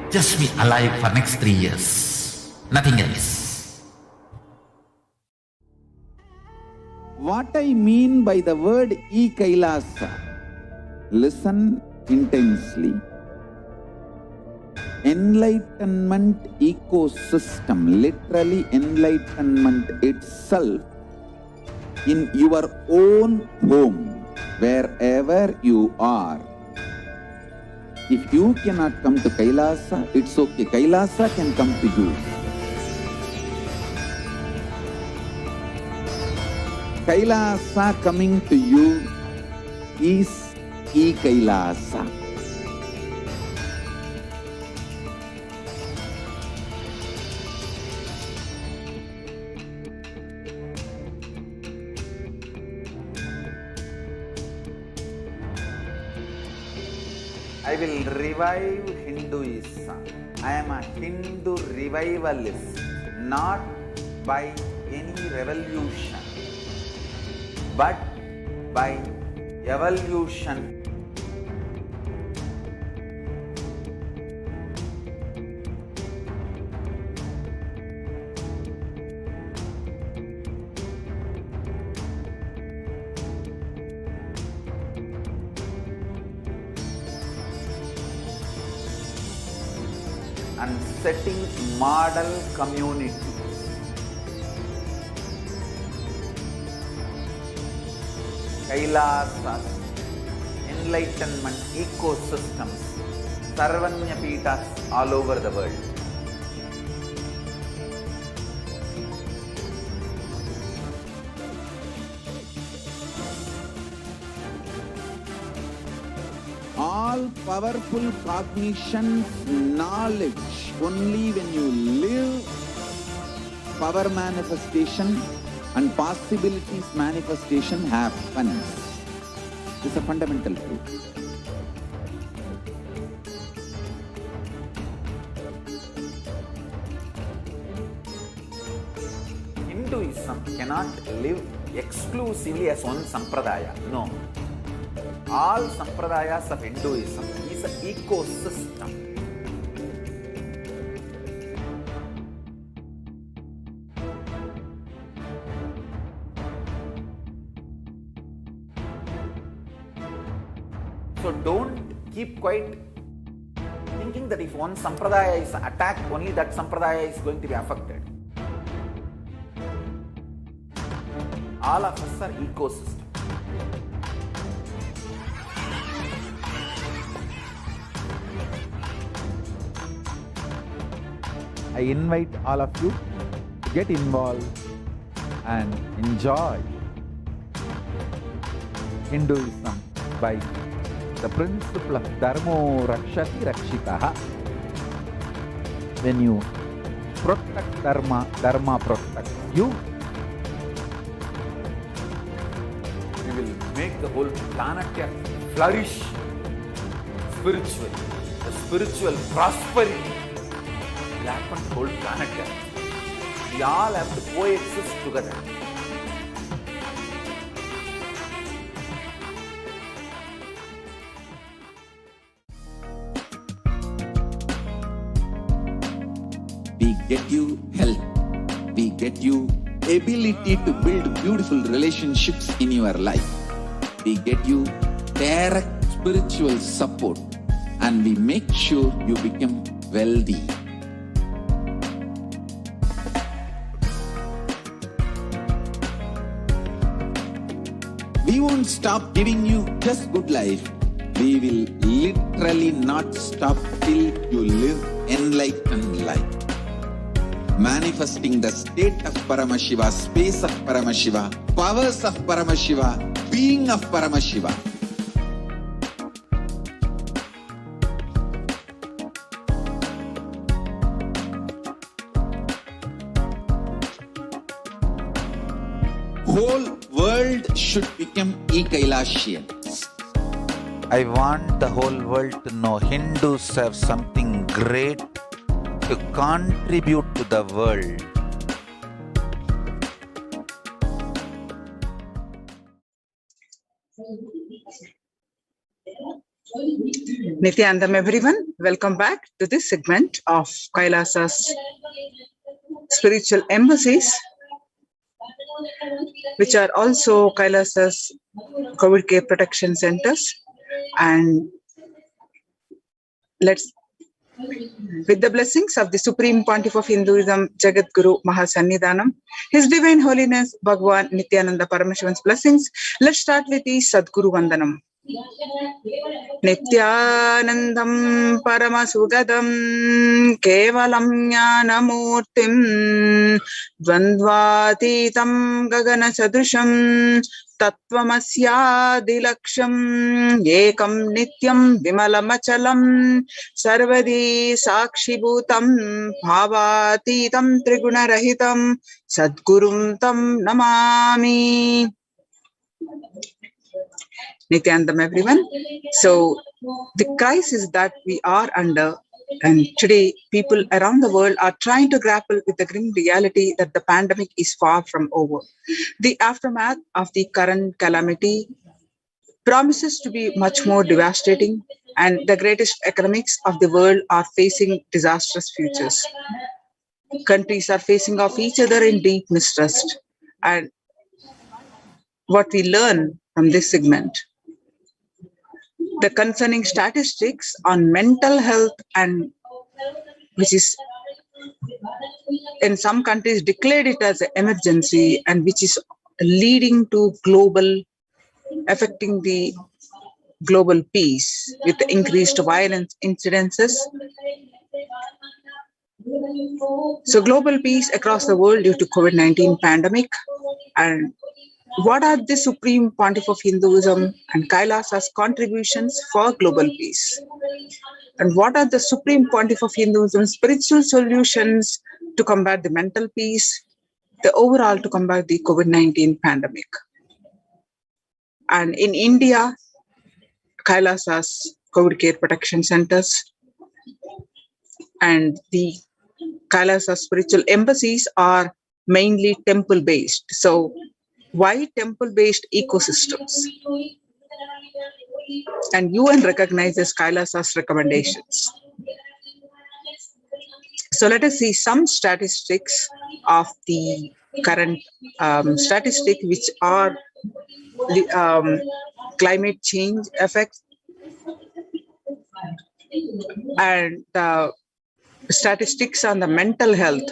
Just be alive for next 3 years. Nothing else. What I mean by the word Kailasa, listen intensely. Enlightenment ecosystem, literally enlightenment itself, in your own home, wherever you are. If you cannot come to Kailasa, it's okay. Kailasa can come to you. Kailasa coming to you is Kailasa. I will revive Hinduism. I am a Hindu revivalist, not by any revolution, but by evolution. And setting model communities. Kailasas, enlightenment ecosystems, Sarvanya Pitas all over the world. All powerful cognition, knowledge, only when you live, power manifestation and possibilities manifestation happens. This is a fundamental truth. Hinduism cannot live exclusively as one sampradaya. No. All sampradayas of Hinduism is an ecosystem. So don't keep quiet thinking that if one sampradaya is attacked, only that sampradaya is going to be affected. All of us are ecosystem. I invite all of you to get involved and enjoy Hinduism by the principle of Dharmo Rakshati Rakshitaha. When you protect Dharma, Dharma protects you. We will make the whole planet flourish spiritually. The spiritual prosperity will happen to the whole planet Earth. We all have to coexist together. We get you health. We get you ability to build beautiful relationships in your life. We get you direct spiritual support, and we make sure you become wealthy. We won't stop giving you just good life. We will literally not stop till you live enlightened life. Manifesting the state of Paramashiva, space of Paramashiva, powers of Paramashiva, being of Paramashiva. whole world should become e-Kailasian. I want the whole world to know Hindus have something great to contribute to the world. Nithyanandam everyone, welcome back to this segment of Kailasa's spiritual embassies, which are also Kailasa's COVID care protection centers. And let's, with the blessings of the Supreme Pontiff of Hinduism, Jagat Guru Mahasannidhanam, His Divine Holiness Bhagavan Nityananda Paramashivan's blessings, let's start with the Sadguru Vandanam. Nityanandam Paramasugadam Kevalam Jnanamurtim Dvandvatitam Gagana Sadusham Tattvamasyadilaksham Ekam Nityam Vimalamachalam Sarvadi Sakshibhutam Bhavatitam Trigunarahitam Sadgurum Tam Namami. Nithyanandam everyone. So the crisis that we are under, and today people around the world are trying to grapple with the grim reality that the pandemic is far from over. The aftermath of the current calamity promises to be much more devastating, and the greatest economics of the world are facing disastrous futures. Countries are facing off each other in deep mistrust. And what we learn from this segment, the concerning statistics on mental health, and which is in some countries declared it as an emergency, and which is leading to affecting the global peace with the increased violence incidences. So global peace across the world due to COVID-19 pandemic. And what are the Supreme Pontiff of Hinduism and Kailasa's contributions for global peace? And what are the Supreme Pontiff of Hinduism's spiritual solutions to combat the mental peace, the overall to combat the COVID-19 pandemic? And in India, Kailasa's COVID care protection centers and the Kailasa's spiritual embassies are mainly temple-based. So why temple-based ecosystems? And UN recognizes Kailasa's recommendations. So let us see some statistics of the current statistics, which are climate change effects and the statistics on the mental health,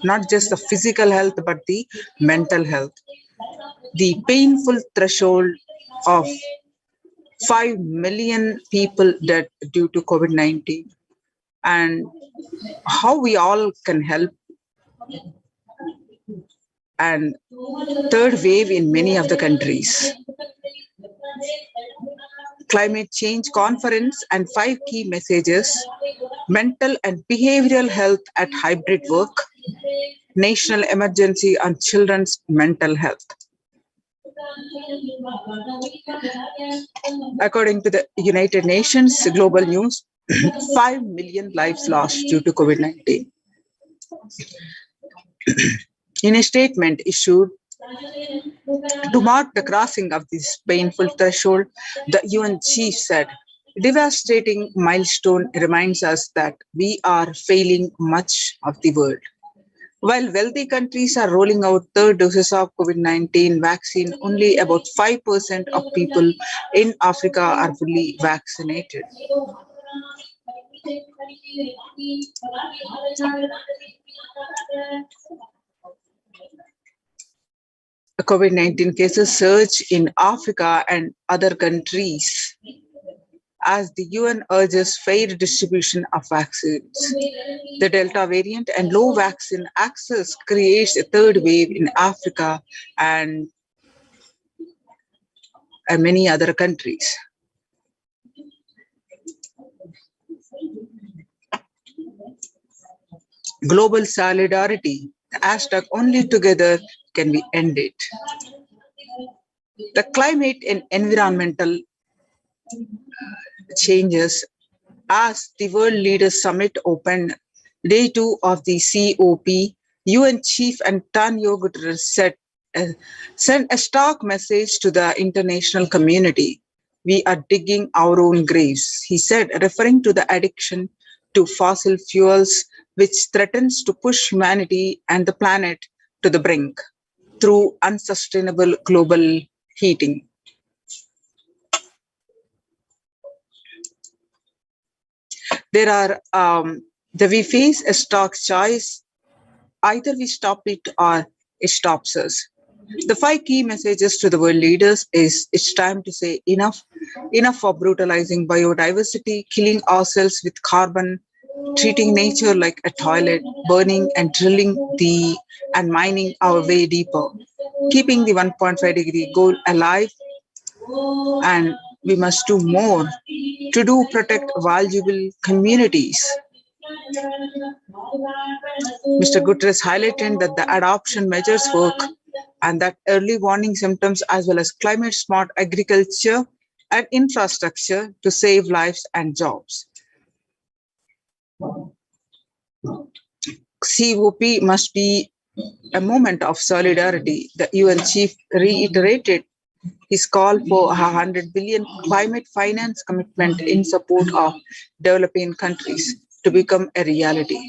not just the physical health, but the mental health. The painful threshold of 5 million people dead due to COVID-19, and how we all can help, and third wave in many of the countries. Climate change conference and 5 key messages, mental and behavioral health at hybrid work, national emergency on children's mental health. According to the United Nations Global News, 5 million lives lost due to COVID-19. In a statement issued to mark the crossing of this painful threshold, the UN chief said, "Devastating milestone reminds us that we are failing much of the world. While wealthy countries are rolling out third doses of COVID-19 vaccine, only about 5% of people in Africa are fully vaccinated." COVID-19 cases surge in Africa and other countries as the UN urges fair distribution of vaccines. The Delta variant and low vaccine access creates a third wave in Africa and many other countries. Global solidarity, #only together can we end it. The climate and environmental changes. As the World Leaders Summit opened day 2 of the COP, UN Chief Antonio Guterres sent a stark message to the international community. We are digging our own graves, he said, referring to the addiction to fossil fuels, which threatens to push humanity and the planet to the brink through unsustainable global heating. We face a stark choice. Either we stop it or it stops us. The 5 key messages to the world leaders is it's time to say enough. Enough for brutalizing biodiversity, killing ourselves with carbon, treating nature like a toilet, burning and drilling and mining our way deeper, keeping the 1.5 degree goal alive, and we must do more to protect valuable communities. Mr. Guterres highlighted that the adoption measures work and that early warning symptoms as well as climate smart agriculture and infrastructure to save lives and jobs. COP must be a moment of solidarity. The UN chief reiterated his call for a 100 billion climate finance commitment in support of developing countries to become a reality.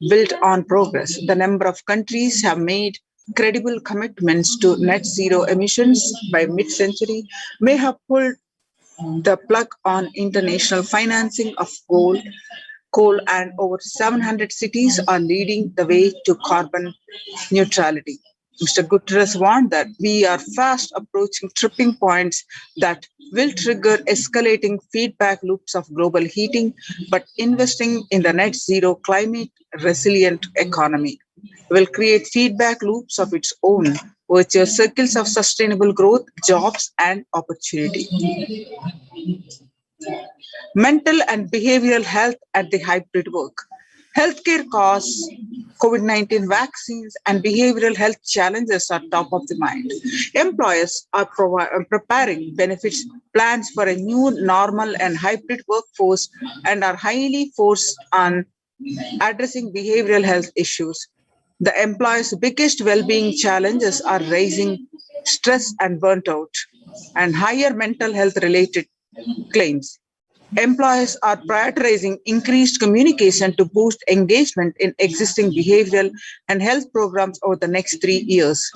Built on progress, the number of countries have made credible commitments to net zero emissions by mid-century may have pulled the plug on international financing of coal, and over 700 cities are leading the way to carbon neutrality. Mr. Guterres warned that we are fast approaching tripping points that will trigger escalating feedback loops of global heating, but investing in the net zero climate resilient economy will create feedback loops of its own, virtuous circles of sustainable growth, jobs, and opportunity. Mental and behavioral health at the hybrid work. Healthcare costs, COVID-19 vaccines, and behavioral health challenges are top of the mind. Employers are preparing benefits plans for a new normal and hybrid workforce and are highly focused on addressing behavioral health issues. The employers' biggest well-being challenges are raising stress and burnt out and higher mental health related claims. Employers are prioritizing increased communication to boost engagement in existing behavioral and health programs over the next 3 years.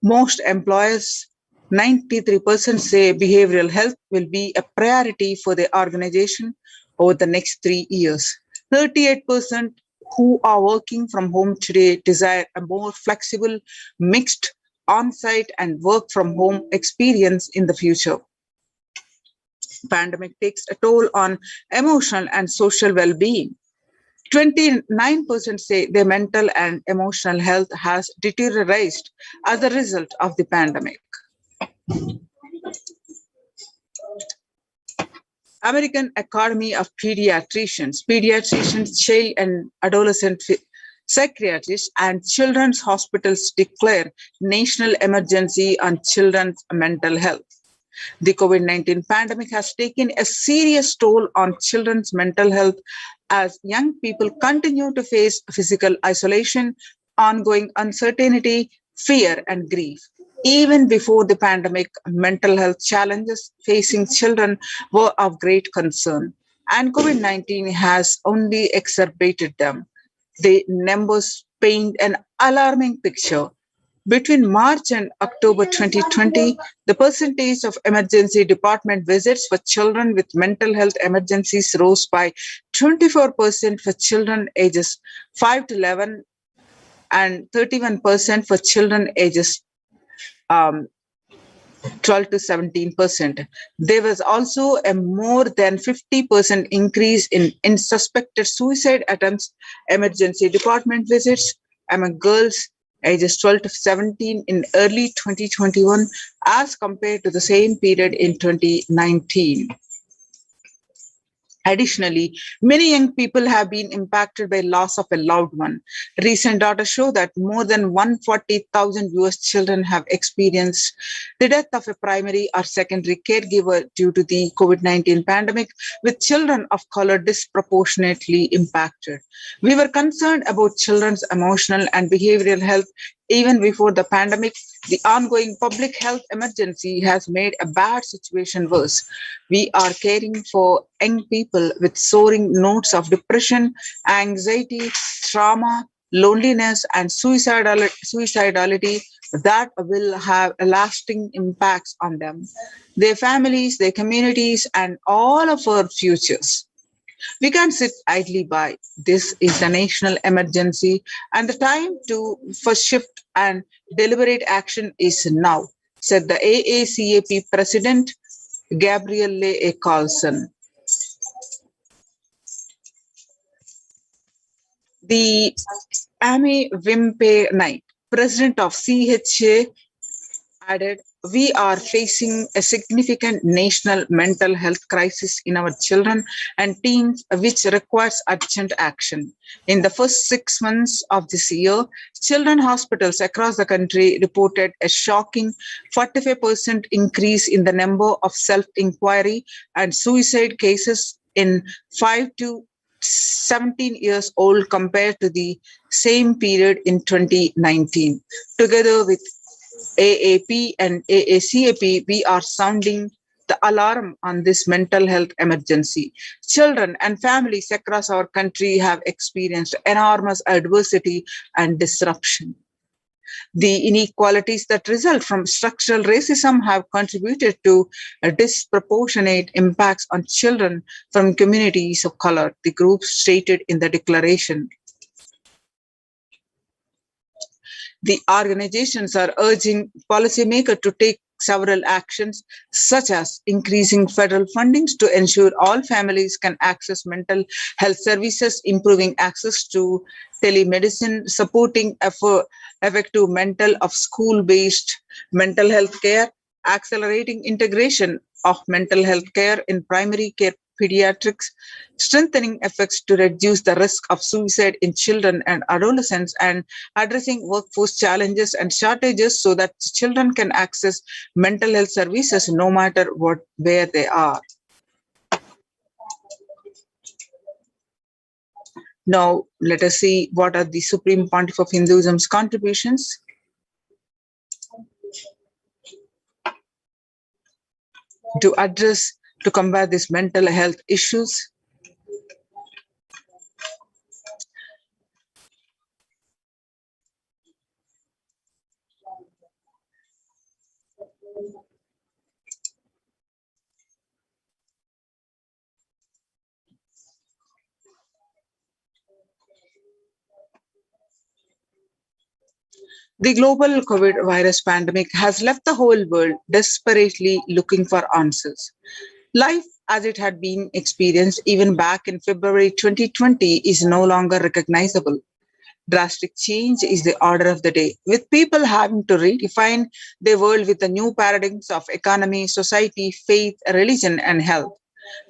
Most employers, 93% say behavioral health will be a priority for their organization over the next 3 years. 38% who are working from home today desire a more flexible, mixed, on-site and work from home experience in the future. Pandemic takes a toll on emotional and social well-being. 29% say their mental and emotional health has deteriorated as a result of the pandemic. American Academy of Pediatricians, child and adolescent psychiatrists, and children's hospitals declare national emergency on children's mental health. The COVID-19 pandemic has taken a serious toll on children's mental health as young people continue to face physical isolation, ongoing uncertainty, fear, and grief. Even before the pandemic, mental health challenges facing children were of great concern, and COVID-19 has only exacerbated them. The numbers paint an alarming picture. Between March and October 2020, the percentage of emergency department visits for children with mental health emergencies rose by 24% for children ages 5 to 11 and 31% for children ages 12 to 17%. There was also a more than 50% increase in suspected suicide attempts, emergency department visits among girls ages 12 to 17 in early 2021 as compared to the same period in 2019. Additionally, many young people have been impacted by loss of a loved one. Recent data show that more than 140,000 US children have experienced the death of a primary or secondary caregiver due to the COVID-19 pandemic, with children of color disproportionately impacted. We were concerned about children's emotional and behavioral health even before the pandemic. The ongoing public health emergency has made a bad situation worse. We are caring for young people with soaring notes of depression, anxiety, trauma, loneliness, and suicidality that will have lasting impacts on them, their families, their communities, and all of our futures. We can't sit idly by. This is a national emergency, and the time for shift and deliberate action is now, said the AACAP President Gabrielle A. Carlson. The Amy Wimpe Knight, President of CHA, added, "We are facing a significant national mental health crisis in our children and teens, which requires urgent action. In the first 6 months of this year, children hospitals across the country reported a shocking 45% increase in the number of self-inquiry and suicide cases in 5 to 17 years old compared to the same period in 2019. Together with AAP and AACAP, we are sounding the alarm on this mental health emergency. Children and families across our country have experienced enormous adversity and disruption. The inequalities that result from structural racism have contributed to a disproportionate impacts on children from communities of color, the group stated in the declaration. The organizations are urging policymakers to take several actions, such as increasing federal fundings to ensure all families can access mental health services, improving access to telemedicine, supporting effective mental of school-based mental health care, accelerating integration of mental health care in primary care pediatrics, strengthening efforts to reduce the risk of suicide in children and adolescents, and addressing workforce challenges and shortages so that children can access mental health services no matter where they are. Now, let us see what are the Supreme Pontiff of Hinduism's contributions. To combat these mental health issues. The global COVID virus pandemic has left the whole world desperately looking for answers. Life as it had been experienced even back in February 2020 is no longer recognizable. Drastic change is the order of the day, with people having to redefine their world with the new paradigms of economy, society, faith, religion, and health.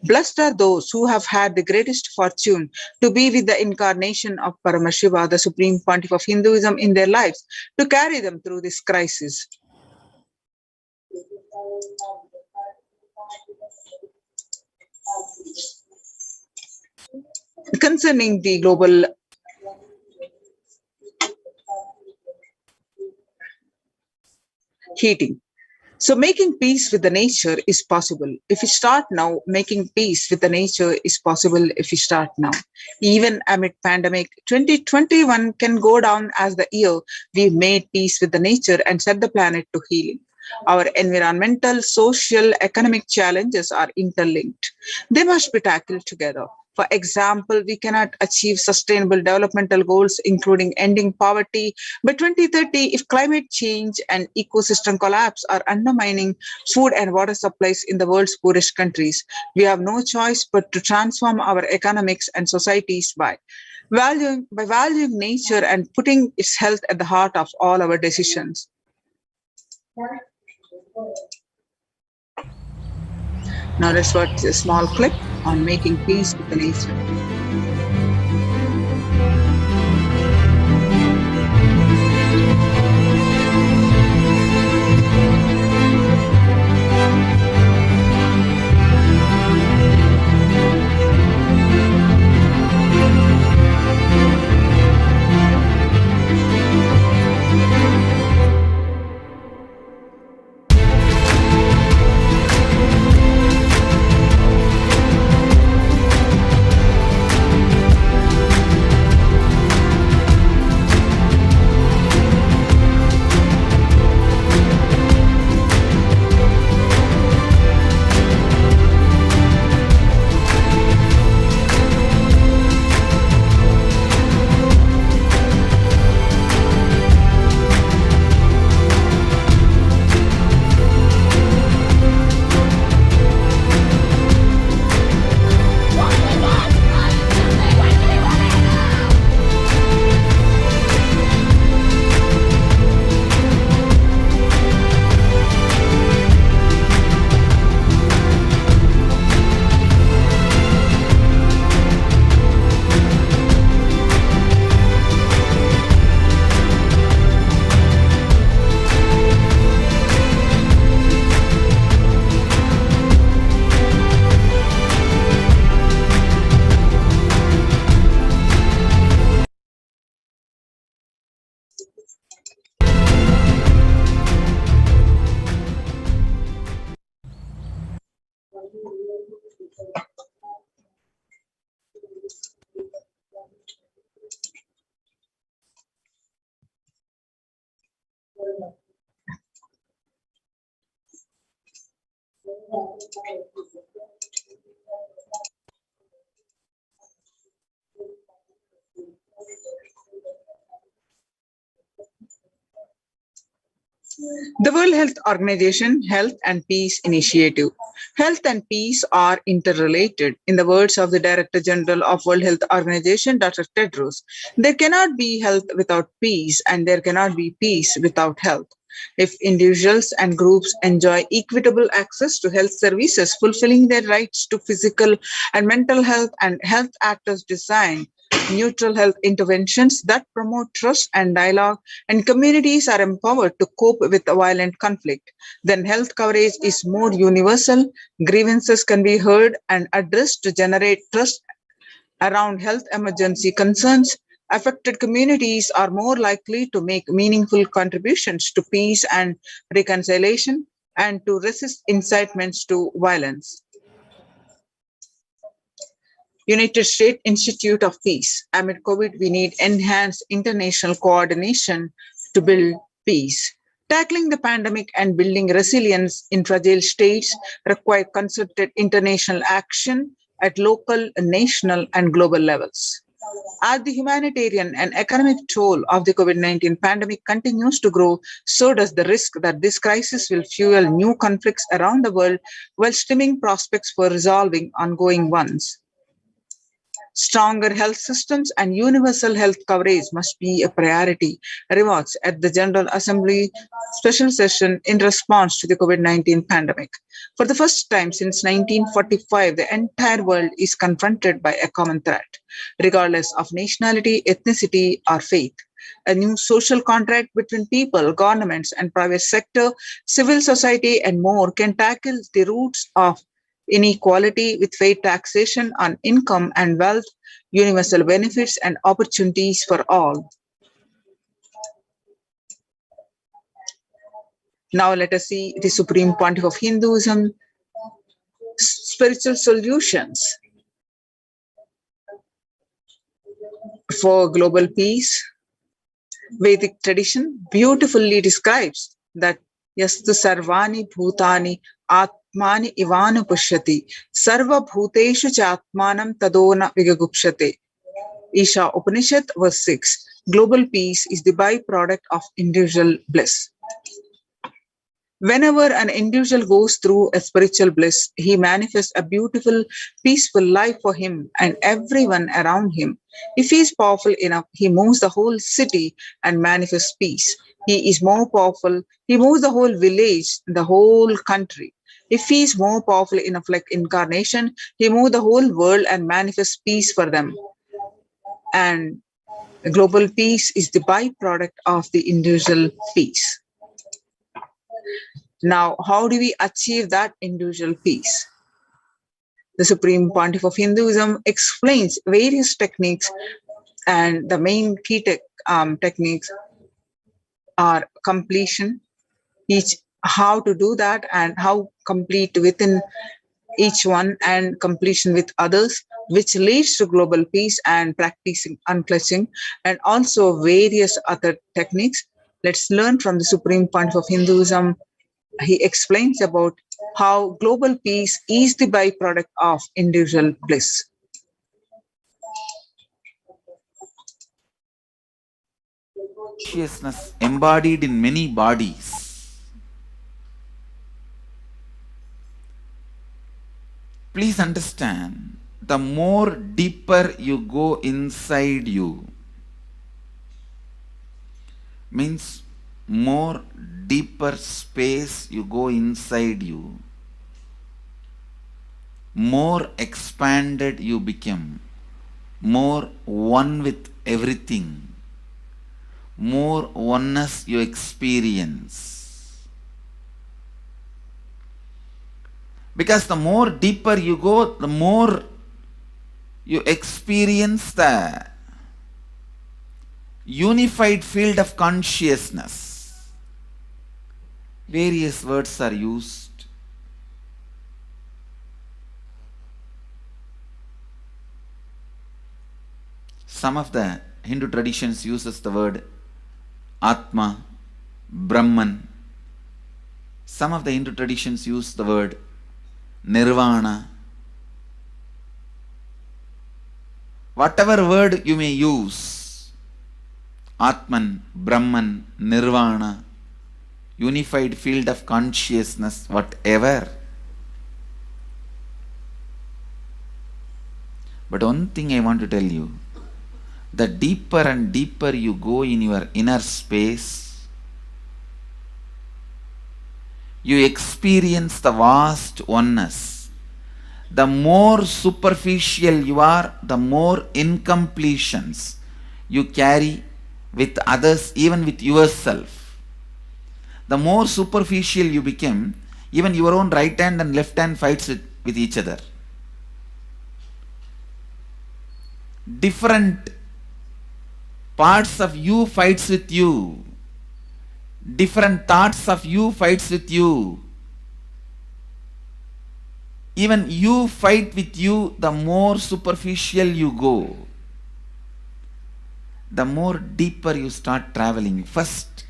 Blessed are those who have had the greatest fortune to be with the incarnation of Paramashiva, the Supreme Pontiff of Hinduism, in their lives, to carry them through this crisis. Concerning the global heating. So making peace with the nature is possible. If we start now, making peace with the nature is possible if we start now. Even amid pandemic, 2021 can go down as the year we made peace with the nature and set the planet to healing. Our environmental, social, economic challenges are interlinked. They must be tackled together. For example, we cannot achieve sustainable developmental goals, including ending poverty, by 2030 if climate change and ecosystem collapse are undermining food and water supplies in the world's poorest countries. We have no choice but to transform our economics and societies by valuing nature and putting its health at the heart of all our decisions. Now let's watch a small clip on making peace with the nature. The World Health Organization Health and Peace Initiative. Health and peace are interrelated. In the words of the Director General of World Health Organization, Dr. Tedros, there cannot be health without peace, and there cannot be peace without health. If individuals and groups enjoy equitable access to health services, fulfilling their rights to physical and mental health, and health actors design neutral health interventions that promote trust and dialogue, and communities are empowered to cope with a violent conflict, then health coverage is more universal, grievances can be heard and addressed to generate trust around health emergency concerns. Affected communities are more likely to make meaningful contributions to peace and reconciliation and to resist incitements to violence. United States Institute of Peace. Amid COVID, we need enhanced international coordination to build peace. Tackling the pandemic and building resilience in fragile states require concerted international action at local, national, and global levels. As the humanitarian and economic toll of the COVID-19 pandemic continues to grow, so does the risk that this crisis will fuel new conflicts around the world while stemming prospects for resolving ongoing ones. Stronger health systems and universal health coverage must be a priority. Remarks at the General Assembly special session in response to the COVID-19 pandemic. For the first time since 1945, the entire world is confronted by a common threat, regardless of nationality, ethnicity, or faith. A new social contract between people, governments, and private sector, civil society, and more can tackle the roots of inequality with fair taxation on income and wealth, universal benefits, and opportunities for all. Now let us see the Supreme Pontiff of Hinduism, spiritual solutions for global peace. Vedic tradition beautifully describes that yastu sarvani bhutani atmani ivanu pushyati sarva bhuteshu chatmanam tadona vigagupshate. Isha Upanishad verse 6. Global peace is the byproduct of individual bliss. Whenever an individual goes through a spiritual bliss, he manifests a beautiful, peaceful life for him and everyone around him. If he is powerful enough, he moves the whole city and manifests peace. He is more powerful, he moves the whole village, the whole country. If he is more powerful enough like incarnation, he moves the whole world and manifests peace for them. And global peace is the byproduct of the individual peace. Now, how do we achieve that individual peace? The Supreme Pontiff of Hinduism explains various techniques, and the main key techniques are completion, how to do that and how complete within each one, and completion with others, which leads to global peace, and practicing unclutching, and also various other techniques. Let's learn from the Supreme Pontiff of Hinduism. He explains about how global peace is the byproduct of individual bliss. Consciousness embodied in many bodies. Please understand, the more deeper you go inside you, means more deeper space you go inside you, more expanded you become, more one with everything, more oneness you experience. Because the more deeper you go, the more you experience the unified field of consciousness. Various words are used. Some of the Hindu traditions uses the word Atma, Brahman. Some of the Hindu traditions use the word Nirvana. Whatever word you may use, Atman, Brahman, Nirvana, unified field of consciousness, whatever. But one thing I want to tell you, the deeper and deeper you go in your inner space, you experience the vast oneness. The more superficial you are, the more incompletions you carry with others, even with yourself. The more superficial you become, even your own right hand and left hand fights with each other. Different parts of you fights with you. Different thoughts of you fights with you. Even you fight with you. The more superficial you go, the more deeper you start traveling. First,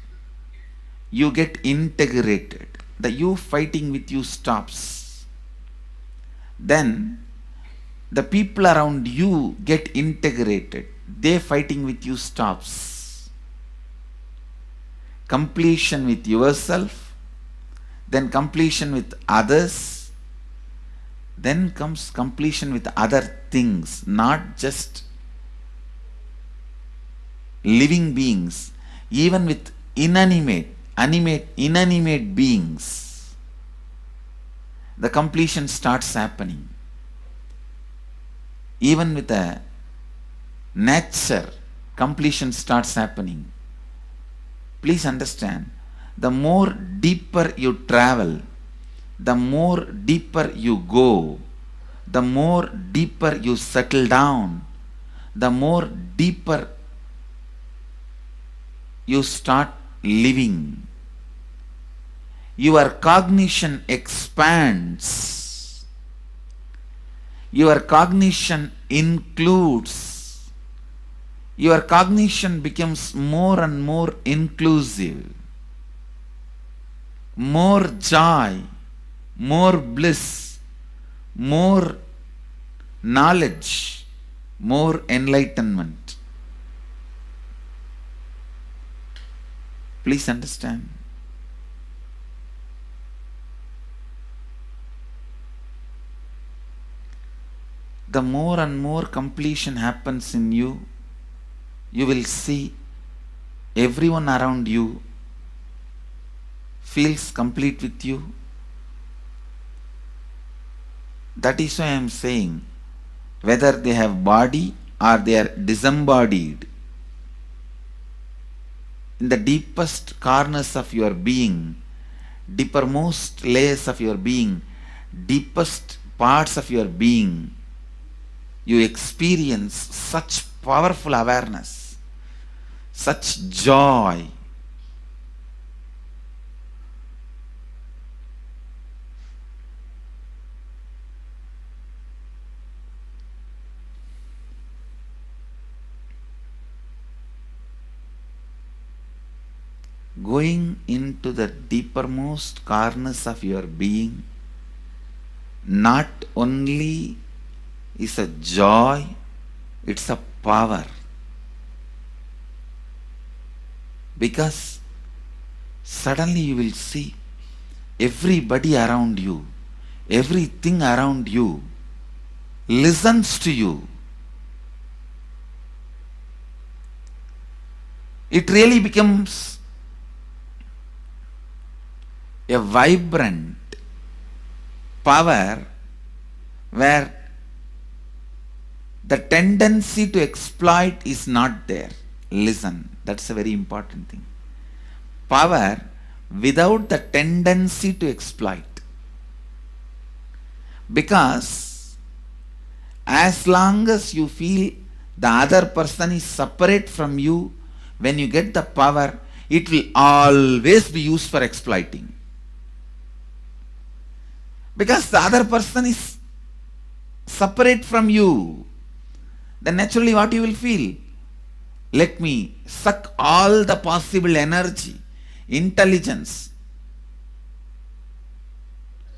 you get integrated. The you fighting with you stops. Then, the people around you get integrated. They fighting with you stops. Completion with yourself, then completion with others, then comes completion with other things, not just living beings, even with inanimate beings. The completion starts happening. Even with a nature, completion starts happening. Please understand, the more deeper you travel, the more deeper you go, the more deeper you settle down, the more deeper you start living. Your cognition expands. Your cognition includes. Your cognition becomes more and more inclusive. More joy, more bliss, more knowledge, more enlightenment. Please understand. The more and more completion happens in you, you will see everyone around you feels complete with you. That is why I am saying, whether they have body or they are disembodied, in the deepest corners of your being, deepermost layers of your being, deepest parts of your being, you experience such powerful awareness, such joy. Going into the deepermost corners of your being not only is a joy, it's a power. Because suddenly you will see everybody around you, everything around you listens to you. It really becomes a vibrant power where the tendency to exploit is not there. Listen, that's a very important thing. Power without the tendency to exploit. Because as long as you feel the other person is separate from you, when you get the power, it will always be used for exploiting. Because the other person is separate from you, then naturally what you will feel? Let me suck all the possible energy, intelligence,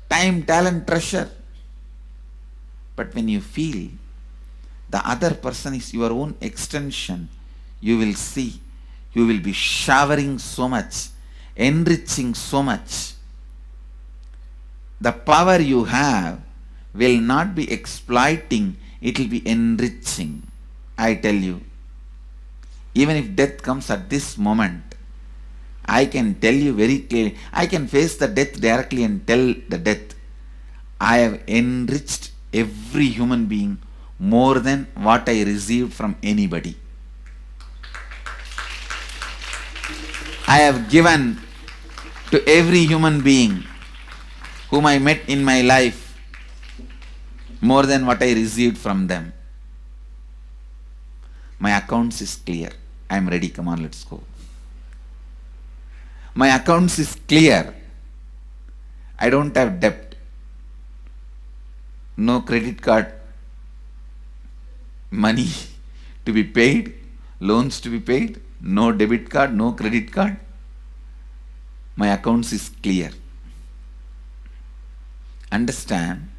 time, talent, treasure. But when you feel the other person is your own extension, you will see, you will be showering so much, enriching so much. The power you have will not be exploiting, it will be enriching. I tell you, even if death comes at this moment, I can tell you very clearly, I can face the death directly and tell the death, I have enriched every human being more than what I received from anybody. I have given to every human being whom I met in my life more than what I received from them. My accounts is clear. I am ready. Come on, let's go. My accounts is clear. I don't have debt. No credit card money to be paid, loans to be paid, no debit card, no credit card. My accounts is clear. Understand,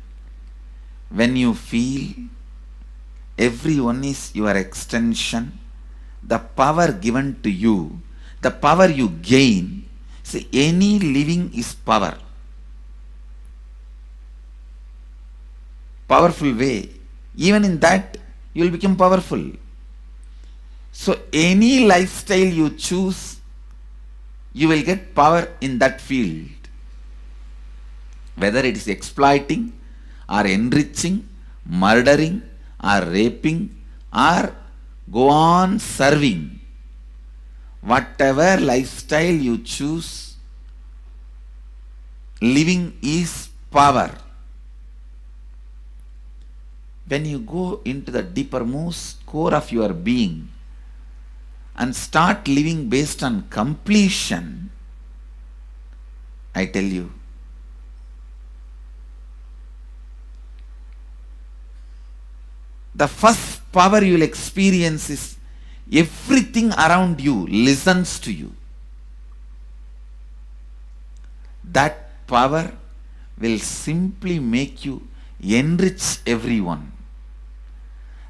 when you feel everyone is your extension, the power given to you, the power you gain, see, any living is power. Powerful way. Even in that, you will become powerful. So any lifestyle you choose, you will get power in that field. Whether it is exploiting or enriching, murdering or raping or go on serving. Whatever lifestyle you choose, living is power. When you go into the deepermost core of your being and start living based on completion, I tell you, the first power you will experience is everything around you listens to you. That power will simply make you enrich everyone.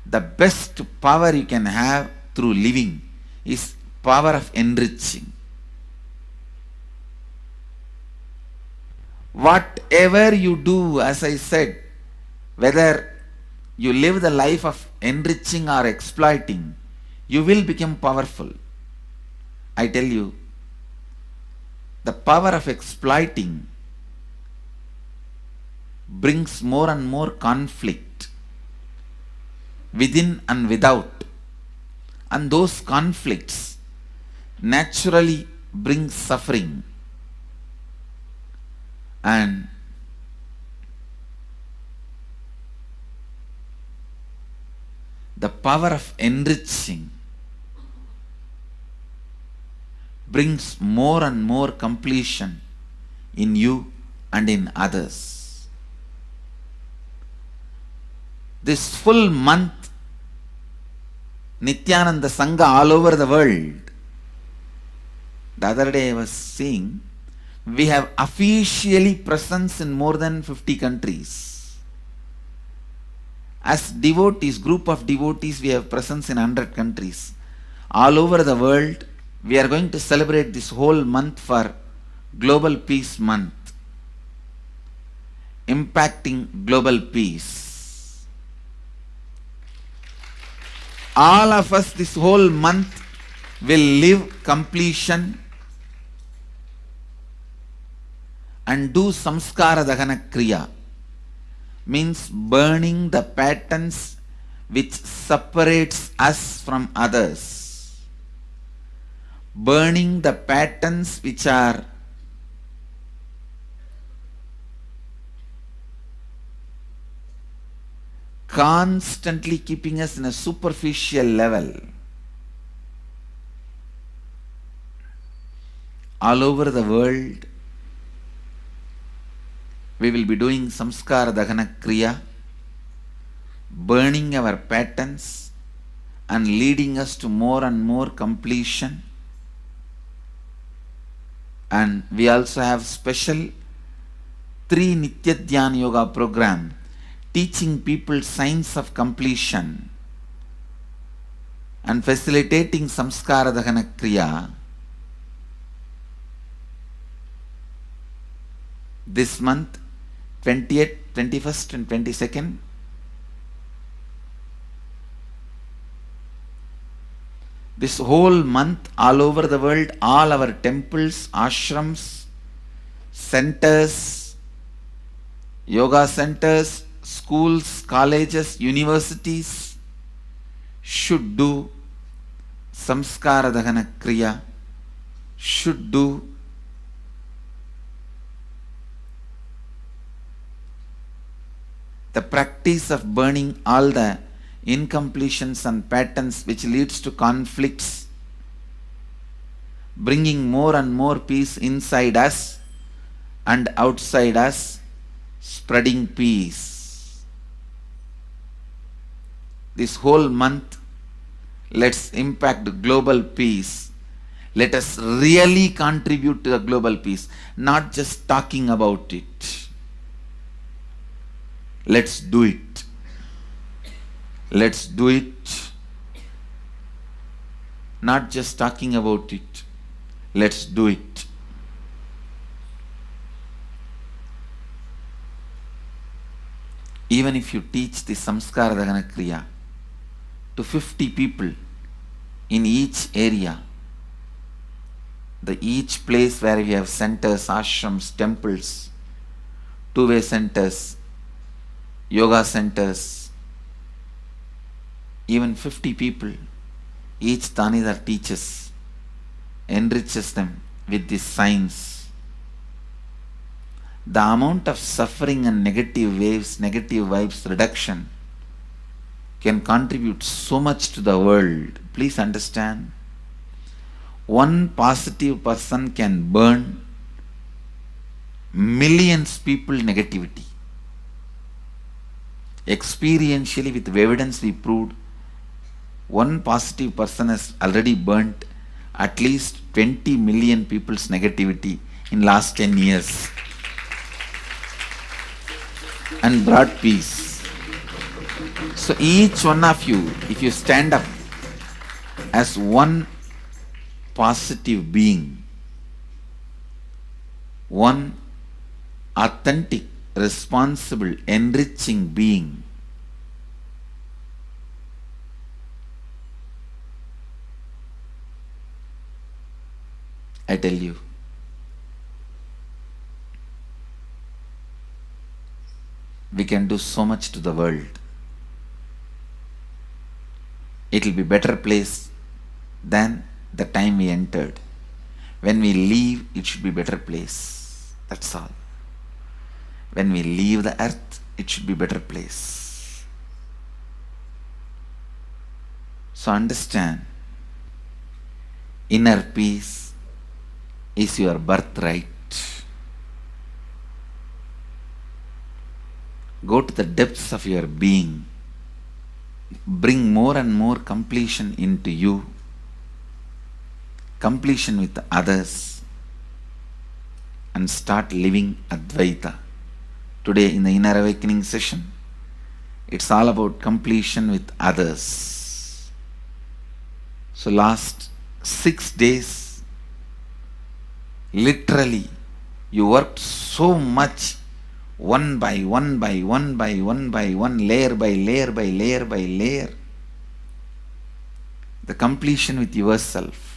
The best power you can have through living is power of enriching. Whatever you do, as I said, whether you live the life of enriching or exploiting, you will become powerful. I tell you, the power of exploiting brings more and more conflict within and without. And those conflicts naturally bring suffering. And the power of enriching brings more and more completion in you and in others. This full month, Nityananda Sangha all over the world. The other day I was seeing, we have officially presence in more than 50 countries. As devotees, group of devotees, we have presence in 100 countries. All over the world, we are going to celebrate this whole month for Global Peace Month, impacting global peace. All of us this whole month will live completion and do samskara dahana kriya, means burning the patterns which separates us from others, burning the patterns which are constantly keeping us in a superficial level. All over the world, we will be doing samskara dahana kriya, burning our patterns and leading us to more and more completion. And we also have special 3 Nitya Dhyana Yoga program teaching people signs of completion and facilitating samskara dahana kriya. This month, 20th, 21st and 22nd, this whole month, all over the world, all our temples, ashrams, centers, yoga centers, schools, colleges, universities should do samskara dahana kriya, should do the practice of burning all the incompletions and patterns which leads to conflicts, bringing more and more peace inside us and outside us, spreading peace. This whole month, let's impact global peace. Let us really contribute to the global peace, not just talking about it. Let's do it. Let's do it. Not just talking about it. Let's do it. Even if you teach the samskara dahana kriya to 50 people in each area, each place where we have centers, ashrams, temples, two-way centers, yoga centers, even 50 people, each Tanidar teaches, enriches them with these signs. The amount of suffering and negative waves, negative vibes reduction can contribute so much to the world. Please understand, one positive person can burn millions people negativity. Experientially, with evidence we proved, one positive person has already burnt at least 20 million people's negativity in last 10 years and brought peace. So each one of you, if you stand up as one positive being, one authentic, responsible, enriching being, I tell you, we can do so much to the world. It will be better place than the time we entered. When we leave, it should be better place. That's all. When we leave the earth, it should be better place. So understand, inner peace is your birthright. Go to the depths of your being. Bring more and more completion into you. Completion with others. And start living Advaita. Today in the Inner Awakening session, it's all about completion with others. So last 6 days, literally, you worked so much, one by one by one by one by one, layer by layer by layer by layer. The completion with yourself.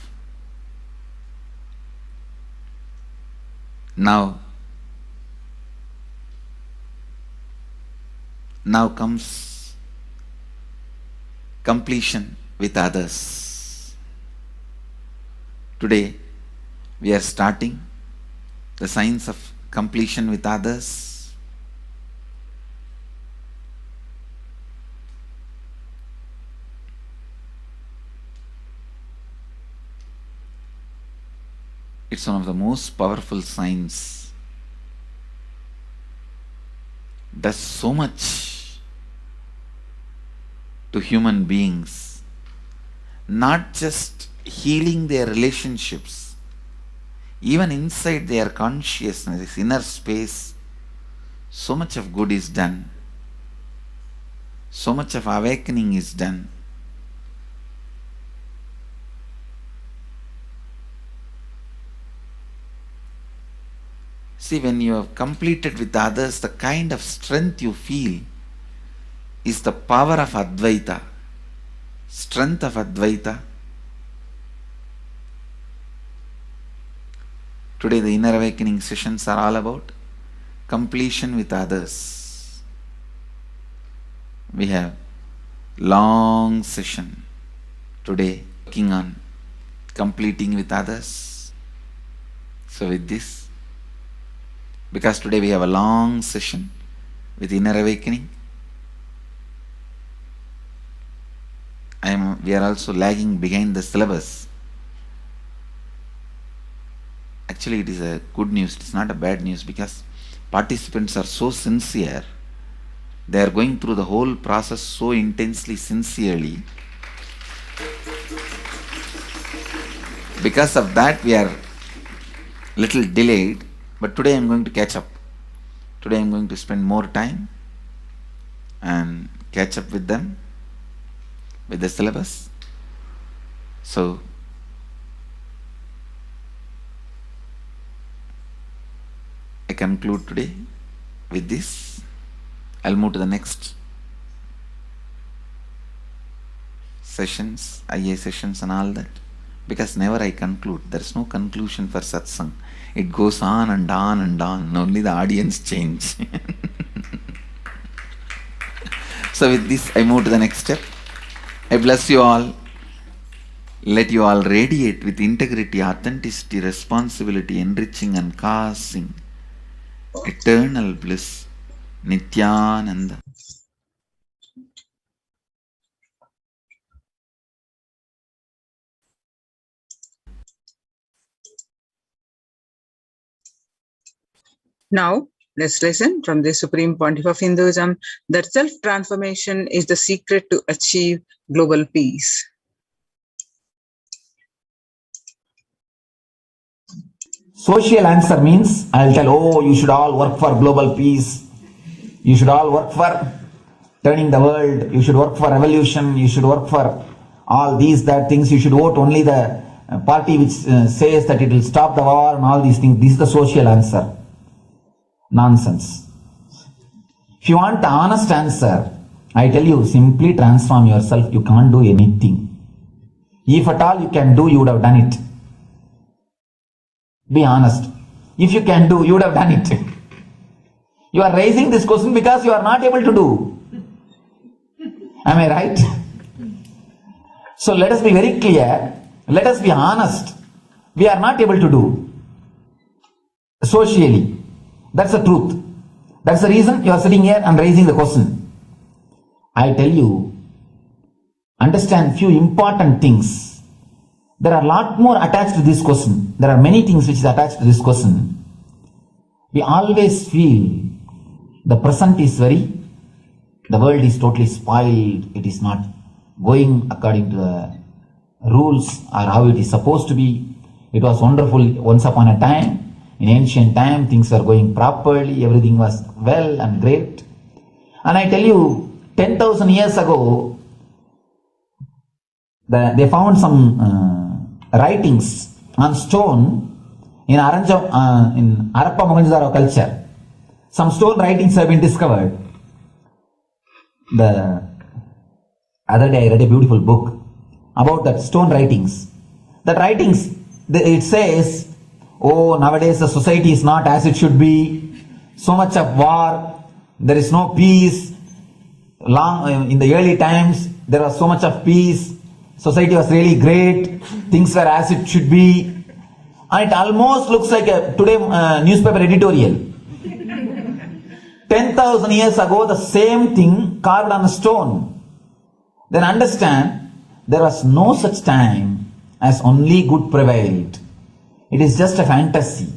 Now comes completion with others. Today we are starting the science of completion with others. It's one of the most powerful signs. Does so much to human beings, not just healing their relationships, even inside their consciousness, this inner space, so much of good is done, so much of awakening is done. See, when you have completed with others, the kind of strength you feel is the power of Advaita, strength of Advaita. Today the Inner Awakening sessions are all about completion with others. We have long session today working on completing with others. So with this, because today we have a long session with Inner Awakening, we are also lagging behind the syllabus. Actually, it is a good news, it's not a bad news, because participants are so sincere. They are going through the whole process so intensely, sincerely. Because of that, we are little delayed. But today I am going to catch up. Today I am going to spend more time and catch up with them, with the syllabus. So I conclude today with this. I'll move to the next sessions, IA sessions and all that. Because never I conclude. There is no conclusion for satsang. It goes on and on and on. Only the audience change. So with this, I move to the next step. I bless you all. Let you all radiate with integrity, authenticity, responsibility, enriching and causing eternal bliss. Nityananda. Now, let's listen from the Supreme Pontiff of Hinduism that self-transformation is the secret to achieve global peace. Social answer means, I'll tell, oh, you should all work for global peace. You should all work for turning the world. You should work for revolution. You should work for all these, that things. You should vote only the party which says that it will stop the war and all these things. This is the social answer. Nonsense. If you want the honest answer, I tell you, simply transform yourself. You can't do anything. If at all you can do, you would have done it. Be honest. If you can do, you would have done it. You are raising this question because you are not able to do. Am I right? So let us be very clear. Let us be honest. We are not able to do socially. That's the truth. That's the reason you are sitting here and raising the question. I tell you, understand few important things. There are a lot more attached to this question. There are many things which is attached to this question. We always feel the present is the world is totally spoiled. It is not going according to the rules or how it is supposed to be. It was wonderful once upon a time. In ancient time, things were going properly. Everything was well and great. And I tell you, 10,000 years ago, they found some writings on stone in Harappa Mohenjo-daro culture. Some stone writings have been discovered. The other day I read a beautiful book about that stone writings. That writings, it says, oh, nowadays the society is not as it should be. So much of war. There is no peace. In the early times, there was so much of peace. Society was really great. Things were as it should be. And it almost looks like a today newspaper editorial. 10,000 years ago, the same thing carved on a stone. Then understand, there was no such time as only good prevailed. It is just a fantasy.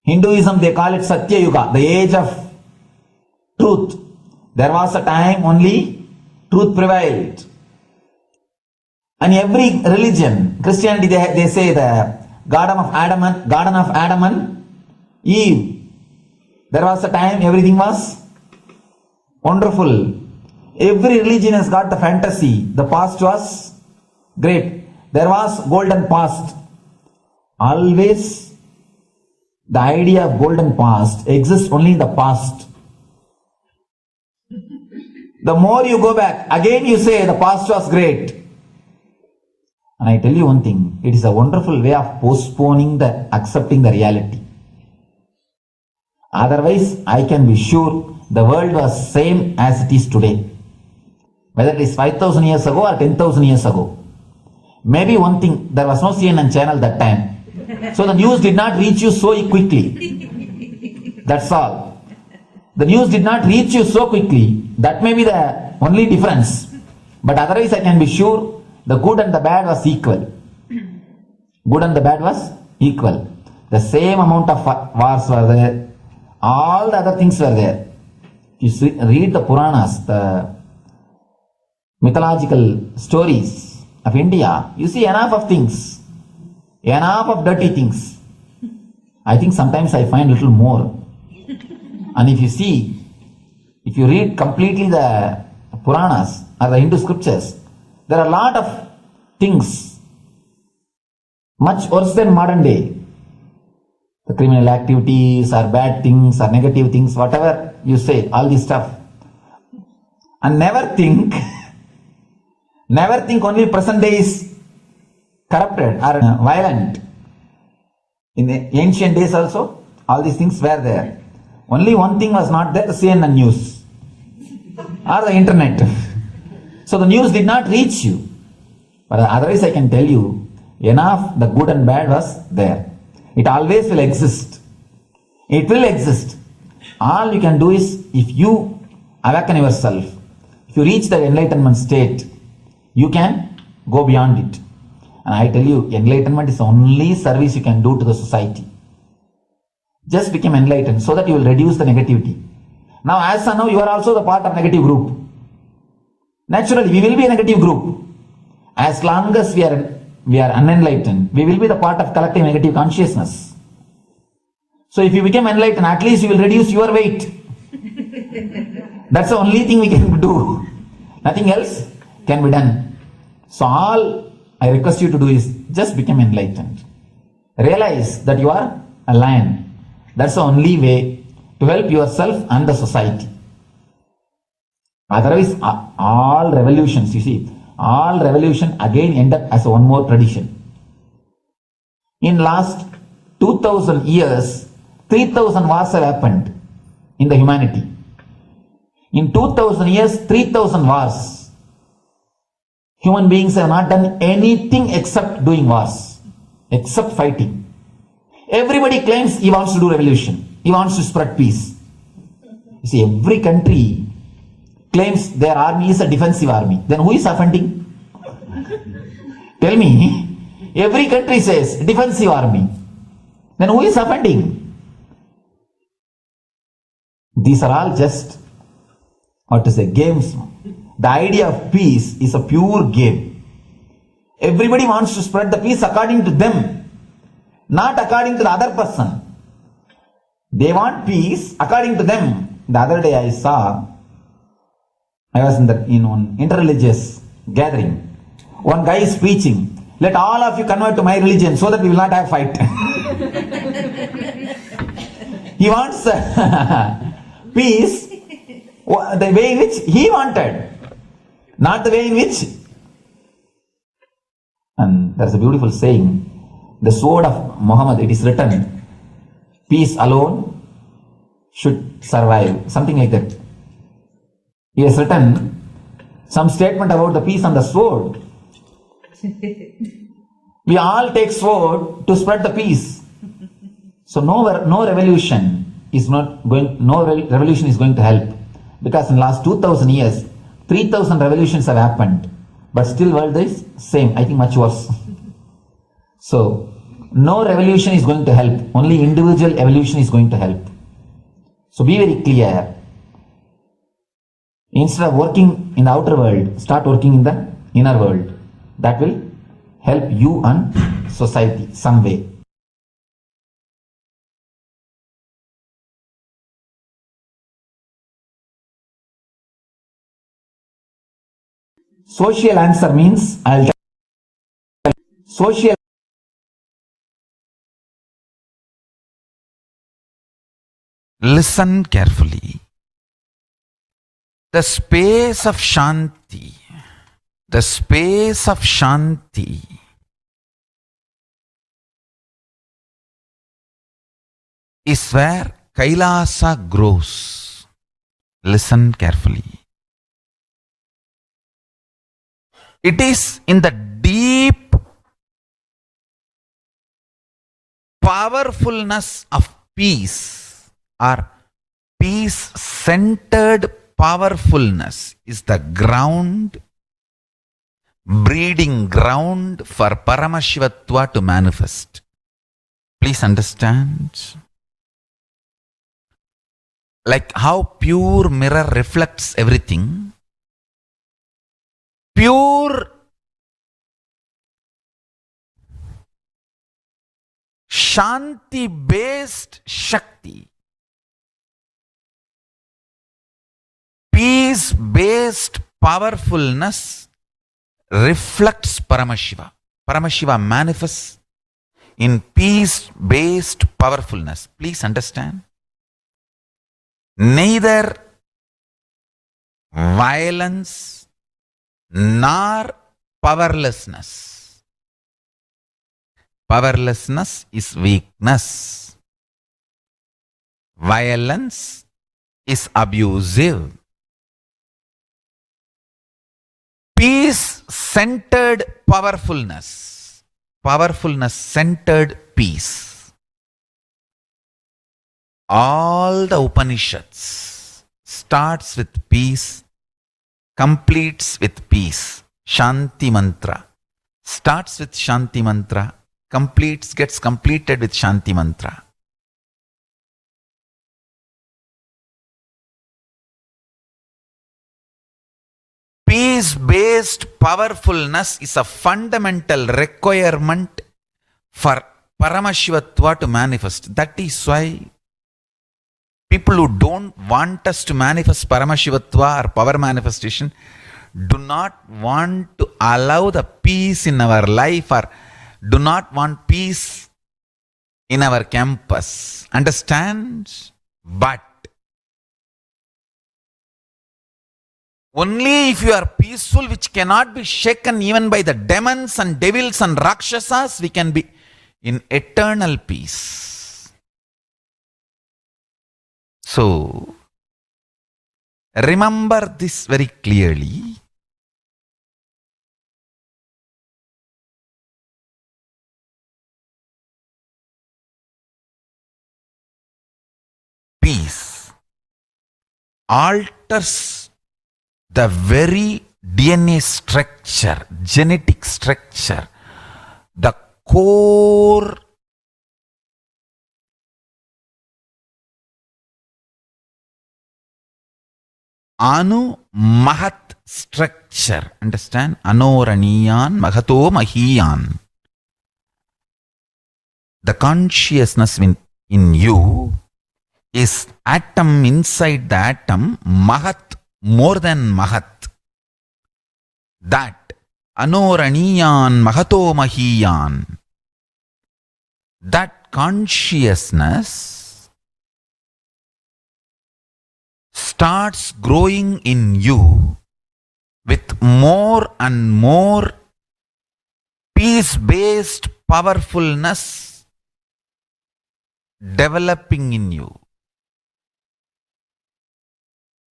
Hinduism, they call it Satya Yuga, the age of truth. There was a time only truth prevailed. And every religion, Christianity, they say the Garden of Adam and Eve. There was a time everything was wonderful. Every religion has got the fantasy. The past was great. There was golden past. Always the idea of golden past exists only in the past. The more you go back, again you say the past was great. And I tell you one thing, it is a wonderful way of postponing accepting the reality. Otherwise, I can be sure the world was same as it is today. Whether it is 5,000 years ago or 10,000 years ago. Maybe one thing, there was no CNN channel that time. So the news did not reach you so quickly. That's all. The news did not reach you so quickly. That may be the only difference. But otherwise I can be sure the good and the bad was equal. Good and the bad was equal. The same amount of wars were there. All the other things were there. If you read the Puranas, the mythological stories of India, you see enough of things. Enough of dirty things. I think sometimes I find little more. And if you read completely the Puranas or the Hindu scriptures, there are a lot of things much worse than modern day. The criminal activities or bad things or negative things, whatever you say, all this stuff. And never think only present day is corrupted or violent. In the ancient days also, all these things were there. Only one thing was not there, the CNN news or the internet. So the news did not reach you. But otherwise I can tell you, enough the good and bad was there. It always will exist. It will exist. All you can do is, if you awaken yourself, if you reach the enlightenment state, you can go beyond it. And I tell you, enlightenment is the only service you can do to the society. Just become enlightened so that you will reduce the negativity. Now, as of now, you are also the part of negative group. Naturally, we will be a negative group. As long as we are unenlightened, we will be the part of collective negative consciousness. So if you become enlightened, at least you will reduce your weight. That's the only thing we can do. Nothing else can be done. So all I request you to do is just become enlightened. Realize that you are a lion. That's the only way to help yourself and the society. Otherwise, all revolutions, you see, all revolution again end up as one more tradition. In last 2000 years, 3000 wars have happened in the humanity. In 2000 years, 3000 wars. Human beings have not done anything except doing wars, except fighting. Everybody claims he wants to do revolution. He wants to spread peace. You see, every country claims their army is a defensive army. Then who is offending? Tell me. Every country says defensive army. Then who is offending? These are all just, games. The idea of peace is a pure game. Everybody wants to spread the peace according to them, not according to the other person. They want peace according to them. The other day I was in one interreligious gathering. One guy is preaching, let all of you convert to my religion so that we will not have fight. He wants peace the way in which he wanted, not the way in which. And there's a beautiful saying, the sword of Muhammad, it is written, peace alone should survive, something like that. He has written some statement about the peace on the sword. We all take sword to spread the peace. So no revolution is going to help, because in the last 2000 years 3000 revolutions have happened, but still world is same, I think much worse. So no revolution is going to help, only individual evolution is going to help. So be very clear. Instead of working in the outer world, start working in the inner world. That will help you and society some way. Social answer means, I'll tell you, social. Listen carefully. The space of Shanti, is where Kailasa grows. Listen carefully. It is in the deep powerfulness of peace, or peace-centered powerfulness is the ground, breeding ground for Paramashivatva to manifest. Please understand. Like how pure mirror reflects everything, pure Shanti-based Shakti, peace-based powerfulness reflects Paramashiva. Paramashiva manifests in peace-based powerfulness. Please understand. Neither violence nor powerlessness. Powerlessness is weakness. Violence is abusive. Peace-centered powerfulness. Powerfulness-centered peace. All the Upanishads starts with peace, completes with peace. Shanti mantra starts with Shanti mantra, gets completed with Shanti mantra. Peace-based powerfulness is a fundamental requirement for Paramashivatva to manifest. That is why people who don't want us to manifest Paramashivatva or power manifestation do not want to allow the peace in our life, or do not want peace in our campus. Understand? But only if you are peaceful, which cannot be shaken even by the demons and devils and rakshasas, we can be in eternal peace. So, remember this very clearly. Peace alters the very DNA structure, genetic structure, the core Anu Mahat structure. Understand? Anoraniyan Mahato Mahiyan. The consciousness in you is atom inside the atom, Mahat, more than Mahat. That Anoraniyan Mahato Mahiyan. That consciousness starts growing in you with more and more peace-based powerfulness developing in you.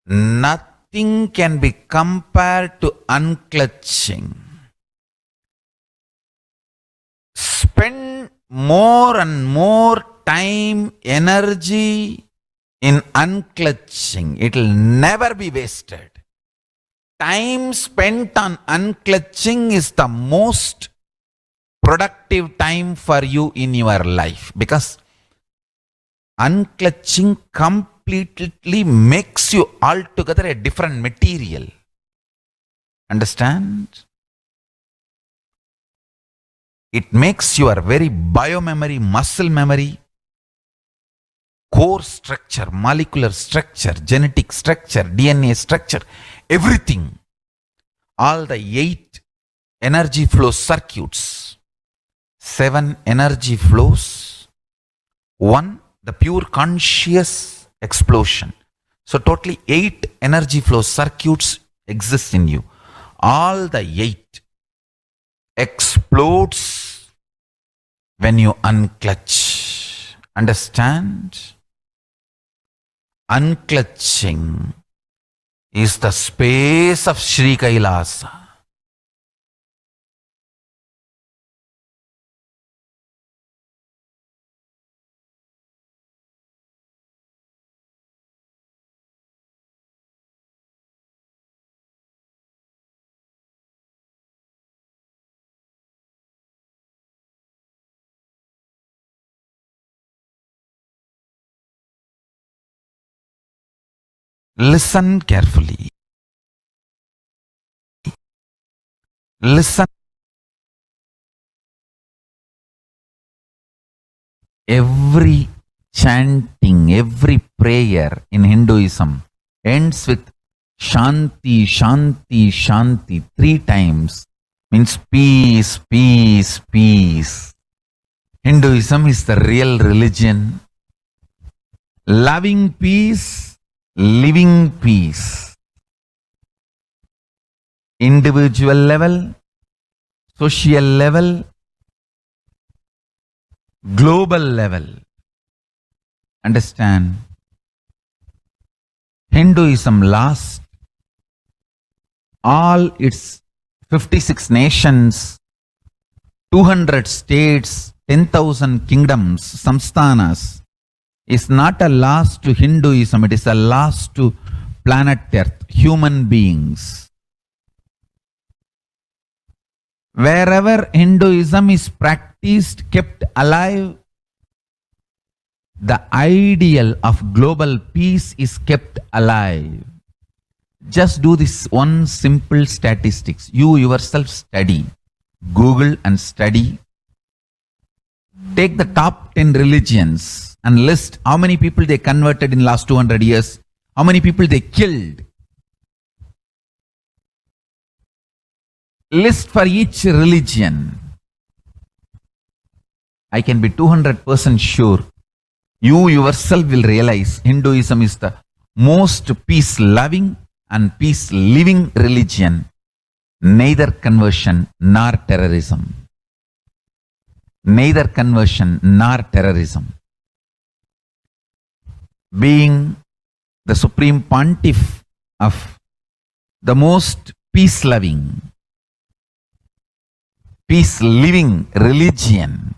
Nothing can be compared to unclutching. Spend more and more time, energy in unclutching. It will never be wasted. Time spent on unclutching is the most productive time for you in your life, because unclutching completely makes you altogether a different material. Understand? It makes your very biomemory, muscle memory, core structure, molecular structure, genetic structure, DNA structure, everything, all the 8 energy flow circuits, 7 energy flows, 1 the pure conscious explosion. So totally 8 energy flow circuits exist in you. All the 8 explodes when you unclutch. Understand? Unclutching is the space of Sri Kailasa. Listen carefully. Listen. Every chanting, every prayer in Hinduism ends with Shanti, Shanti, Shanti 3 times. Means peace, peace, peace. Hinduism is the real religion. Loving peace, living peace. Individual level, social level, global level. Understand? Hinduism lost all its 56 nations, 200 states, 10,000 kingdoms, samsthanas. Is not a loss to Hinduism, it is a loss to planet Earth, human beings. Wherever Hinduism is practiced, kept alive, the ideal of global peace is kept alive. Just do this one simple statistics. You yourself study. Google and study. Take the top 10 religions and list how many people they converted in last 200 years, how many people they killed. List for each religion. I can be 200% sure you yourself will realize Hinduism is the most peace-loving and peace-living religion, neither conversion nor terrorism. Neither conversion nor terrorism. Being the Supreme Pontiff of the most peace-loving, peace-living religion,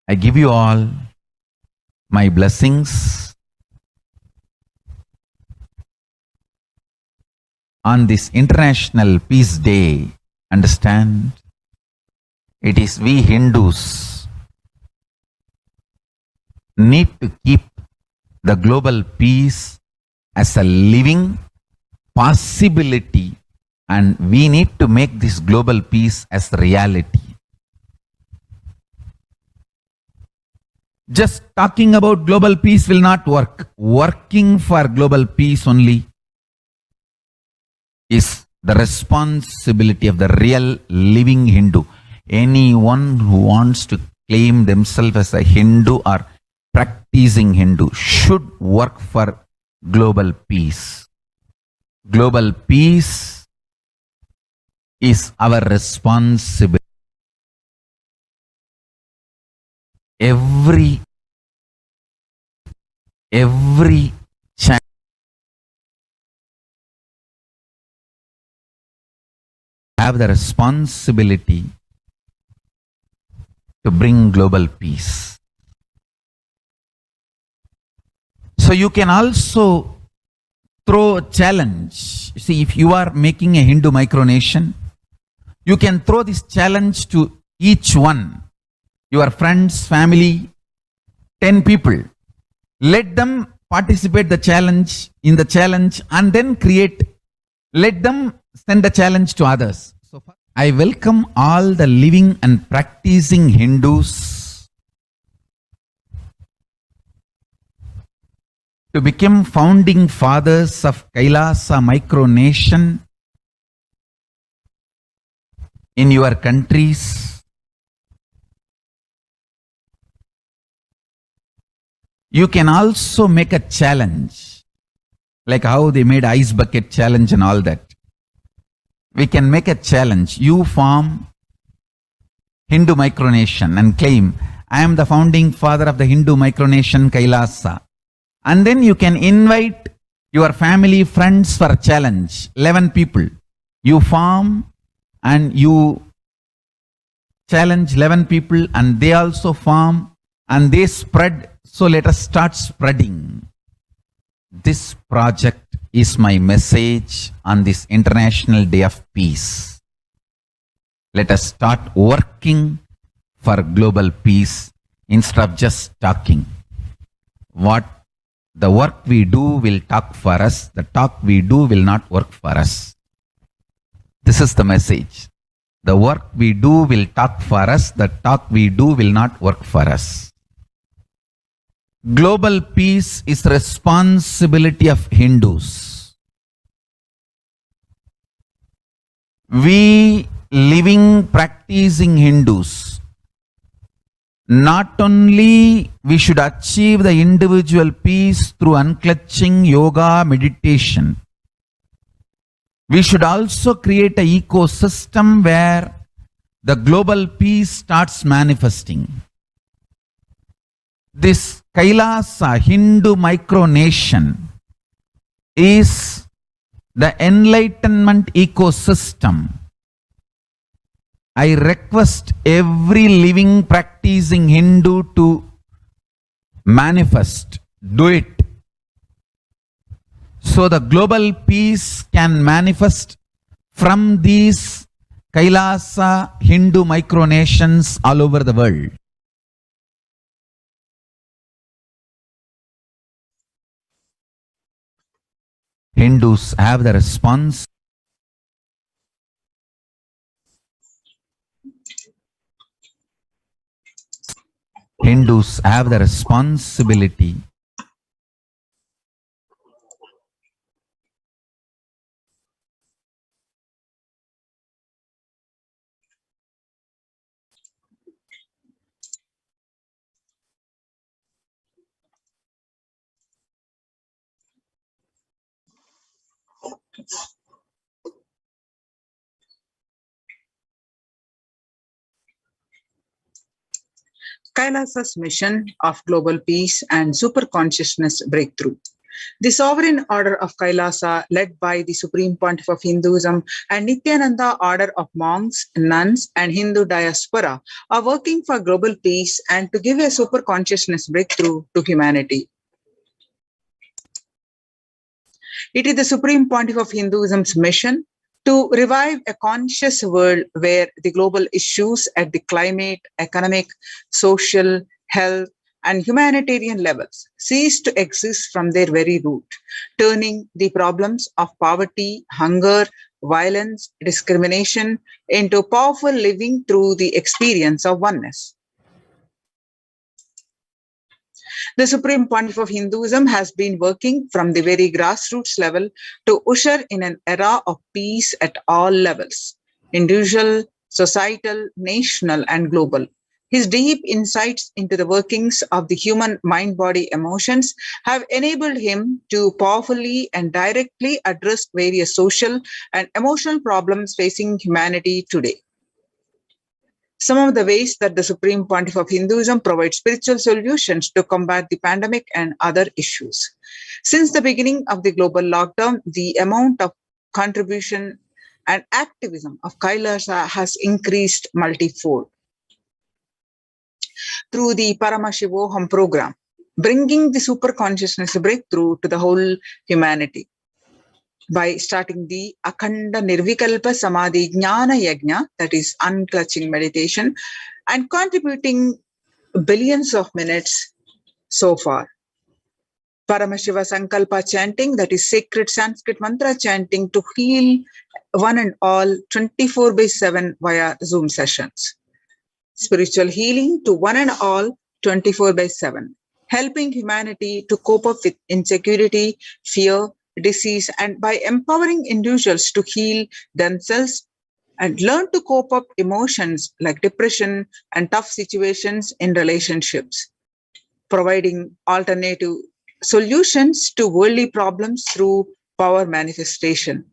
I give you all my blessings on this International Peace Day. Understand, it is we Hindus need to keep the global peace as a living possibility, and we need to make this global peace as reality. Just talking about global peace will not work. Working for global peace only is the responsibility of the real living Hindu. Anyone who wants to claim themselves as a Hindu or practicing Hindu should work for global peace. Global peace is our responsibility. Every child have the responsibility to bring global peace. So you can also throw a challenge. See, if you are making a Hindu micronation, you can throw this challenge to each one, your friends, family, 10 people. Let them participate in the challenge and then let them send a challenge to others. So I welcome all the living and practicing Hindus to become founding fathers of Kailasa micronation in your countries. You can also make a challenge, like how they made ice bucket challenge and all that. We can make a challenge. You form Hindu micronation and claim, I am the founding father of the Hindu micronation Kailasa. And then you can invite your family, friends for a challenge. 11 people. You form and you challenge 11 people and they also form and they spread. So let us start spreading. This project is my message on this International Day of Peace. Let us start working for global peace instead of just talking. The work we do will talk for us. The talk we do will not work for us. This is the message. The work we do will talk for us. The talk we do will not work for us. Global peace is responsibility of Hindus. We living, practicing Hindus, not only we should achieve the individual peace through unclutching, yoga, meditation, we should also create an ecosystem where the global peace starts manifesting. This Kailasa Hindu micronation is the enlightenment ecosystem. I request every living practicing Hindu to manifest, do it. So the global peace can manifest from these Kailasa Hindu micronations all over the world. Hindus have the response. Hindus have the responsibility Kailasa's mission of global peace and superconsciousness breakthrough. The Sovereign Order of Kailasa, led by the Supreme Pontiff of Hinduism and Nityananda Order of Monks, Nuns, and Hindu Diaspora, are working for global peace and to give a superconsciousness breakthrough to humanity. It is the Supreme Pontiff of Hinduism's mission to revive a conscious world where the global issues at the climate, economic, social, health, and humanitarian levels cease to exist from their very root, turning the problems of poverty, hunger, violence, discrimination into powerful living through the experience of oneness. The Supreme Pontiff of Hinduism has been working from the very grassroots level to usher in an era of peace at all levels, individual, societal, national, and global. His deep insights into the workings of the human mind-body emotions have enabled him to powerfully and directly address various social and emotional problems facing humanity today. Some of the ways that the Supreme Pontiff of Hinduism provides spiritual solutions to combat the pandemic and other issues. Since the beginning of the global lockdown, the amount of contribution and activism of Kailasa has increased multifold. Through the Paramashivam program, bringing the superconsciousness breakthrough to the whole humanity. By starting the Akhanda Nirvikalpa Samadhi Jnana Yajna, that is unclutching meditation, and contributing billions of minutes so far. Paramashiva Sankalpa chanting, that is sacred Sanskrit mantra chanting to heal one and all 24/7 via Zoom sessions. Spiritual healing to one and all 24/7, helping humanity to cope up with insecurity, fear, disease, and by empowering individuals to heal themselves and learn to cope up emotions like depression and tough situations in relationships, providing alternative solutions to worldly problems through power manifestation.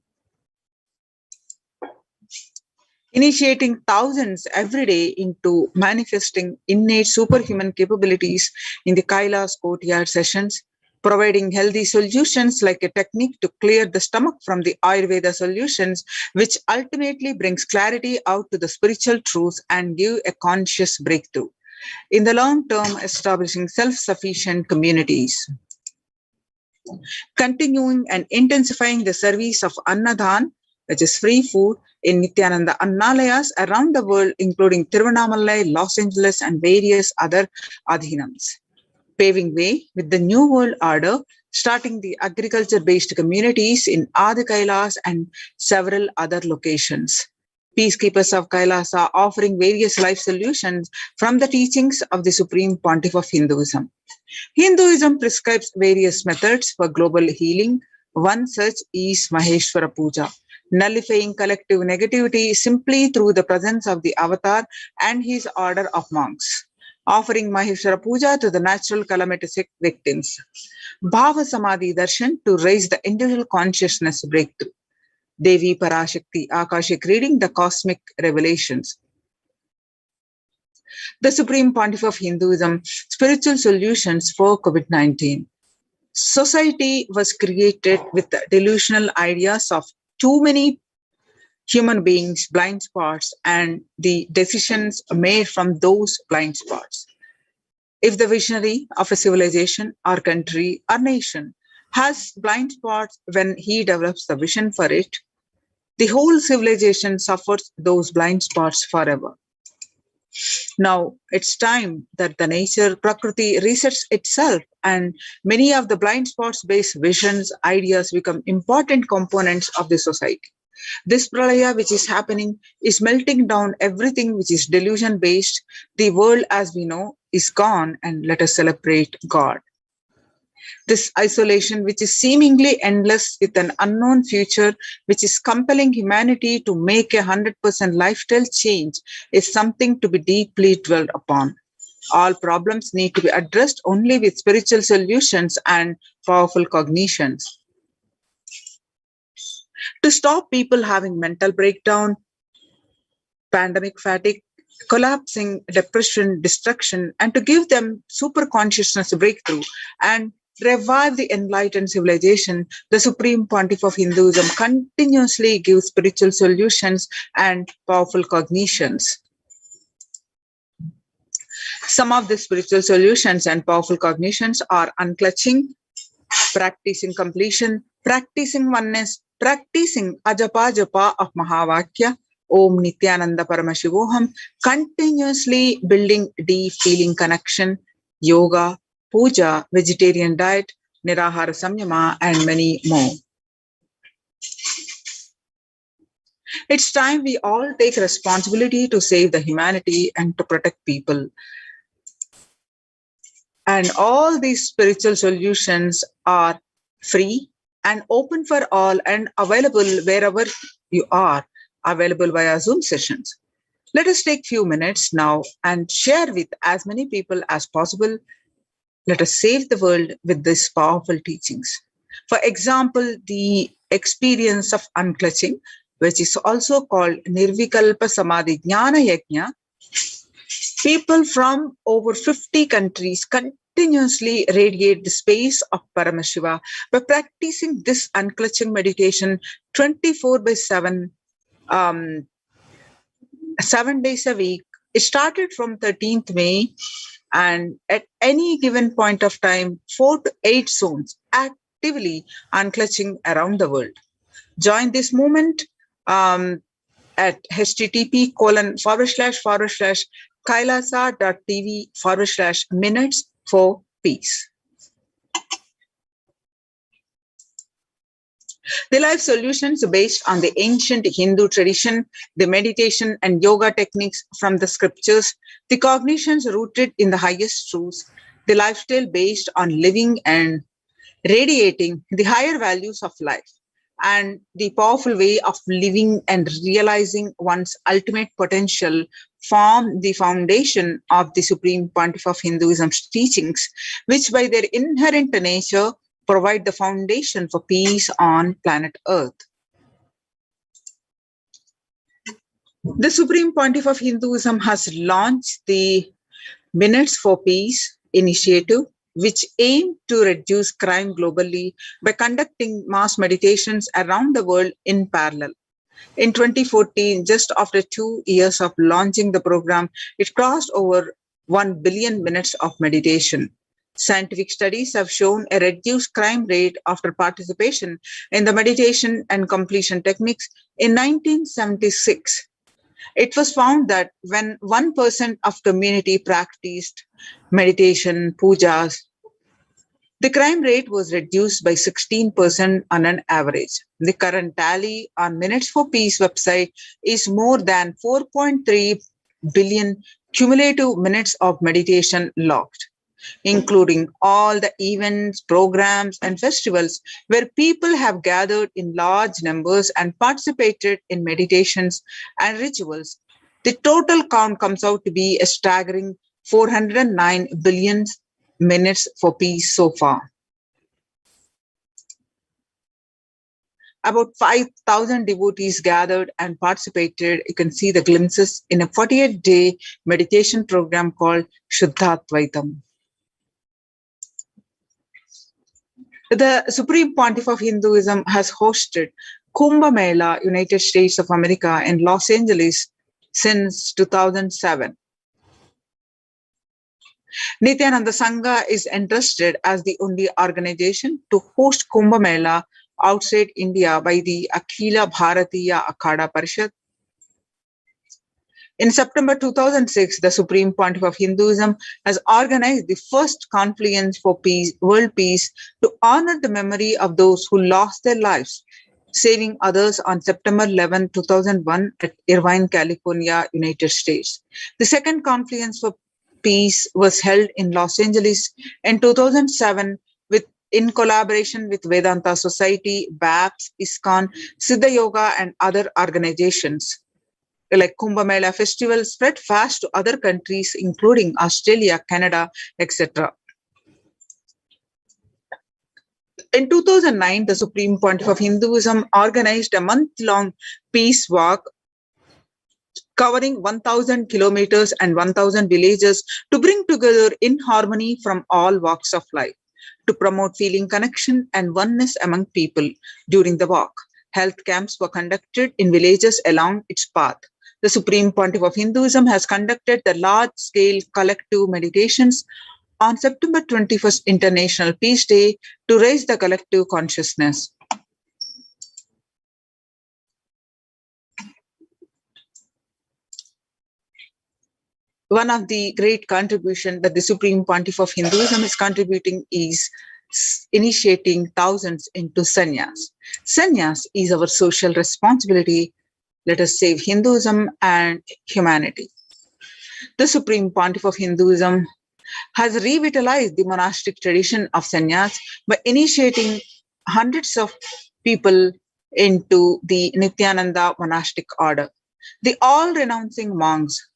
Initiating thousands every day into manifesting innate superhuman capabilities in the Kailas courtyard sessions, providing healthy solutions like a technique to clear the stomach from the Ayurveda solutions, which ultimately brings clarity out to the spiritual truth and give a conscious breakthrough. In the long term, establishing self-sufficient communities. Continuing and intensifying the service of Annadan, which is free food, in Nityananda Annalayas around the world, including Tiruvannamalai, Los Angeles, and various other adhinams. Paving way with the New World Order, starting the agriculture-based communities in Adi Kailas and several other locations. Peacekeepers of Kailasa offering various life solutions from the teachings of the Supreme Pontiff of Hinduism. Hinduism prescribes various methods for global healing. One such is Maheshwara Puja, nullifying collective negativity simply through the presence of the avatar and his order of monks. Offering Maheshwara Puja to the natural calamity victims. Bhava Samadhi Darshan to raise the individual consciousness breakthrough. Devi Parashakti Akashic reading the cosmic revelations. The Supreme Pontiff of Hinduism, spiritual solutions for COVID-19. Society was created with the delusional ideas of too many human beings, blind spots, and the decisions made from those blind spots. If the visionary of a civilization or country or nation has blind spots when he develops the vision for it, the whole civilization suffers those blind spots forever. Now it's time that the nature, Prakriti, resets itself, and many of the blind spots based visions, ideas become important components of the society. This pralaya which is happening is melting down everything which is delusion based. The world as we know is gone, and let us celebrate God. This isolation which is seemingly endless with an unknown future which is compelling humanity to make 100% lifestyle change is something to be deeply dwelled upon. All problems need to be addressed only with spiritual solutions and powerful cognitions. To stop people having mental breakdown, pandemic fatigue, collapsing, depression, destruction, and to give them super consciousness breakthrough and revive the enlightened civilization, the Supreme Pontiff of Hinduism continuously gives spiritual solutions and powerful cognitions. Some of the spiritual solutions and powerful cognitions are unclutching, practicing completion, practicing oneness, practicing ajapa japa of Mahavakya, Om Nithyananda Paramashivam, continuously building deep feeling connection, yoga, puja, vegetarian diet, nirahara samyama, and many more. It's time we all take responsibility to save the humanity and to protect people. And all these spiritual solutions are free and open for all and available wherever you are, available via Zoom sessions. Let us take few minutes now and share with as many people as possible. Let us save the world with these powerful teachings. For example, the experience of unclutching, which is also called Nirvikalpa Samadhi Jnana Yajna. People from over 50 countries continuously radiate the space of Paramashiva by practicing this unclutching meditation 24/7, 7 days a week. It started from 13th May, and at any given point of time, 4 to 8 zones actively unclutching around the world. Join this movement at http://kailasa.tv/minutes for peace. The life solutions based on the ancient Hindu tradition, the meditation and yoga techniques from the scriptures, the cognitions rooted in the highest truths, the lifestyle based on living and radiating the higher values of life, and the powerful way of living and realizing one's ultimate potential form the foundation of the Supreme Pontiff of Hinduism's teachings, which by their inherent nature provide the foundation for peace on planet Earth. The Supreme Pontiff of Hinduism has launched the Minutes for Peace initiative, which aim to reduce crime globally by conducting mass meditations around the world in parallel. In 2014, just after 2 years of launching the program, it crossed over 1 billion minutes of meditation. Scientific studies have shown a reduced crime rate after participation in the meditation and completion techniques in 1976. It was found that when 1% of community practiced meditation, pujas, the crime rate was reduced by 16% on an average. The current tally on Minutes for Peace website is more than 4.3 billion cumulative minutes of meditation logged, including all the events, programs, and festivals where people have gathered in large numbers and participated in meditations and rituals. The total count comes out to be a staggering 409 billion minutes for peace so far. About 5,000 devotees gathered and participated. You can see the glimpses in a 48-day meditation program called Shuddhatvaitam. The Supreme Pontiff of Hinduism has hosted Kumbh Mela, United States of America in Los Angeles since 2007. Nithyananda Sangha is entrusted as the only organization to host Kumbh Mela outside India by the Akhila Bharatiya Akhada Parishad. In September 2006, the Supreme Pontiff of Hinduism has organized the first Confluence for Peace, World Peace, to honor the memory of those who lost their lives, saving others on September 11, 2001 at Irvine, California, United States. The second Confluence for Peace was held in Los Angeles in 2007 in collaboration with Vedanta Society, BAPS, ISKCON, Siddha Yoga, and other organizations. Like Kumbh Mela Festival spread fast to other countries, including Australia, Canada, etc. In 2009, the Supreme Pontiff of Hinduism organized a month-long peace walk covering 1,000 kilometers and 1,000 villages to bring together in harmony from all walks of life, to promote feeling connection and oneness among people during the walk. Health camps were conducted in villages along its path. The Supreme Pontiff of Hinduism has conducted the large-scale collective meditations on September 21st International Peace Day to raise the collective consciousness. One of the great contributions that the Supreme Pontiff of Hinduism is contributing is initiating thousands into sannyas. Sannyas is our social responsibility. Let us save Hinduism and humanity. The Supreme Pontiff of Hinduism has revitalized the monastic tradition of sannyas by initiating hundreds of people into the Nityananda monastic order. The all-renouncing monks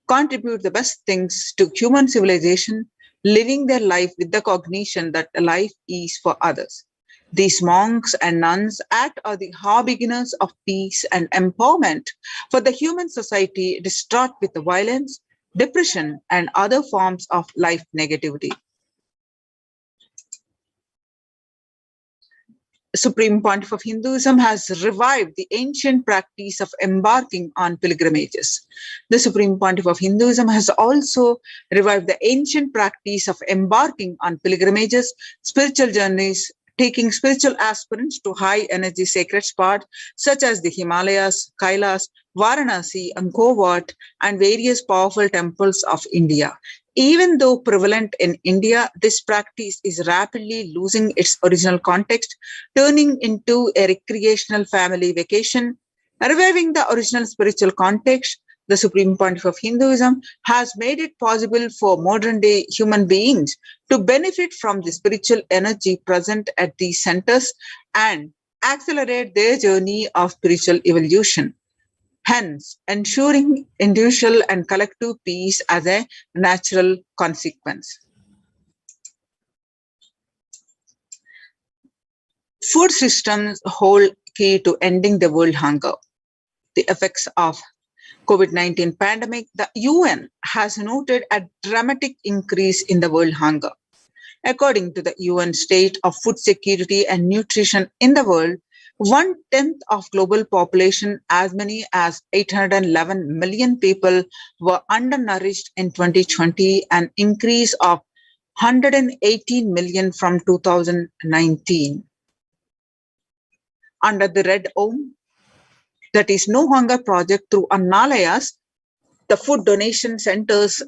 contribute the best things to human civilization, living their life with the cognition that life is for others. These monks and nuns act as the harbingers of peace and empowerment for the human society distraught with the violence, depression, and other forms of life negativity. Supreme Pontiff of Hinduism has revived the ancient practice of embarking on pilgrimages. The Supreme Pontiff of Hinduism has also revived the ancient practice of embarking on pilgrimages, spiritual journeys, taking spiritual aspirants to high-energy sacred spots such as the Himalayas, Kailasa, Varanasi, Angkor Wat, and various powerful temples of India. Even though prevalent in India, this practice is rapidly losing its original context, turning into a recreational family vacation. Reviving the original spiritual context, the Supreme Pontiff of Hinduism has made it possible for modern-day human beings to benefit from the spiritual energy present at these centers and accelerate their journey of spiritual evolution, hence ensuring individual and collective peace as a natural consequence. Food systems hold key to ending the world hunger. The effects of COVID-19 pandemic, the UN has noted a dramatic increase in the world hunger. According to the UN State of Food Security and Nutrition in the world, 1/10 of global population, as many as 811 million people, were undernourished in 2020, an increase of 118 million from 2019. Under the Red Home, that is No Hunger Project, through Annalayas, the food donation centers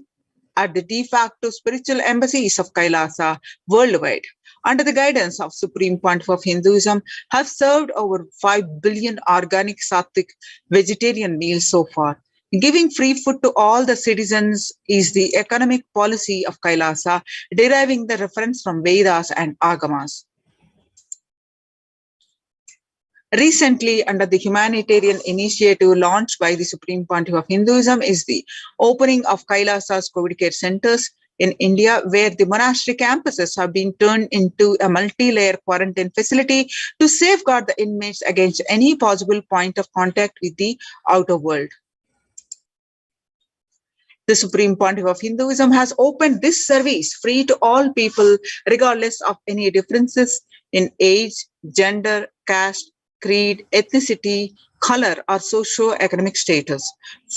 at the de facto spiritual embassies of Kailasa worldwide, under the guidance of Supreme Pontiff of Hinduism, have served over 5 billion organic sattvic vegetarian meals so far. Giving free food to all the citizens is the economic policy of Kailasa, deriving the reference from Vedas and Agamas. Recently, under the humanitarian initiative launched by the Supreme Pontiff of Hinduism, is the opening of Kailasa's COVID care centers in India, where the monastery campuses have been turned into a multi-layer quarantine facility to safeguard the inmates against any possible point of contact with the outer world. The Supreme Pontiff of Hinduism has opened this service free to all people, regardless of any differences in age, gender, caste, creed, ethnicity, color, or socio-economic status.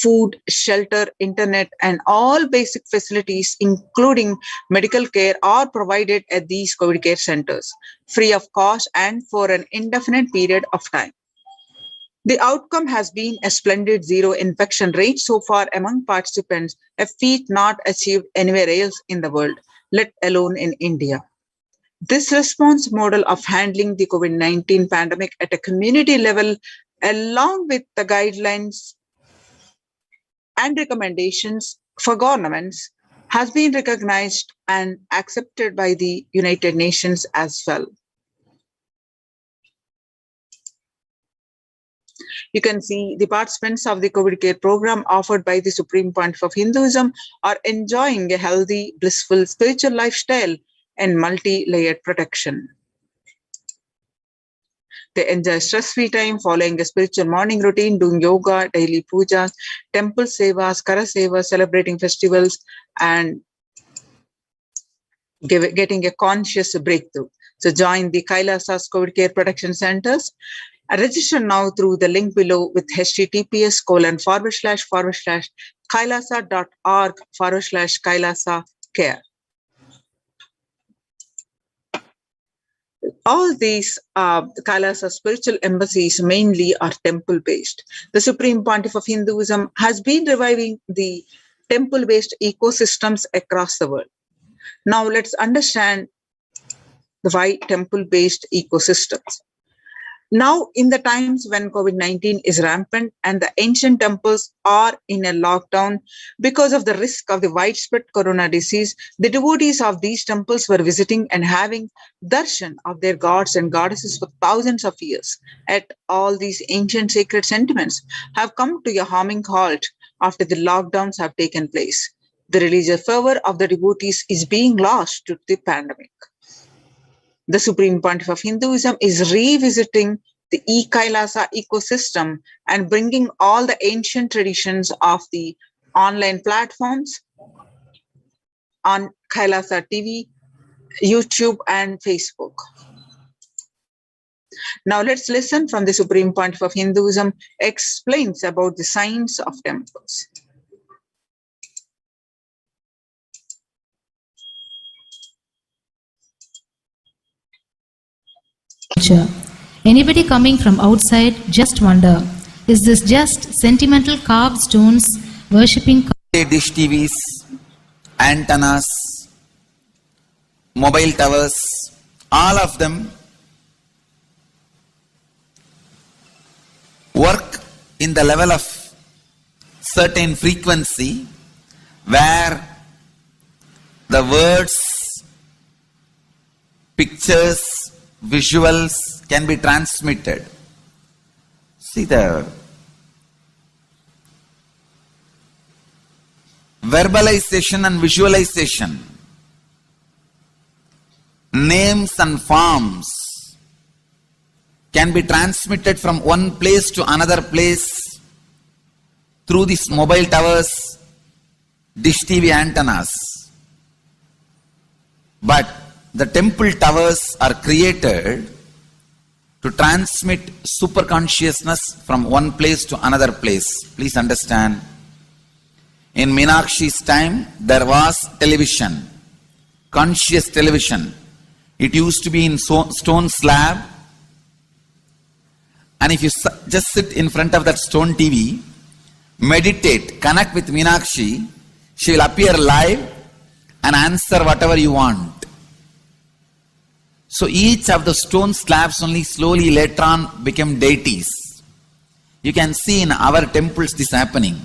Food, shelter, internet, and all basic facilities, including medical care, are provided at these COVID care centers, free of cost and for an indefinite period of time. The outcome has been a splendid zero infection rate so far among participants, a feat not achieved anywhere else in the world, let alone in India. This response model of handling the COVID-19 pandemic at a community level, along with the guidelines and recommendations for governments, has been recognized and accepted by the United Nations as well. You can see the participants of the COVID care program offered by the Supreme Pontiff of Hinduism are enjoying a healthy, blissful spiritual lifestyle and multi-layered protection. They enjoy stress-free time, following a spiritual morning routine, doing yoga, daily pujas, temple sevas, kara sevas, celebrating festivals, and getting a conscious breakthrough. So join the Kailasa's COVID care protection centers. Register now through the link below with https://kailasa.org/Kailasa care. All these Kailasa spiritual embassies mainly are temple-based. The Supreme Pontiff of Hinduism has been reviving the temple-based ecosystems across the world. Now let's understand why temple-based ecosystems. Now, in the times when COVID-19 is rampant and the ancient temples are in a lockdown because of the risk of the widespread corona disease, the devotees of these temples were visiting and having darshan of their gods and goddesses for thousands of years. Yet all these ancient sacred sentiments have come to a harming halt after the lockdowns have taken place. The religious fervor of the devotees is being lost to the pandemic. The Supreme Pontiff of Hinduism is revisiting the Kailasa ecosystem and bringing all the ancient traditions of the online platforms on Kailasa TV, YouTube, and Facebook. Now let's listen from the Supreme Pontiff of Hinduism explains about the science of temples. Anybody coming from outside just wonder, is this just sentimental carved stones worshipping dish TVs, antennas, mobile towers, all of them work in the level of certain frequency where the words, pictures, visuals can be transmitted. See the verbalization and visualization, names and forms can be transmitted from one place to another place through these mobile towers, dish TV antennas. But the temple towers are created to transmit superconsciousness from one place to another place. Please understand. In Meenakshi's time, there was television, conscious television. It used to be in stone slab. And if you just sit in front of that stone TV, meditate, connect with Meenakshi, she will appear live and answer whatever you want. So each of the stone slabs only slowly later on became deities. You can see in our temples this happening.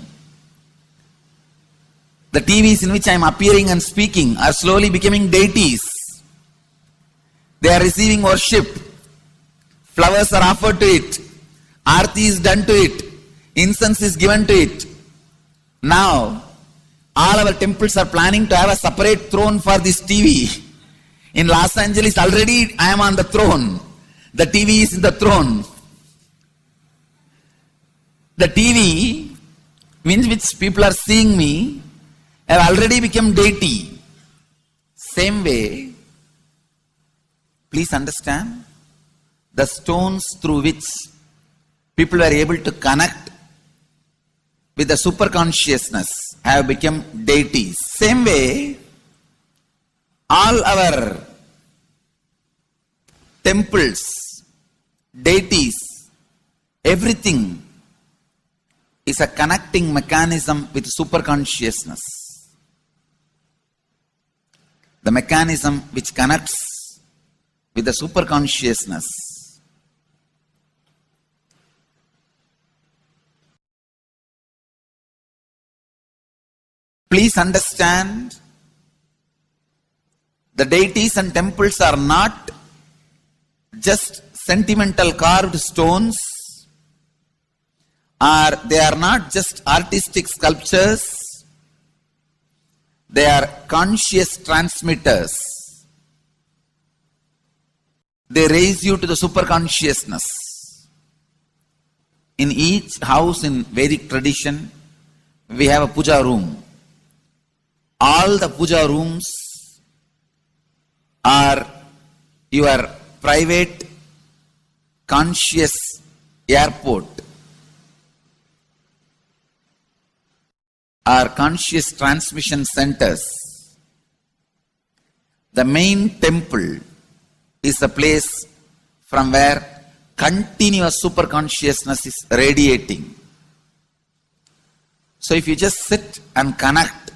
The TVs in which I am appearing and speaking are slowly becoming deities. They are receiving worship. Flowers are offered to it. Aarti is done to it. Incense is given to it. Now, all our temples are planning to have a separate throne for this TV. In Los Angeles, already I am on the throne. The TV is in the throne. The TV, in which people are seeing me, have already become deity. Same way, please understand, the stones through which people were able to connect with the superconsciousness have become deities. Same way, all our temples, deities, everything is a connecting mechanism with superconsciousness. The mechanism which connects with the superconsciousness. Please understand, the deities and temples are not just sentimental carved stones, or they are not just artistic sculptures, they are conscious transmitters. they raise you to the superconsciousness. In each house in Vedic tradition, we have a puja room. All the puja rooms are your private conscious airport, are conscious transmission centers. The main temple is the place from where continuous superconsciousness is radiating. So if you just sit and connect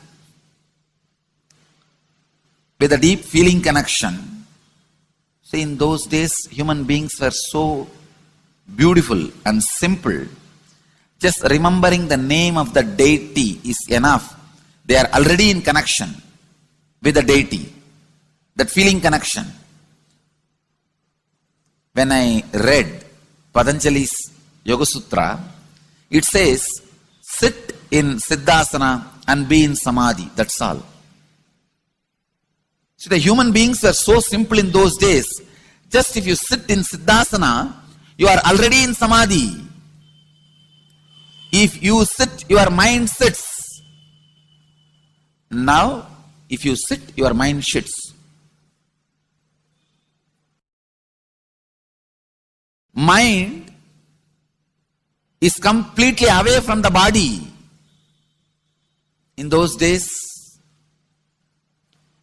with a deep feeling connection, see, in those days human beings were so beautiful and simple. Just remembering the name of the deity is enough. They are already in connection with the deity. That feeling connection. When I read Patanjali's Yoga Sutra, it says, sit in Siddhasana and be in Samadhi. That's all. So the human beings were so simple in those days. Just if you sit in Siddhasana, you are already in Samadhi. If you sit, your mind sits. Now, if you sit, your mind sits. Mind is completely away from the body. In those days,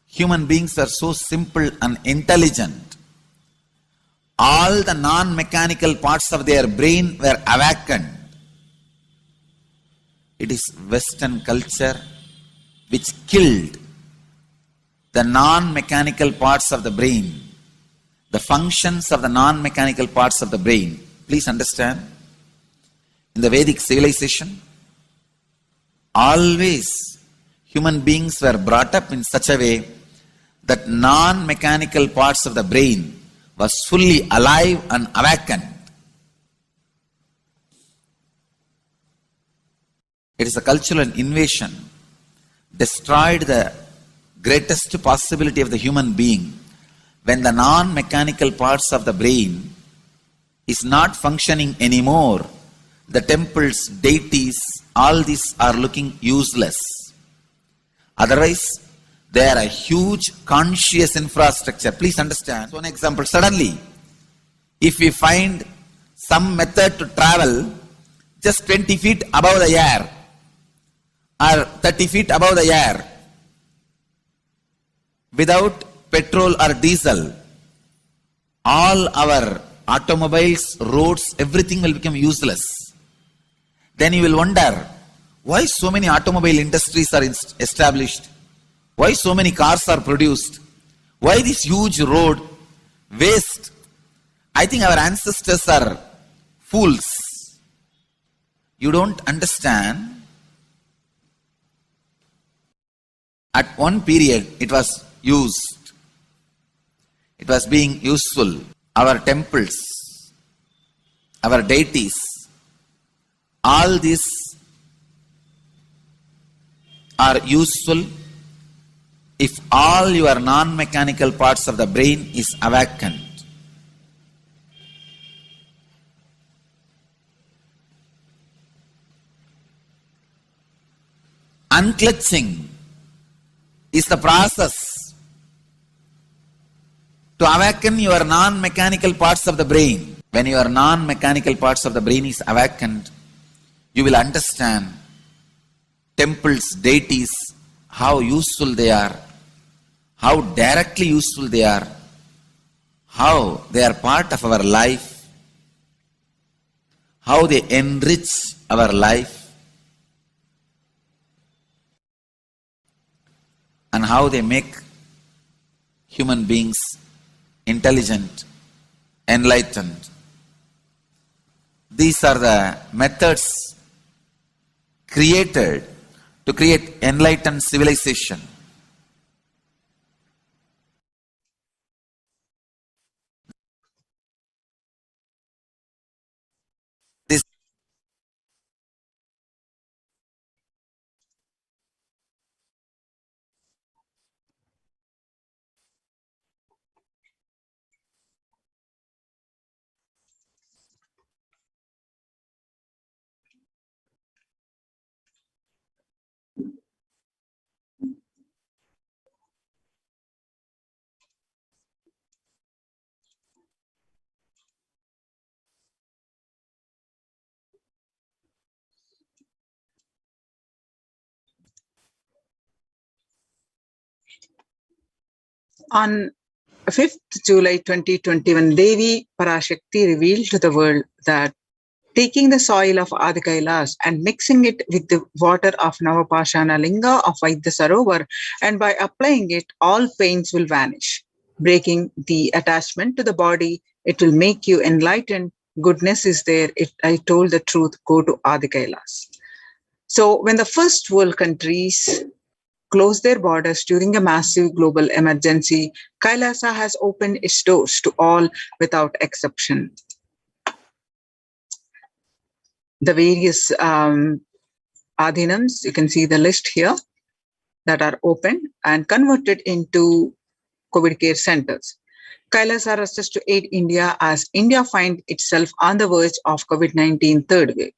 human beings were so simple and intelligent. All the non-mechanical parts of their brain were awakened. It is Western culture which killed the non-mechanical parts of the brain, the functions of the non-mechanical parts of the brain. Please understand, in the Vedic civilization, always human beings were brought up in such a way that non-mechanical parts of the brain was fully alive and awakened. It is a cultural invasion, destroyed the greatest possibility of the human being when the non-mechanical parts of the brain is not functioning anymore. The temples, deities, all these are looking useless. Otherwise, they are a huge conscious infrastructure. Please understand. So, an example, suddenly, if we find some method to travel just 20 feet above the air or 30 feet above the air without petrol or diesel, all our automobiles, roads, everything will become useless. Then you will wonder, why so many automobile industries are established? Why so many cars are produced? Why this huge road waste? I think our ancestors are fools. You don't understand. At one period, it was used. It was being useful. Our temples, our deities, all these are useful if all your non-mechanical parts of the brain is awakened. Unclutching is the process to awaken your non-mechanical parts of the brain. When your non-mechanical parts of the brain is awakened, you will understand temples, deities, how useful they are, how directly useful they are, how they are part of our life, how they enrich our life, and how they make human beings intelligent, enlightened. These are the methods created to create enlightened civilization. This On 5th July 2021, Devi Parashakti revealed to the world that taking the soil of Adi Kailas and mixing it with the water of Navapashana Linga of Vaidya Sarovar, and by applying it, all pains will vanish. Breaking the attachment to the body, it will make you enlightened. Goodness is there. I told the truth. Go to Adi Kailas. So when the first world countries closed their borders during a massive global emergency, Kailasa has opened its doors to all without exception. The various adhinams, you can see the list here, that are open and converted into COVID care centers. Kailasa rushes to aid India as India finds itself on the verge of COVID-19 third wave.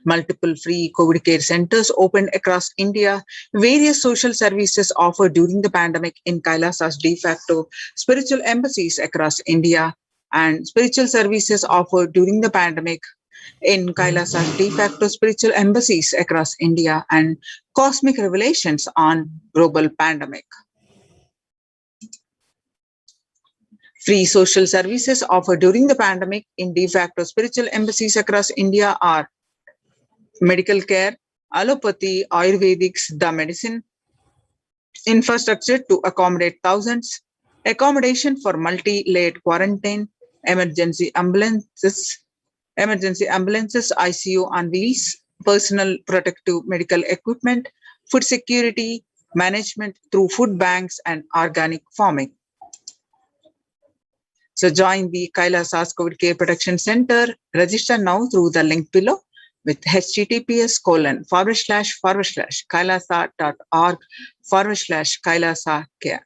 Multiple free COVID care centers opened across India. Various social services offered during the pandemic in Kailasa's de facto spiritual embassies across India, and spiritual services offered during the pandemic in Kailasa's de facto spiritual embassies across India, and cosmic revelations on global pandemic. Free social services offered during the pandemic in de facto spiritual embassies across India are medical care, allopathy, Ayurvedics, the medicine, infrastructure to accommodate thousands, accommodation for multi-layered quarantine, emergency ambulances, ICU on wheels, personal protective medical equipment, food security, management through food banks and organic farming. So join the Kailasa's COVID Care Protection Center. Register now through the link below with https://kailasa.org/kailasa care.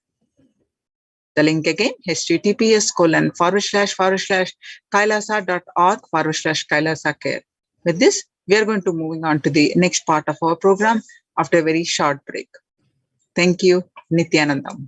The link again, https://kailasa.org/kailasa care. With this, we are going to moving on to the next part of our program after a very short break. Thank you. Nithyanandam.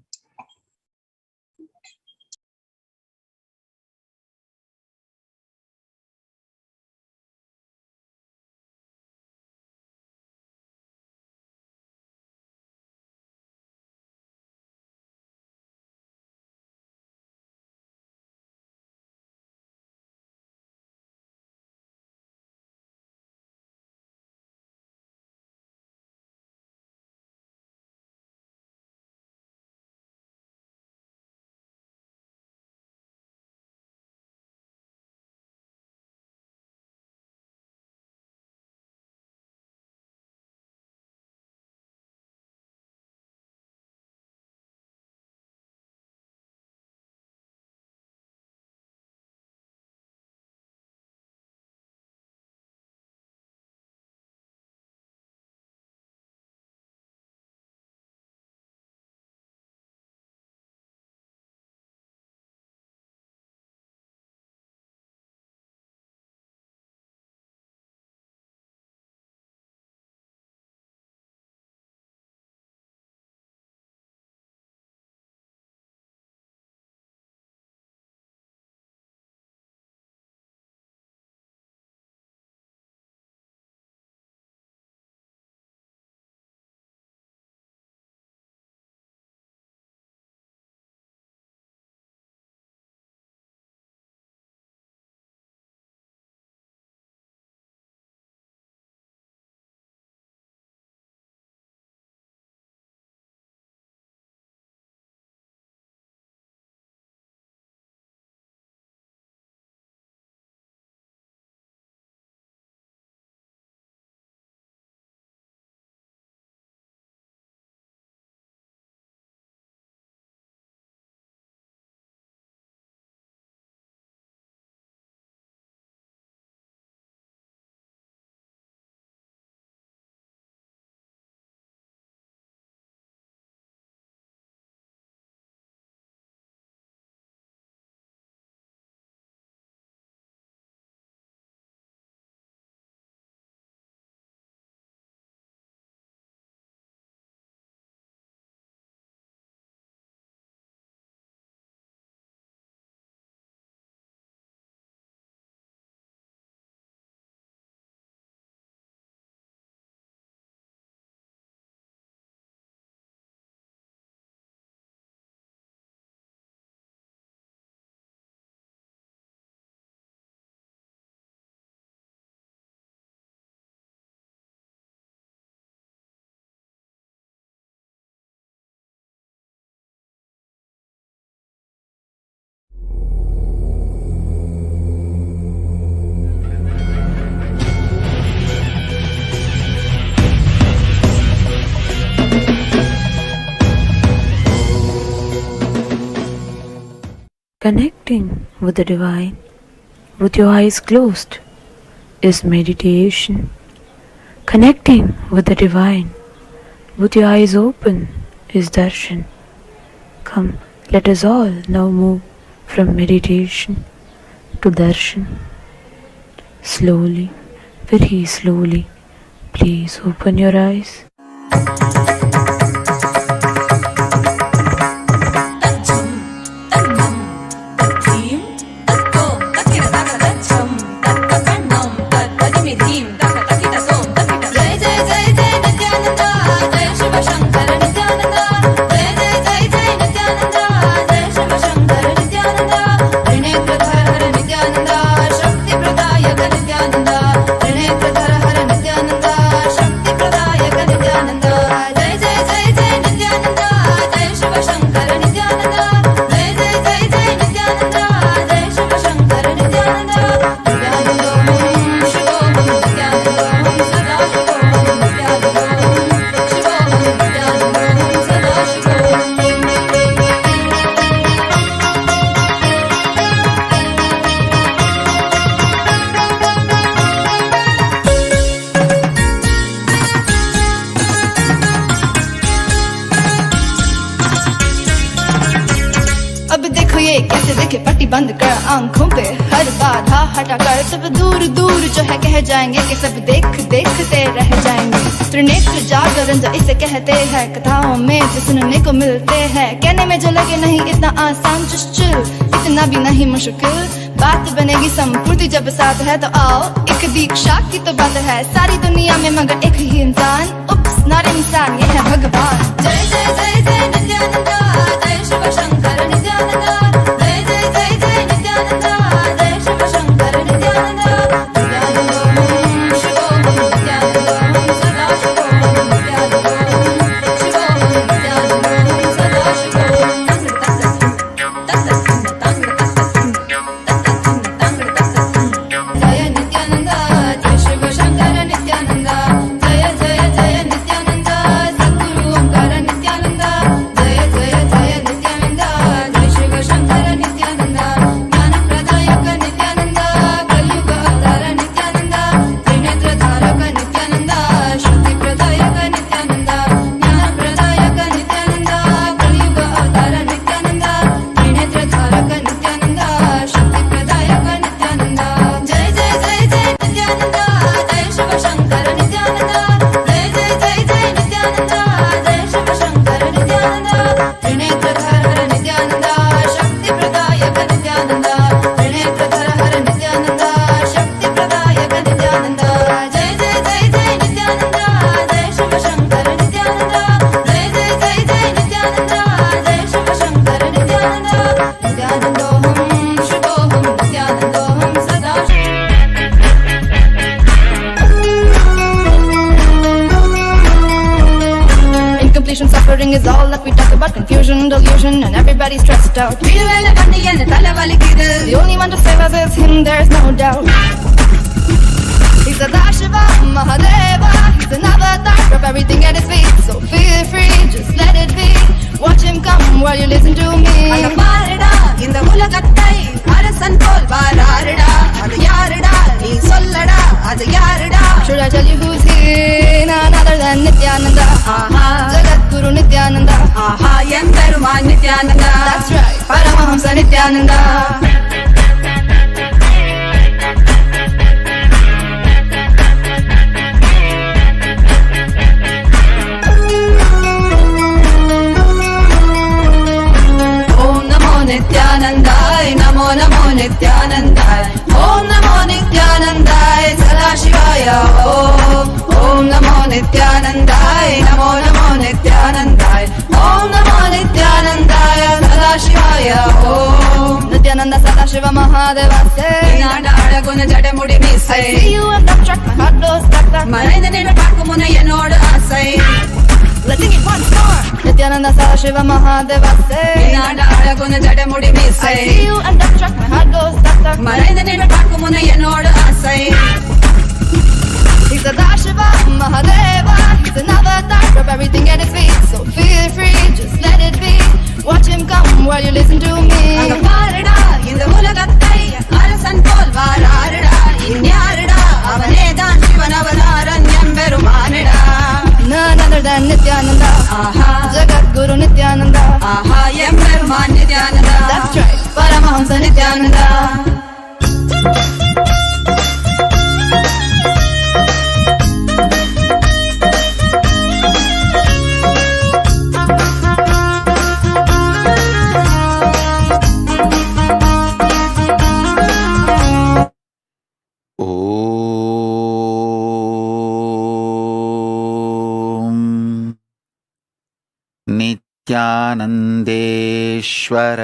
Connecting with the divine with your eyes closed is meditation. Connecting with the divine with your eyes open is darshan. Come, let us all now move from meditation to darshan. Slowly, very slowly, please open your eyes. बंद कर आंखों पे हर बाधा हटा कर सब दूर दूर जो है कह जाएंगे कि सब देखते रह जाएंगे। त्रिनेत्र जागरण जो इसे कहते हैं कथाओं में जो सुनने को मिलते हैं, कहने में जो लगे नहीं इतना आसान चुश्चुल इतना भी नहीं मुश्किल, बात बनेगी संपूर्ति जब साथ है तो आओ एक दीक्षा की तो बात है सारी दुनिया में मगर एक ही इंसान, उप्स नॉट इंसान ये है भगवान। जय जय जय जय नित्यानंदा जय Shiv Shankar Nityananda is all that we talk about, confusion, delusion, and everybody's stressed out. The only one to save us is him, there's no doubt. He's a Dashiva, Mahadeva, he's an avatar of everything at his feet. So feel free, just let it be. Watch him come while you listen to me. Should I tell you who's here? None other than Nityananda. Jagat Guru Nityananda. That's right, Paramahamsa Nityananda. Nityanandai, Namo Namo Nityanandai, Om Namo Nityanandai, Sadashivaya Om, Om Namo Nityanandai, Namo Namo Nityanandai, Om Namo Nityanandai, Sadashivaya Om. Nityananda Sadashiva Mahadeva say, Nada Guna Jadamudi Misse. I see you and that track, my heart goes stuck that. Marina Nida Pakumuna Yanoda Asai. Let's sing it once more. Nityananda Sadashiva Mahadeva say, Nada Guna Jadamudi Misse. I see you and that track, my heart goes stuck that. Marina Nida Pakumuna Yanoda Asai. He's a Dashiva Mahadeva, he's an avatar of everything at his feet. So feel free, just let it be. Watch him come while you listen to me. Jagadguru Nityananda, Yam Brahma Nityananda, that's right, Paramahamsa Nityananda. नित्यानन्देश्वर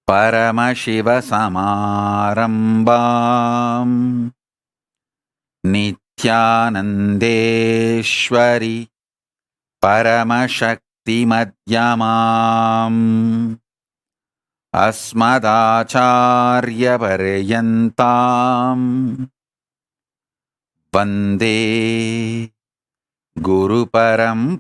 परमशिवसमारम्भाम् नित्यानन्देश्वरि परमशक्तिमध्यमाम् अस्मदाचार्यपर्यन्ताम् वन्दे गुरुपरम्पराम्.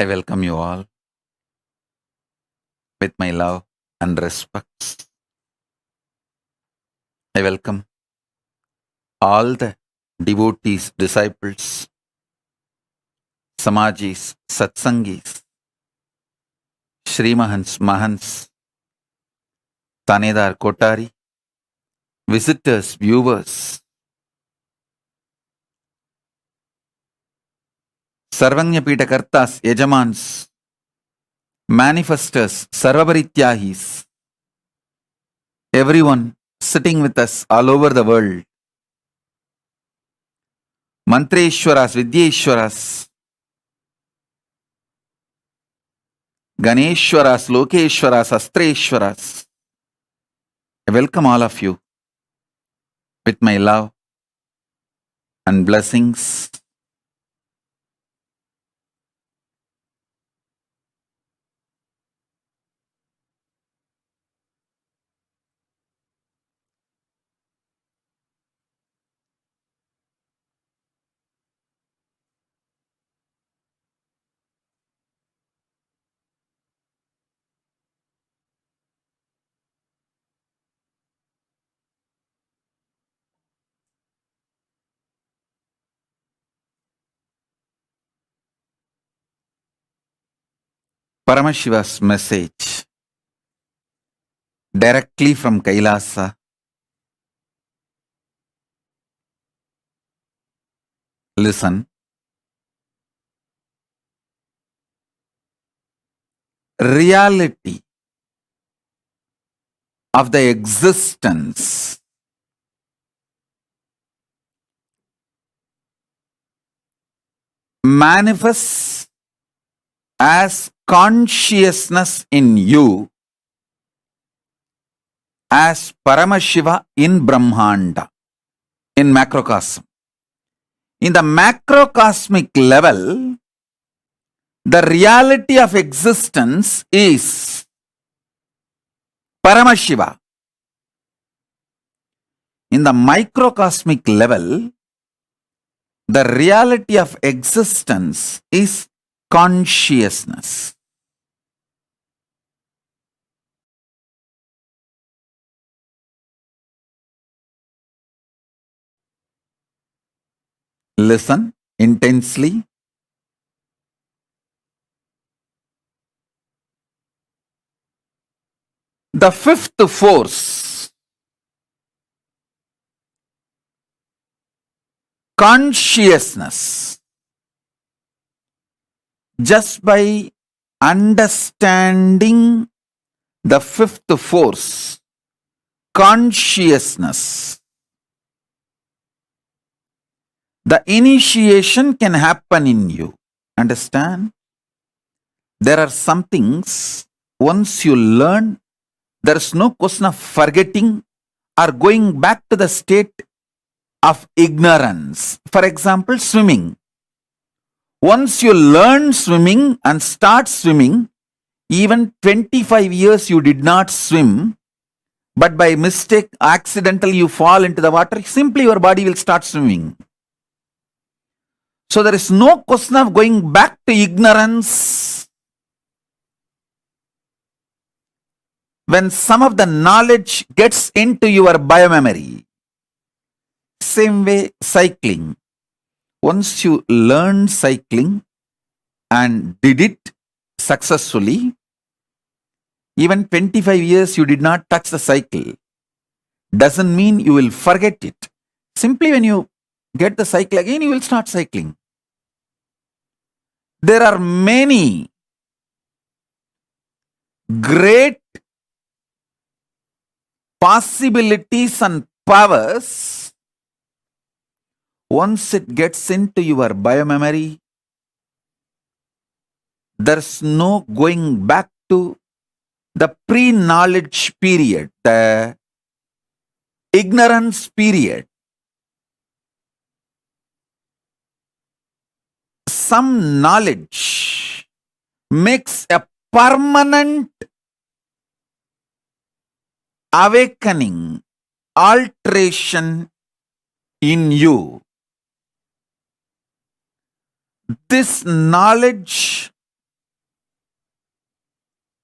I welcome you all with my love and respect. I welcome all the devotees, disciples, Samajis, Satsangis, Srimahans, Mahants, Tanedar Kotari, visitors, viewers, Sarvanya Pitakartas, Yajamans, manifestors, Sarvabarityahis, everyone sitting with us all over the world, Mantreshwaras, Vidyeshwaras, Ganeshwaras, Lokeshwaras, Astreshwaras. I welcome all of you with my love and blessings. Paramashiva's message directly from Kailasa. Listen. Reality of the existence manifests as consciousness in you as Paramashiva in Brahmanda, in macrocosm. In the macrocosmic level, the reality of existence is Paramashiva. In the microcosmic level, the reality of existence is consciousness. Listen intensely. The fifth force, consciousness. Just by understanding the fifth force, consciousness, the initiation can happen in you. Understand? There are some things, once you learn, there is no question of forgetting or going back to the state of ignorance. For example, swimming. Once you learn swimming and start swimming, even 25 years you did not swim, but by mistake, accidentally you fall into the water, simply your body will start swimming. So there is no question of going back to ignorance. When some of the knowledge gets into your biomemory, same way cycling. Once you learn cycling and did it successfully, even 25 years you did not touch the cycle, doesn't mean you will forget it. Simply when you get the cycle again, you will start cycling. There are many great possibilities and powers. Once it gets into your biomemory, there's no going back to the pre-knowledge period, the ignorance period. Some knowledge makes a permanent awakening, alteration in you. This knowledge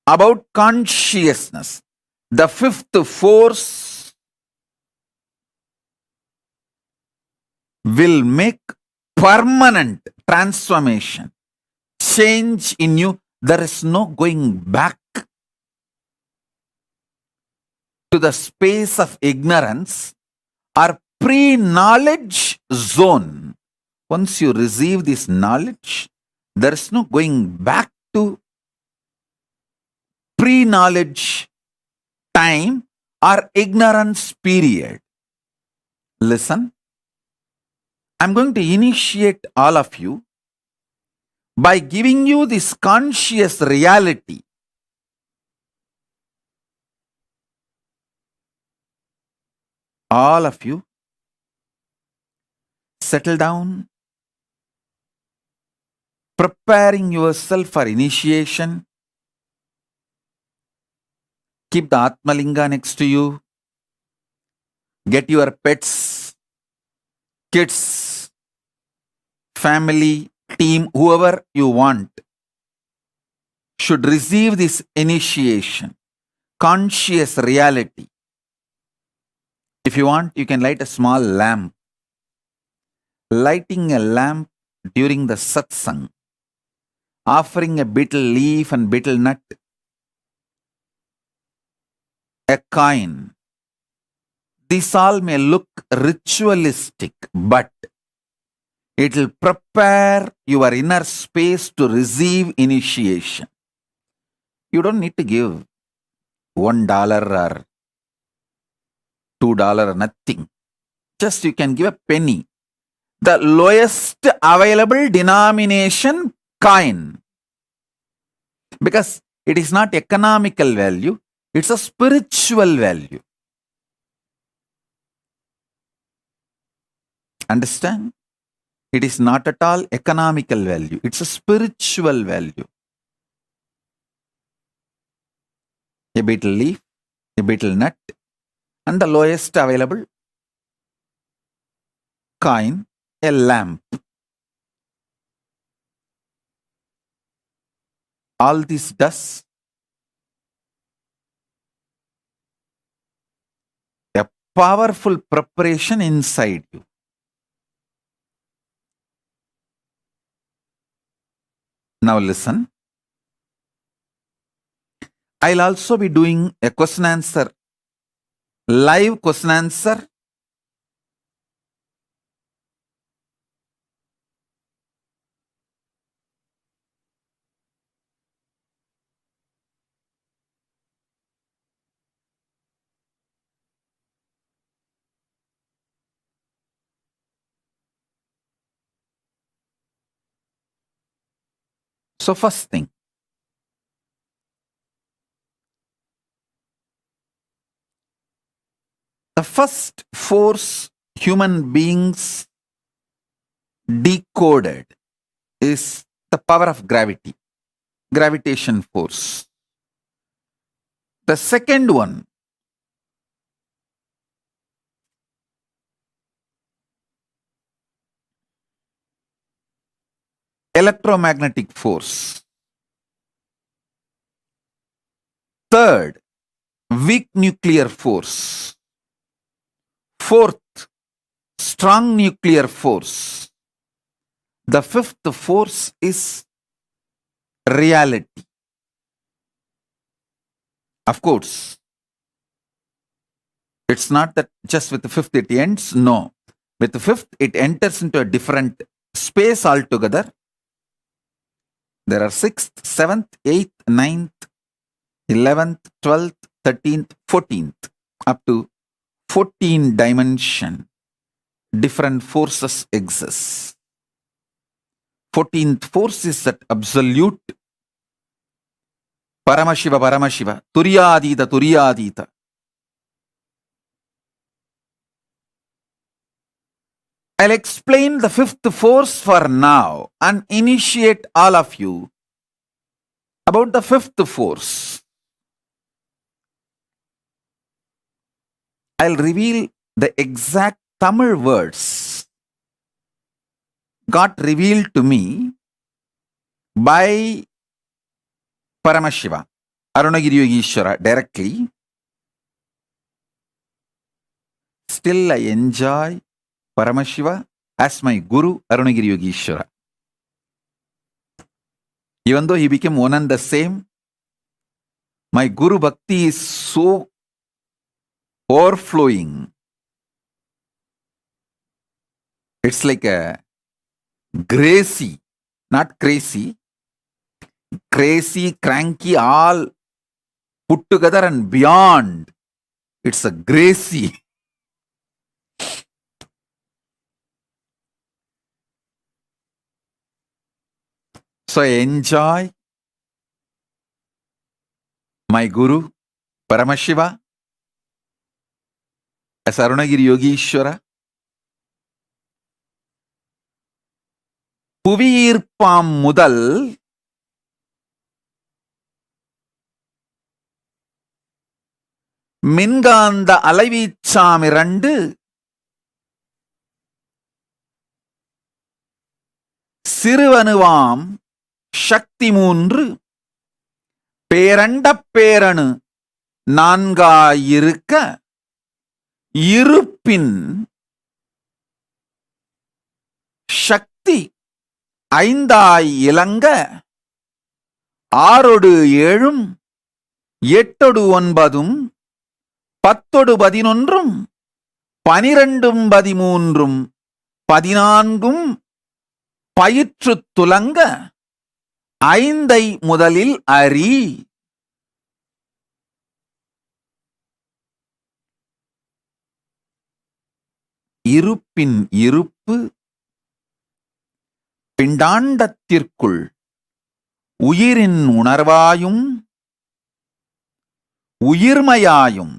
about consciousness, the fifth force, will make permanent transformation, change in you. There is no going back to the space of ignorance or pre-knowledge zone. Once you receive this knowledge, there is no going back to pre-knowledge time or ignorance period. Listen, I'm going to initiate all of you by giving you this conscious reality. All of you, settle down, preparing yourself for initiation. Keep the Atmalinga next to you. Get your pets, kids, family, team, whoever you want should receive this initiation, conscious reality. If you want, you can light a small lamp. Lighting a lamp during the satsang, offering a betel leaf and betel nut, a coin. These all may look ritualistic, but it will prepare your inner space to receive initiation. You don't need to give $1 or $2 or nothing. Just you can give a penny. The lowest available denomination coin. Because it is not economical value, it's a spiritual value. Understand? It is not at all economical value, it's a spiritual value. A betel leaf, a betel nut, and the lowest available coin, a lamp. All this does a powerful preparation inside you. Now listen. I'll also be doing a question answer, live question answer. So first thing, the first force human beings decoded is the power of gravity, gravitation force. The second one, electromagnetic force. Third, weak nuclear force. Fourth, strong nuclear force. The fifth force is reality. Of course, it's not that just with the fifth it ends. No. With the fifth, it enters into a different space altogether. There are 6th, 7th, 8th, 9th, 11th, 12th, 13th, 14th, up to 14 dimension. Different forces exist. 14th force is that absolute Paramashiva, Paramashiva, Turyadita, Turyadita. I'll explain the fifth force for now and initiate all of you about the fifth force. I'll reveal the exact Tamil words got revealed to me by Paramashiva, Arunagiri Yogeshwara directly. Still I enjoy Paramashiva as my Guru, Arunagiri Yogeshwara. Even though he became one and the same, my Guru Bhakti is so overflowing. It's like a gracie, not crazy, crazy, cranky, all put together and beyond. It's a gracie. So I enjoy my Guru, Paramashiva, as Arunagiri Yogeshwara. புவியீர்ப்பாம் முதல் மின்காந்த அலைவீச்சாமிரண்டு சிறுவனுவாம் சக்தி மூன்று பேரண்ட பேரணு நான்காயிருக்க இருப்பின் சக்தி ஐந்தாய் இலங்க ஆறொடு ஏழும் எட்டொடு ஒன்பதும் பத்தொடு பதினொன்றும் பனிரெண்டும் பதிமூன்றும் பதினான்கும் பயிற்று துலங்க ஐந்தை முதலில் அறி. இருப்பின் இருப்பு பிண்டாண்டத்திற்குள் உயிரின் உணர்வாயும் உயிர்மையாயும்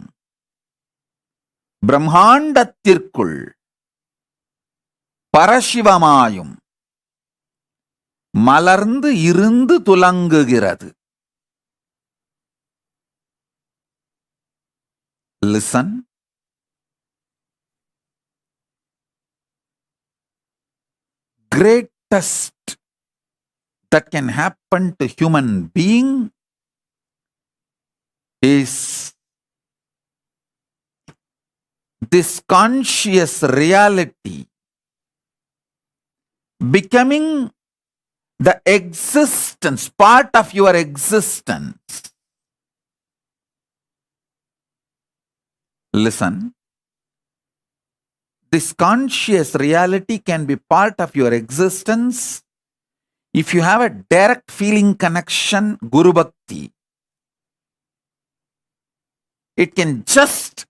பிரம்மாண்டத்திற்குள் பரசிவமாயும் மலர்ந்து இருந்து துலங்குகிறது. Listen. Greatest that can happen to human being is this conscious reality becoming the existence, part of your existence. Listen, this conscious reality can be part of your existence if you have a direct feeling connection, Guru Bhakti. It can just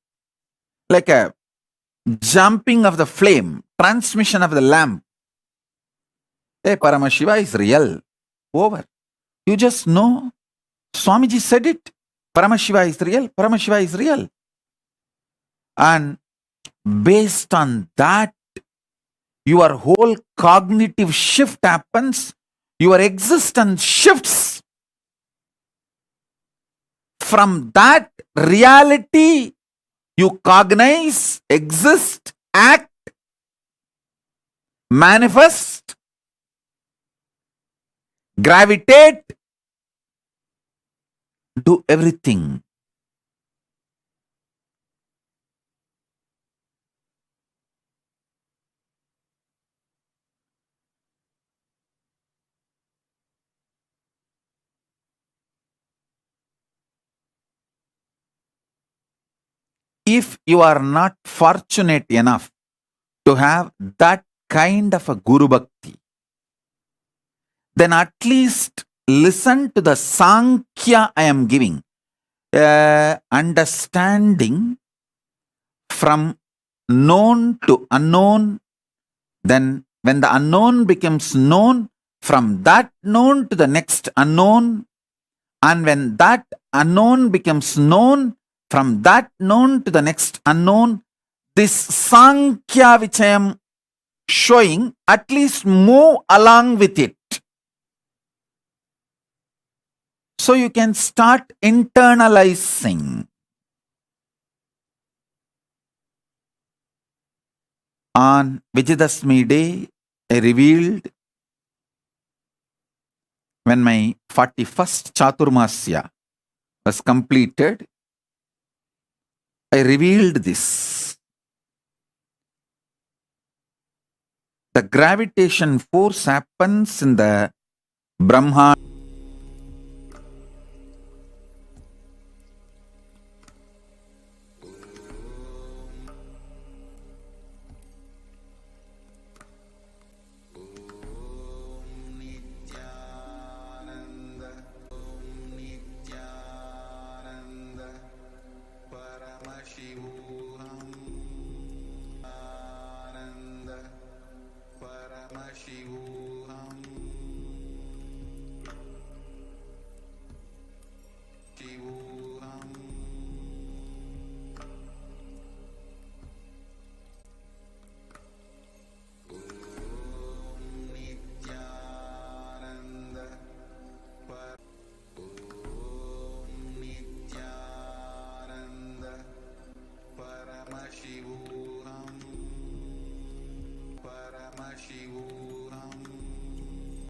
like a jumping of the flame, transmission of the lamp. Hey, Paramashiva is real. Over. You just know. Swamiji said it. Paramashiva is real. Paramashiva is real. And based on that, your whole cognitive shift happens. Your existence shifts. From that reality, you cognize, exist, act, manifest, gravitate, do everything. If you are not fortunate enough to have that kind of a Guru Bhakti, then at least listen to the Sankhya I am giving. Understanding from known to unknown. Then when the unknown becomes known, from that known to the next unknown. And when that unknown becomes known, from that known to the next unknown, this Sankhya which I am showing, at least move along with it. So you can start internalizing. On Vijayadashmi day, I revealed when my 41st Chaturmasya was completed, I revealed this. The gravitation force happens in the Brahma